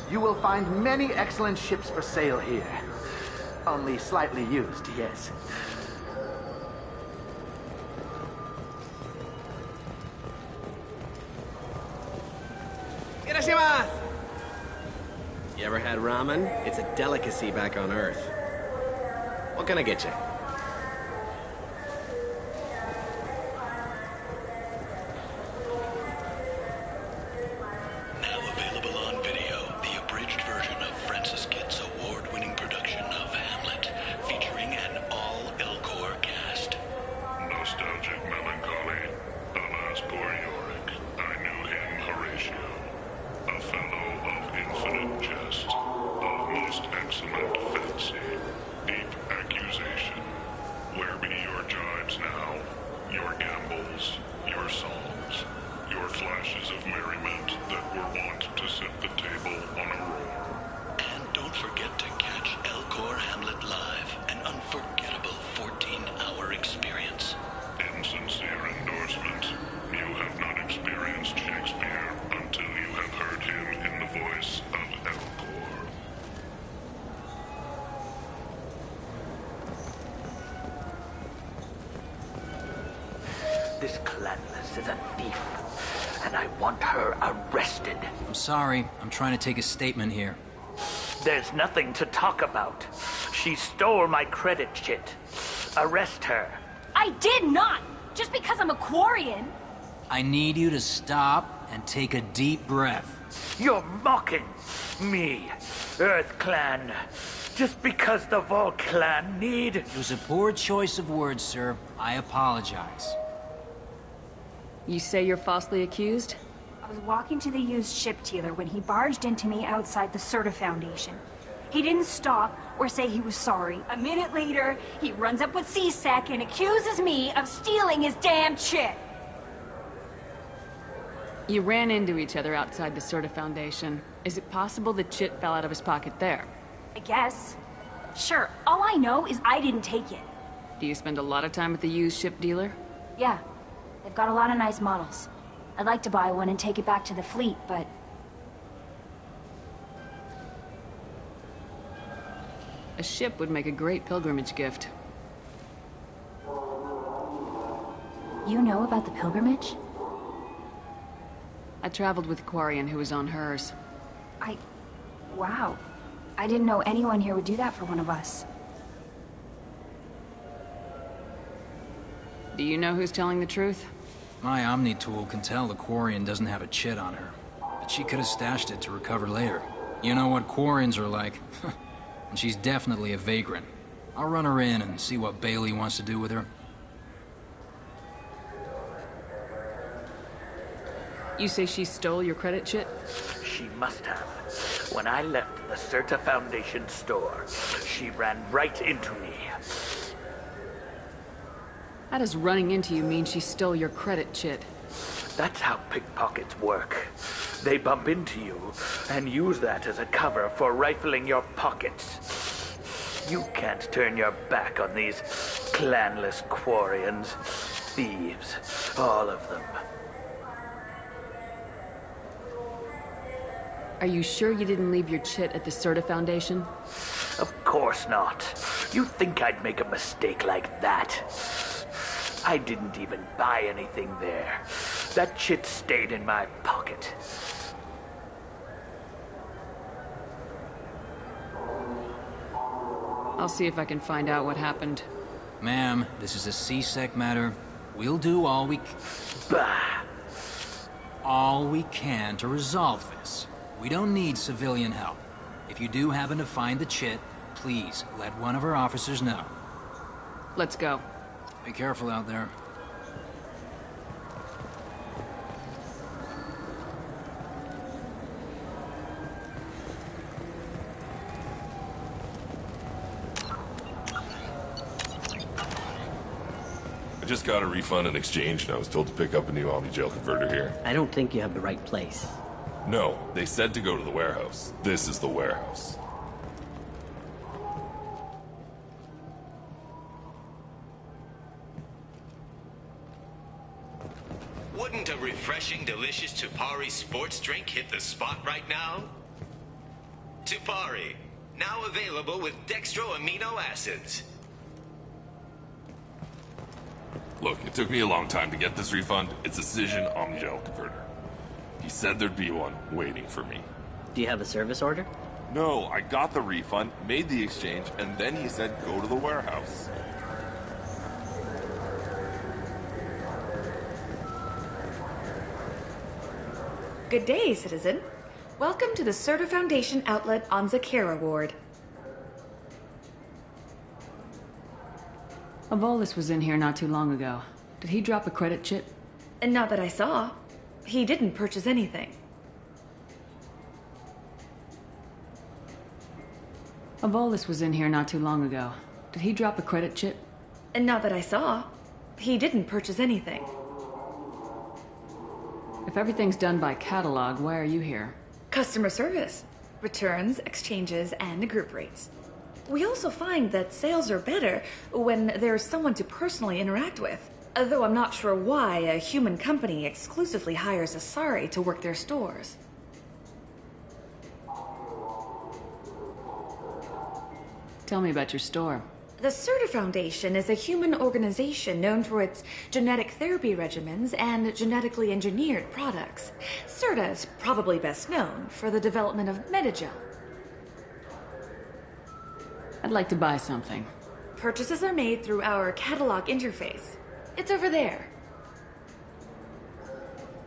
You will find many excellent ships for sale here. Only slightly used, yes. You ever had ramen? It's a delicacy back on Earth. What can I get you? This Clanless is a thief, and I want her arrested. I'm sorry. I'm trying to take a statement here. There's nothing to talk about. She stole my credit chit. Arrest her. I did not! Just because I'm a Quarian! I need you to stop and take a deep breath. You're mocking me, Earth Clan. Just because the Vol Clan need... It was a poor choice of words, sir. I apologize. You say you're falsely accused? I was walking to the used ship dealer when he barged into me outside the Serta Foundation. He didn't stop or say he was sorry. A minute later, he runs up with C-Sec and accuses me of stealing his damn chit. You ran into each other outside the Serta Foundation. Is it possible the chit fell out of his pocket there? I guess. Sure, all I know is I didn't take it. Do you spend a lot of time at the used ship dealer? Yeah. They've got a lot of nice models. I'd like to buy one and take it back to the fleet, but... A ship would make a great pilgrimage gift. You know about the pilgrimage? I traveled with a Quarian who was on hers. Wow. I didn't know anyone here would do that for one of us. Do you know who's telling the truth? My Omni tool can tell the Quarian doesn't have a chit on her. But she could have stashed it to recover later. You know what Quarians are like. And she's definitely a vagrant. I'll run her in and see what Bailey wants to do with her. You say she stole your credit chit? She must have. When I left the Serta Foundation store, she ran right into me. How does running into you mean she stole your credit chit? That's how pickpockets work. They bump into you and use that as a cover for rifling your pockets. You can't turn your back on these clanless Quarians. Thieves, all of them. Are you sure you didn't leave your chit at the Serta Foundation? Of course not. You think I'd make a mistake like that? I didn't even buy anything there. That chit stayed in my pocket. I'll see if I can find out what happened. Ma'am, this is a C-Sec matter. We'll do all we can to resolve this. We don't need civilian help. If you do happen to find the chit, Please, let one of our officers know. Let's go. Be careful out there. I just got a refund and exchange, and I was told to pick up a new Omni-Gel converter here. I don't think you have the right place. No, they said to go to the warehouse. This is the warehouse. Wouldn't a refreshing, delicious Tupari sports drink hit the spot right now? Tupari, now available with dextro amino acids. Look, it took me a long time to get this refund. It's a Cision Omni-Gel converter. He said there'd be one waiting for me. Do you have a service order? No, I got the refund, made the exchange, and then he said go to the warehouse. Good day, citizen. Welcome to the Serta Foundation outlet on Zakera Ward. Avolis was in here not too long ago. Did he drop a credit chip? Not that I saw. He didn't purchase anything. Avolis was in here not too long ago. Did he drop a credit chip? Not that I saw. He didn't purchase anything. If everything's done by catalog, why are you here? Customer service. Returns, exchanges, and group rates. We also find that sales are better when there's someone to personally interact with. Though I'm not sure why a human company exclusively hires Asari to work their stores. Tell me about your store. The Serta Foundation is a human organization known for its genetic therapy regimens and genetically engineered products. Serta is probably best known for the development of Metagel. I'd like to buy something. Purchases are made through our catalog interface. It's over there.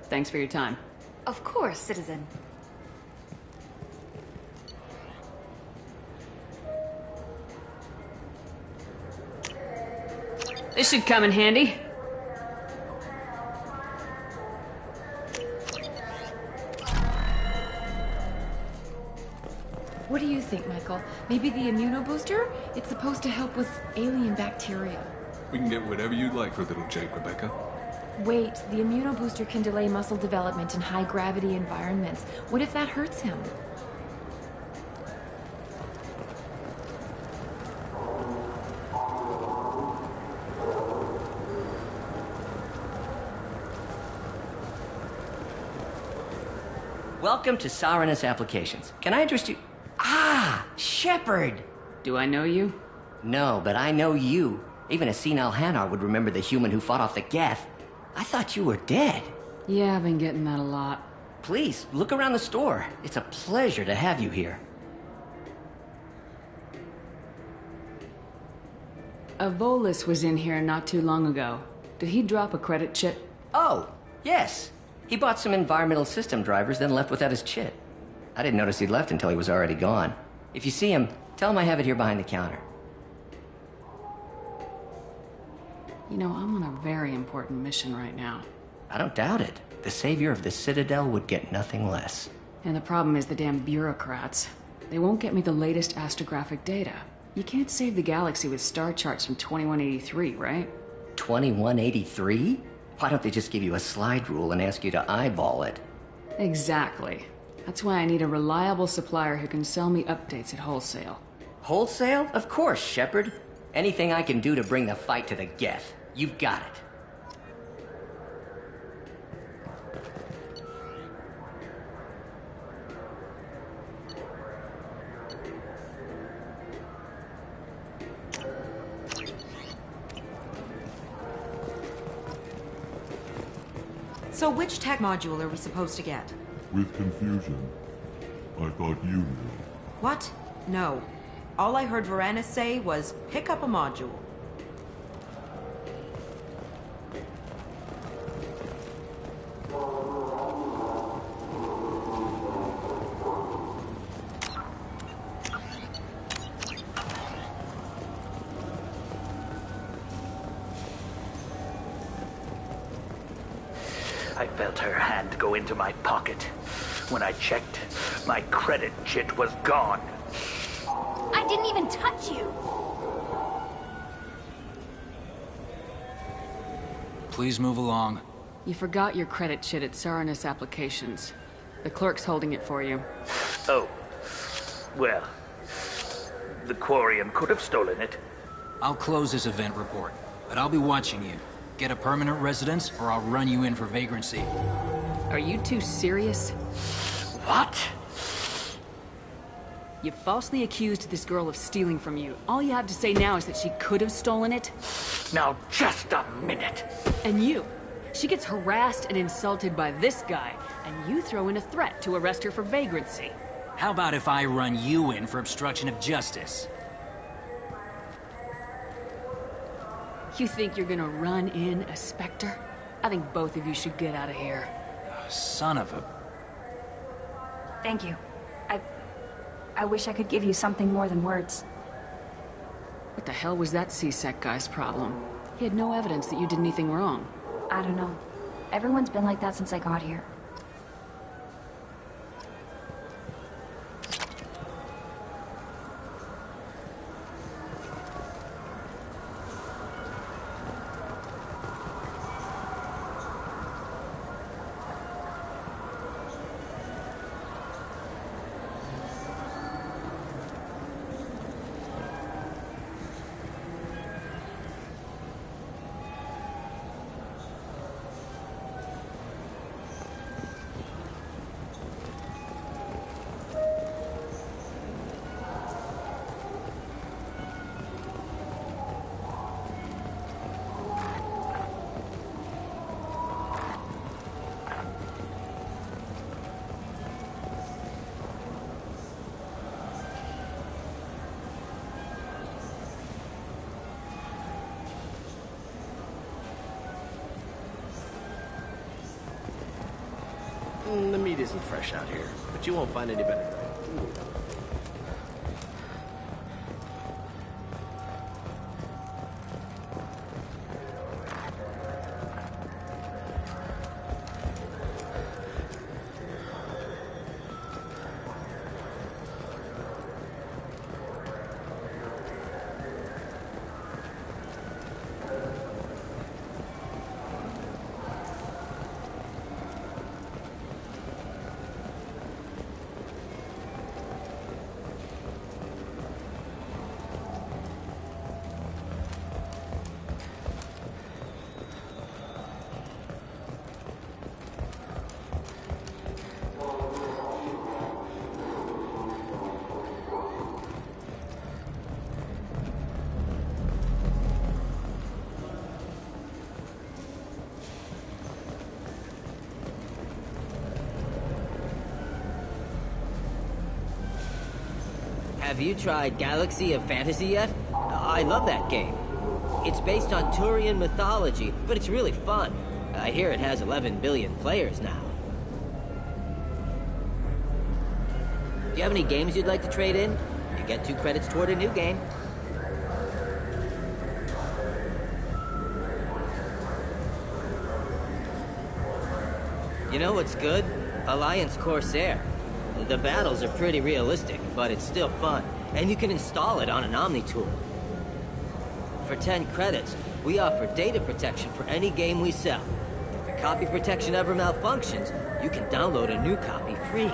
Thanks for your time. Of course, citizen. This should come in handy. What do you think, Michael? Maybe the immunobooster? It's supposed to help with alien bacteria. We can get whatever you'd like for little Jake, Rebecca. Wait, the immunobooster can delay muscle development in high-gravity environments. What if that hurts him? Welcome to Sarenus Applications. Can I interest you? Ah, Shepard! Do I know you? No, but I know you. Even a senile Hanar would remember the human who fought off the Geth. I thought you were dead. Yeah, I've been getting that a lot. Please, look around the store. It's a pleasure to have you here. Avolis was in here not too long ago. Did he drop a credit chip? Oh, yes. He bought some environmental system drivers, then left without his chip. I didn't notice he'd left until he was already gone. If you see him, tell him I have it here behind the counter. You know, I'm on a very important mission right now. I don't doubt it. The savior of the Citadel would get nothing less. And the problem is the damn bureaucrats. They won't get me the latest astrographic data. You can't save the galaxy with star charts from 2183, right? 2183? Why don't they just give you a slide rule and ask you to eyeball it? Exactly. That's why I need a reliable supplier who can sell me updates at wholesale. Wholesale? Of course, Shepard. Anything I can do to bring the fight to the Geth. You've got it. So which tech module are we supposed to get? With confusion. I thought you knew. What? No. All I heard Varanus say was, pick up a module. I felt her hand go into my pocket. When I checked, my credit chit was gone. I didn't even touch you. Please move along. You forgot your credit chit at Saranus Applications. The clerk's holding it for you. Oh. Well, the Quarian could have stolen it. I'll close this event report, but I'll be watching you. Get a permanent residence, or I'll run you in for vagrancy. Are you two serious? What? You falsely accused this girl of stealing from you. All you have to say now is that she could have stolen it? Now, just a minute. And you. She gets harassed and insulted by this guy, and you throw in a threat to arrest her for vagrancy. How about if I run you in for obstruction of justice? You think you're gonna run in a Spectre? I think both of you should get out of here. Son of a... Thank you. I wish I could give you something more than words. What the hell was that C-Sec guy's problem? He had no evidence that you did anything wrong. I don't know. Everyone's been like that since I got here. The meat isn't fresh out here, but you won't find any better. Have you tried Galaxy of Fantasy yet? I love that game. It's based on Turian mythology, but it's really fun. I hear it has 11 billion players now. Do you have any games you'd like to trade in? You get 2 credits toward a new game. You know what's good? Alliance Corsair. The battles are pretty realistic, but it's still fun, and you can install it on an Omni tool. For 10 credits, we offer data protection for any game we sell. If the copy protection ever malfunctions, you can download a new copy free.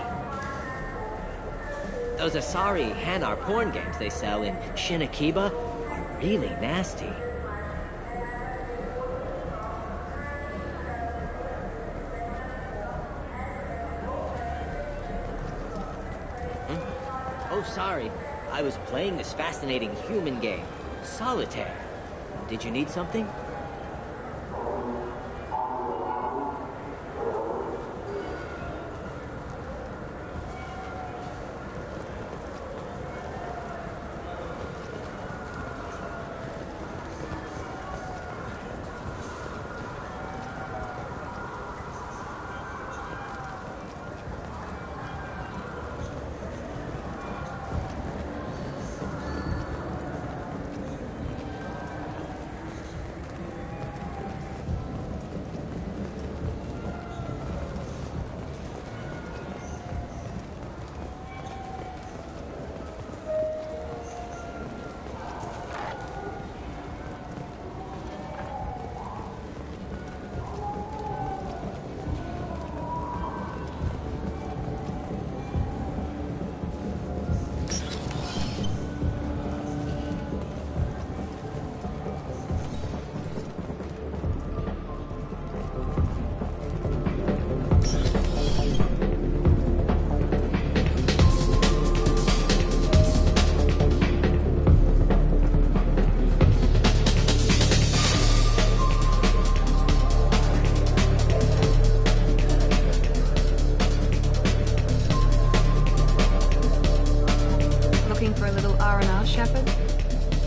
Those Asari Hanar porn games they sell in Shinakiba are really nasty. Oh, sorry. I was playing this fascinating human game, Solitaire. Did you need something? Looking for a little R&R, Shepard?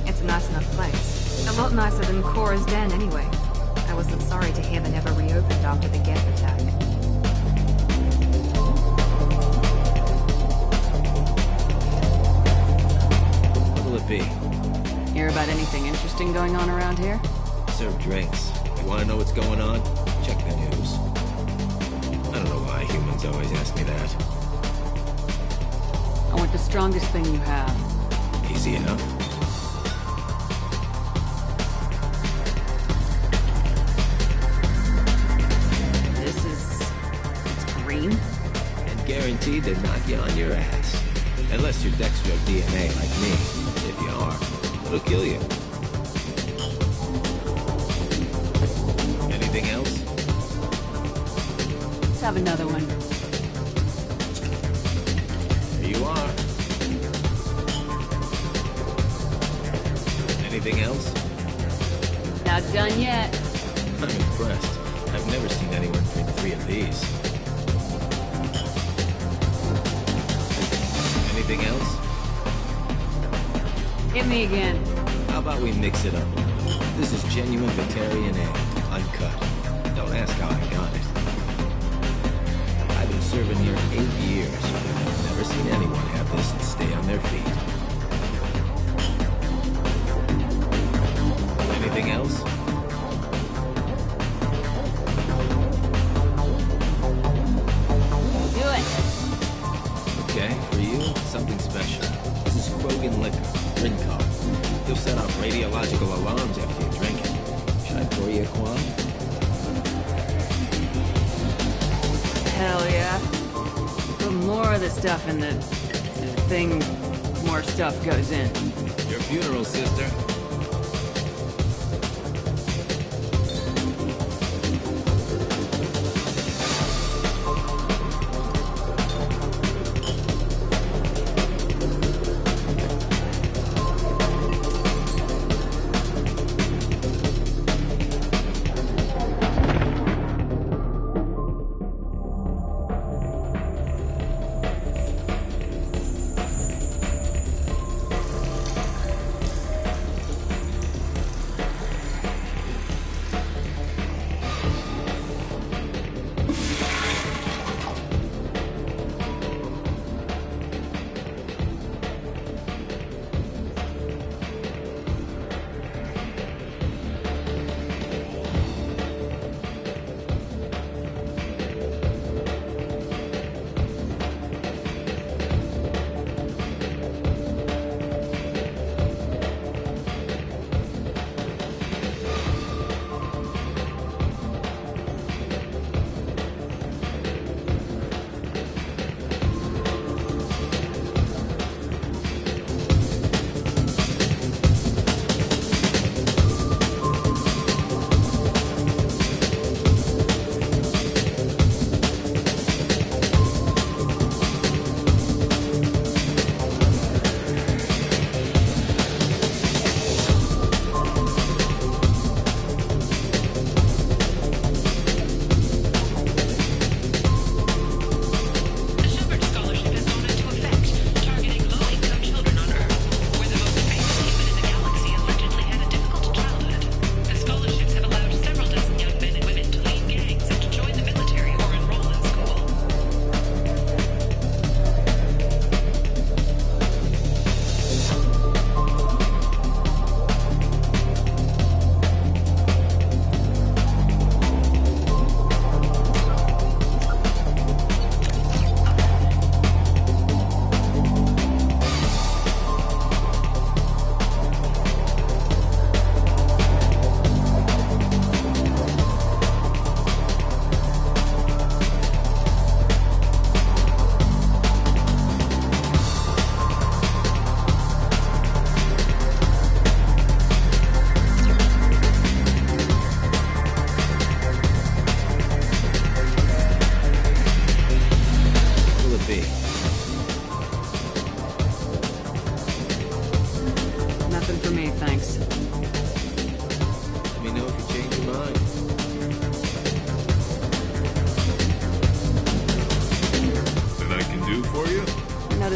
It's a nice enough place. A lot nicer than Cora's den, anyway. I wasn't sorry to hear they never reopened after the Geth attack. What'll it be? Hear about anything interesting going on around here? Serve drinks. You wanna know what's going on? Check the news. I don't know why humans always ask me that. I want the strongest thing you have. Easy enough. It's green? And guaranteed to knock you on your ass. Unless you're Dextro DNA like me. If you are, it'll kill you. Anything else? Let's have another one. Here you are. Anything else? Not done yet. I'm impressed. I've never seen anyone drink 3 of these. Anything else? Hit me again. How about we mix it up? This is genuine Batarian ale, uncut. Don't ask how I got it. I've been serving here 8 years. I've never seen anyone have this and stay on their feet. Anything else? Do it. Okay, for you, something special. This is Krogan liquor, Rincon. You'll set off radiological alarms after you drink it. Should I pour you a quad? Hell yeah. Put more of the stuff in the thing, more stuff goes in. Your funeral, sister.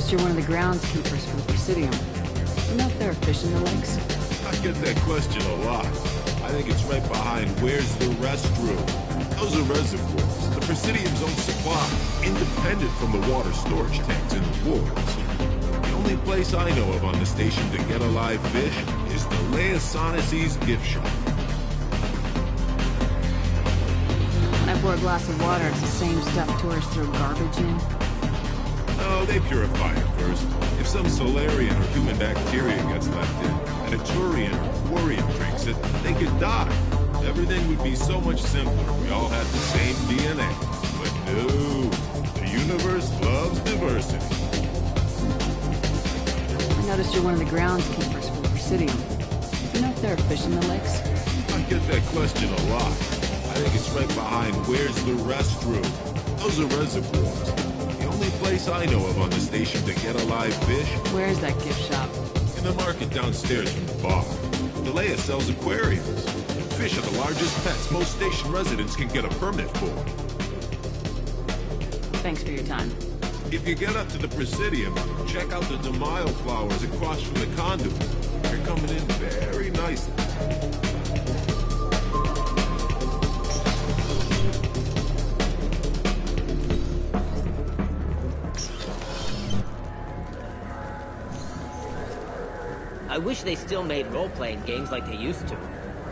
You're one of the groundskeepers for the Presidium. Presidium. You know if there are fish in the lakes? I get that question a lot. I think it's right behind where's the restroom. Those are reservoirs, the Presidium's own supply, independent from the water storage tanks in the wards. The only place I know of on the station to get a live fish is the Leia Sonasy's gift shop. When I pour a glass of water, it's the same stuff tourists throw garbage in. No, they purify it first. If some Solarian or human bacteria gets left in, and a Turian or Quarian drinks it, they could die. Everything would be so much simpler if we all had the same DNA. But no, the universe loves diversity. I noticed you're one of the groundskeepers for the Presidium. Do you know if there are fish in the lakes? I get that question a lot. I think it's right behind where's the restroom. Those are reservoirs. The only place I know of on the station to get a live fish. Where's that gift shop? In the market downstairs from the bar. The Leia sells aquariums. Fish are the largest pets most station residents can get a permit for. Thanks for your time. If you get up to the Presidium, check out the DeMaio flowers across from the conduit. They're coming in very nicely. I wish they still made role-playing games like they used to.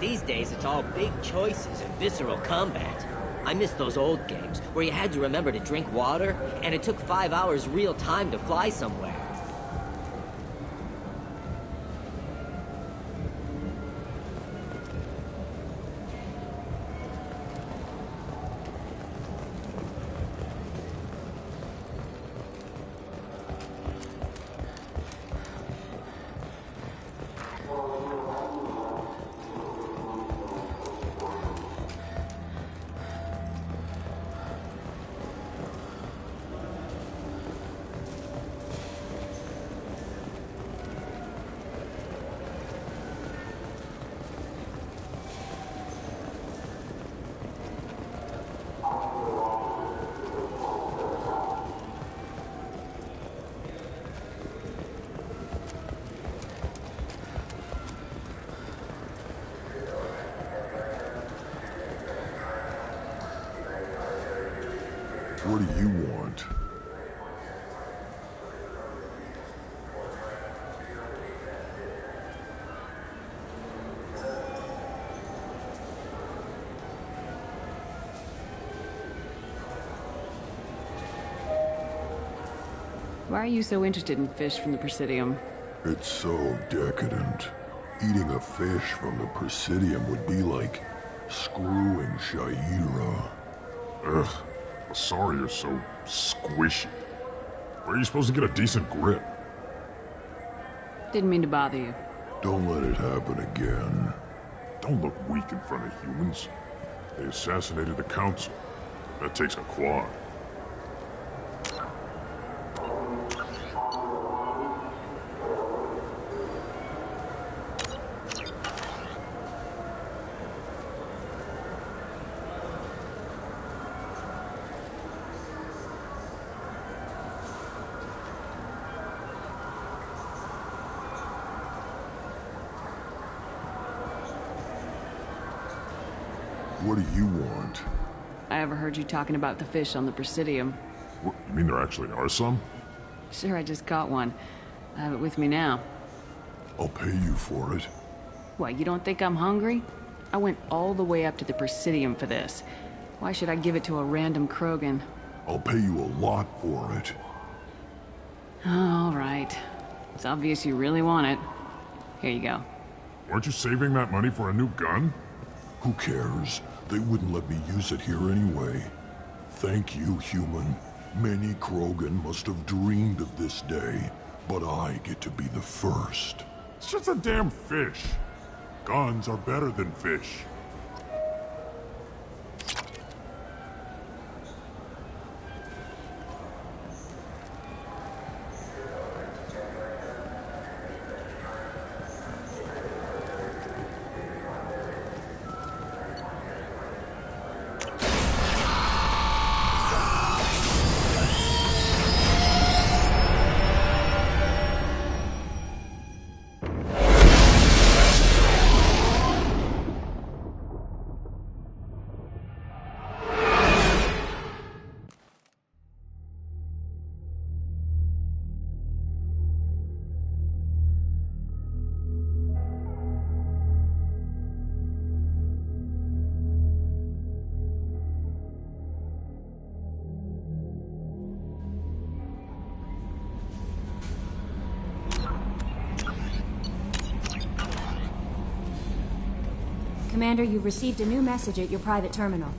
These days, it's all big choices and visceral combat. I miss those old games, where you had to remember to drink water, and it took 5 hours real time to fly somewhere. What do you want? Why are you so interested in fish from the Presidium? It's so decadent. Eating a fish from the Presidium would be like screwing Shaira. Ugh, Asari are so squishy. Where are you supposed to get a decent grip? Didn't mean to bother you. Don't let it happen again. Don't look weak in front of humans. They assassinated the Council. That takes a quad. What do you want? I overheard you talking about the fish on the Presidium. What, you mean there actually are some? Sure, I just caught one. I have it with me now. I'll pay you for it. What, you don't think I'm hungry? I went all the way up to the Presidium for this. Why should I give it to a random Krogan? I'll pay you a lot for it. All right. It's obvious you really want it. Here you go. Weren't you saving that money for a new gun? Who cares? They wouldn't let me use it here anyway. Thank you, human. Many Krogan must have dreamed of this day, but I get to be the first. It's just a damn fish. Guns are better than fish. Commander, you've received a new message at your private terminal.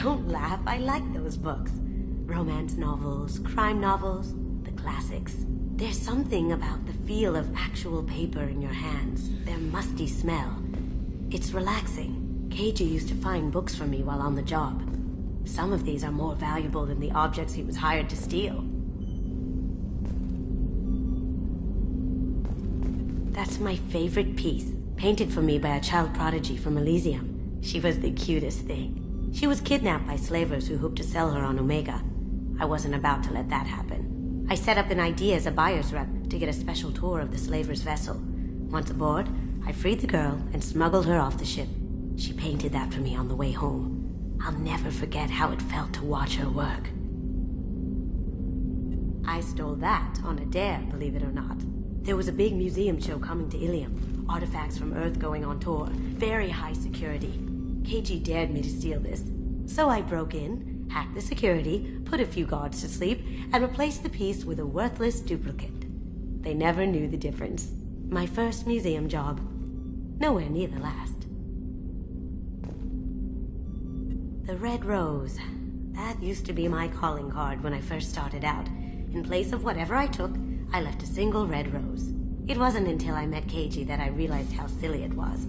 Don't laugh, I like those books. Romance novels, crime novels, the classics. There's something about the feel of actual paper in your hands, their musty smell. It's relaxing. Keiji used to find books for me while on the job. Some of these are more valuable than the objects he was hired to steal. That's my favorite piece, painted for me by a child prodigy from Elysium. She was the cutest thing. She was kidnapped by slavers who hoped to sell her on Omega. I wasn't about to let that happen. I set up an ID as a buyer's rep to get a special tour of the slaver's vessel. Once aboard, I freed the girl and smuggled her off the ship. She painted that for me on the way home. I'll never forget how it felt to watch her work. I stole that on a dare, believe it or not. There was a big museum show coming to Ilium. Artifacts from Earth going on tour. Very high security. Keiji dared me to steal this. So I broke in, hacked the security, put a few guards to sleep, and replaced the piece with a worthless duplicate. They never knew the difference. My first museum job. Nowhere near the last. The Red Rose. That used to be my calling card when I first started out. In place of whatever I took, I left a single red rose. It wasn't until I met Keiji that I realized how silly it was.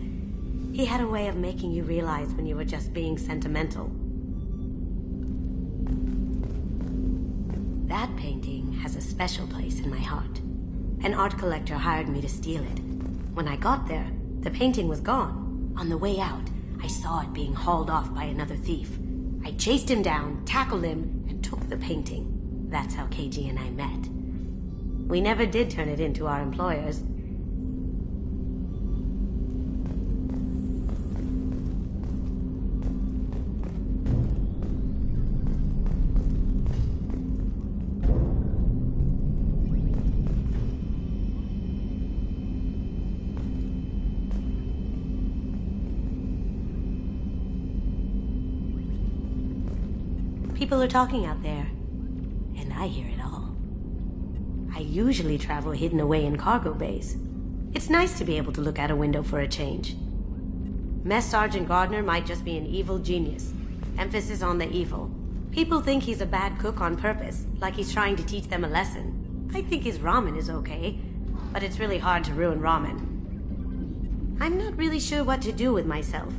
He had a way of making you realize when you were just being sentimental. That painting has a special place in my heart. An art collector hired me to steal it. When I got there, the painting was gone. On the way out, I saw it being hauled off by another thief. I chased him down, tackled him, and took the painting. That's how Keiji and I met. We never did turn it into our employers. People are talking out there, and I hear it all. I usually travel hidden away in cargo bays. It's nice to be able to look out a window for a change. Mess Sergeant Gardner might just be an evil genius. Emphasis on the evil. People think he's a bad cook on purpose, like he's trying to teach them a lesson. I think his ramen is okay, but it's really hard to ruin ramen. I'm not really sure what to do with myself.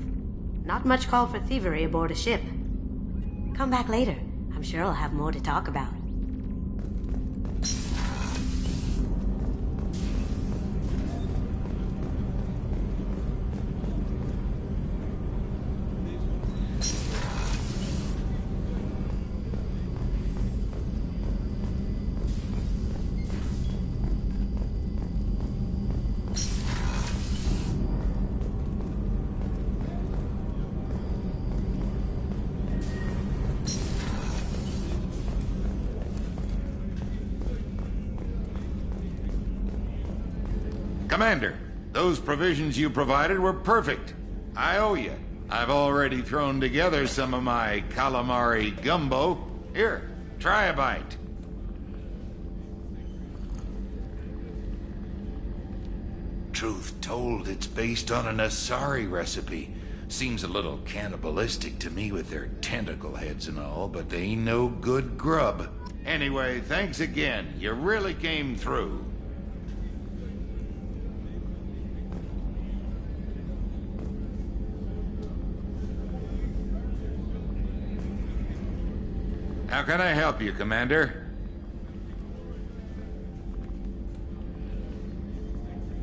Not much call for thievery aboard a ship. Come back later. I'm sure I'll have more to talk about. Commander, those provisions you provided were perfect. I owe you. I've already thrown together some of my calamari gumbo. Here, try a bite. Truth told, it's based on an Asari recipe. Seems a little cannibalistic to me with their tentacle heads and all, but they ain't no good grub. Anyway, thanks again. You really came through. How can I help you, Commander?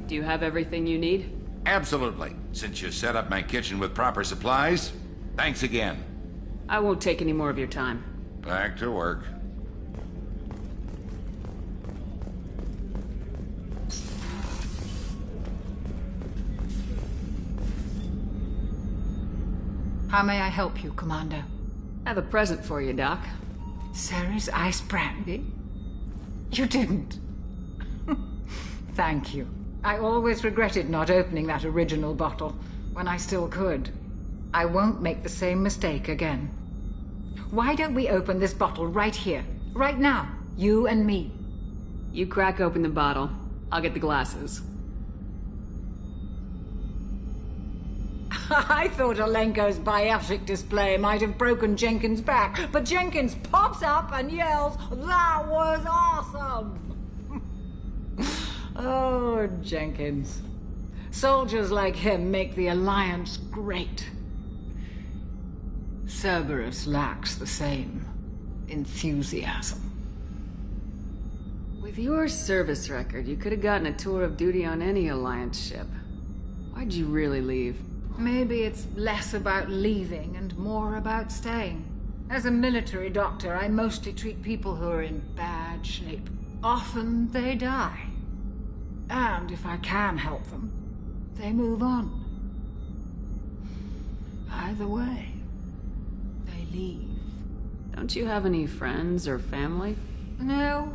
Do you have everything you need? Absolutely. Since you set up my kitchen with proper supplies, thanks again. I won't take any more of your time. Back to work. How may I help you, Commander? I have a present for you, Doc. Ceres ice brandy? You didn't. Thank you. I always regretted not opening that original bottle when I still could. I won't make the same mistake again. Why don't we open this bottle right here, right now, you and me? You crack open the bottle. I'll get the glasses. I thought Alenko's biotic display might have broken Jenkins' back, but Jenkins pops up and yells, "That was awesome!" Oh, Jenkins. Soldiers like him make the Alliance great. Cerberus lacks the same enthusiasm. With your service record, you could have gotten a tour of duty on any Alliance ship. Why'd you really leave? Maybe it's less about leaving and more about staying. As a military doctor, I mostly treat people who are in bad shape. Often they die. And if I can help them, they move on. Either way, they leave. Don't you have any friends or family? No,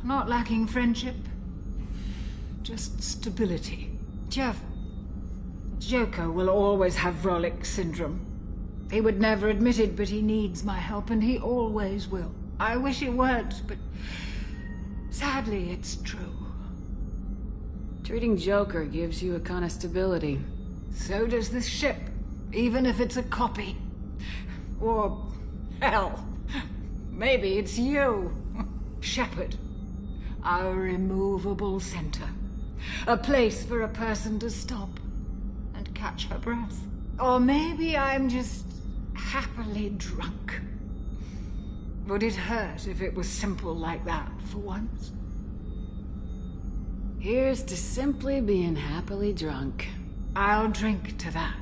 not lacking friendship. Just stability. Jeff, Joko will always have Vrolic syndrome. He would never admit it, but he needs my help, and he always will. I wish it weren't, but sadly, it's true. Treating Joker gives you a kind of stability. So does this ship, even if it's a copy. Or, hell, maybe it's you. Shepard. Our immovable center. A place for a person to stop and catch her breath. Or maybe I'm just happily drunk. Would it hurt if it was simple like that for once? Here's to simply being happily drunk. I'll drink to that.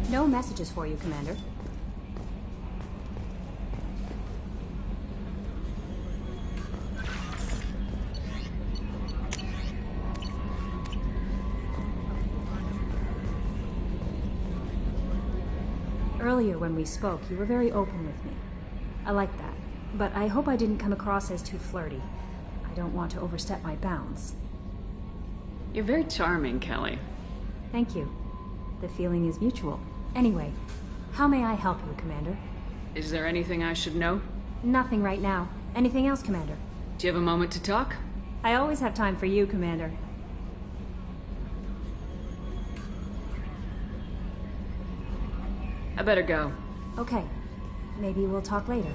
No messages for you, Commander. Earlier when we spoke, you were very open with me. I like that. But I hope I didn't come across as too flirty. I don't want to overstep my bounds. You're very charming, Kelly. Thank you. The feeling is mutual. Anyway, how may I help you, Commander? Is there anything I should know? Nothing right now. Anything else, Commander? Do you have a moment to talk? I always have time for you, Commander. I better go. Okay. Maybe we'll talk later.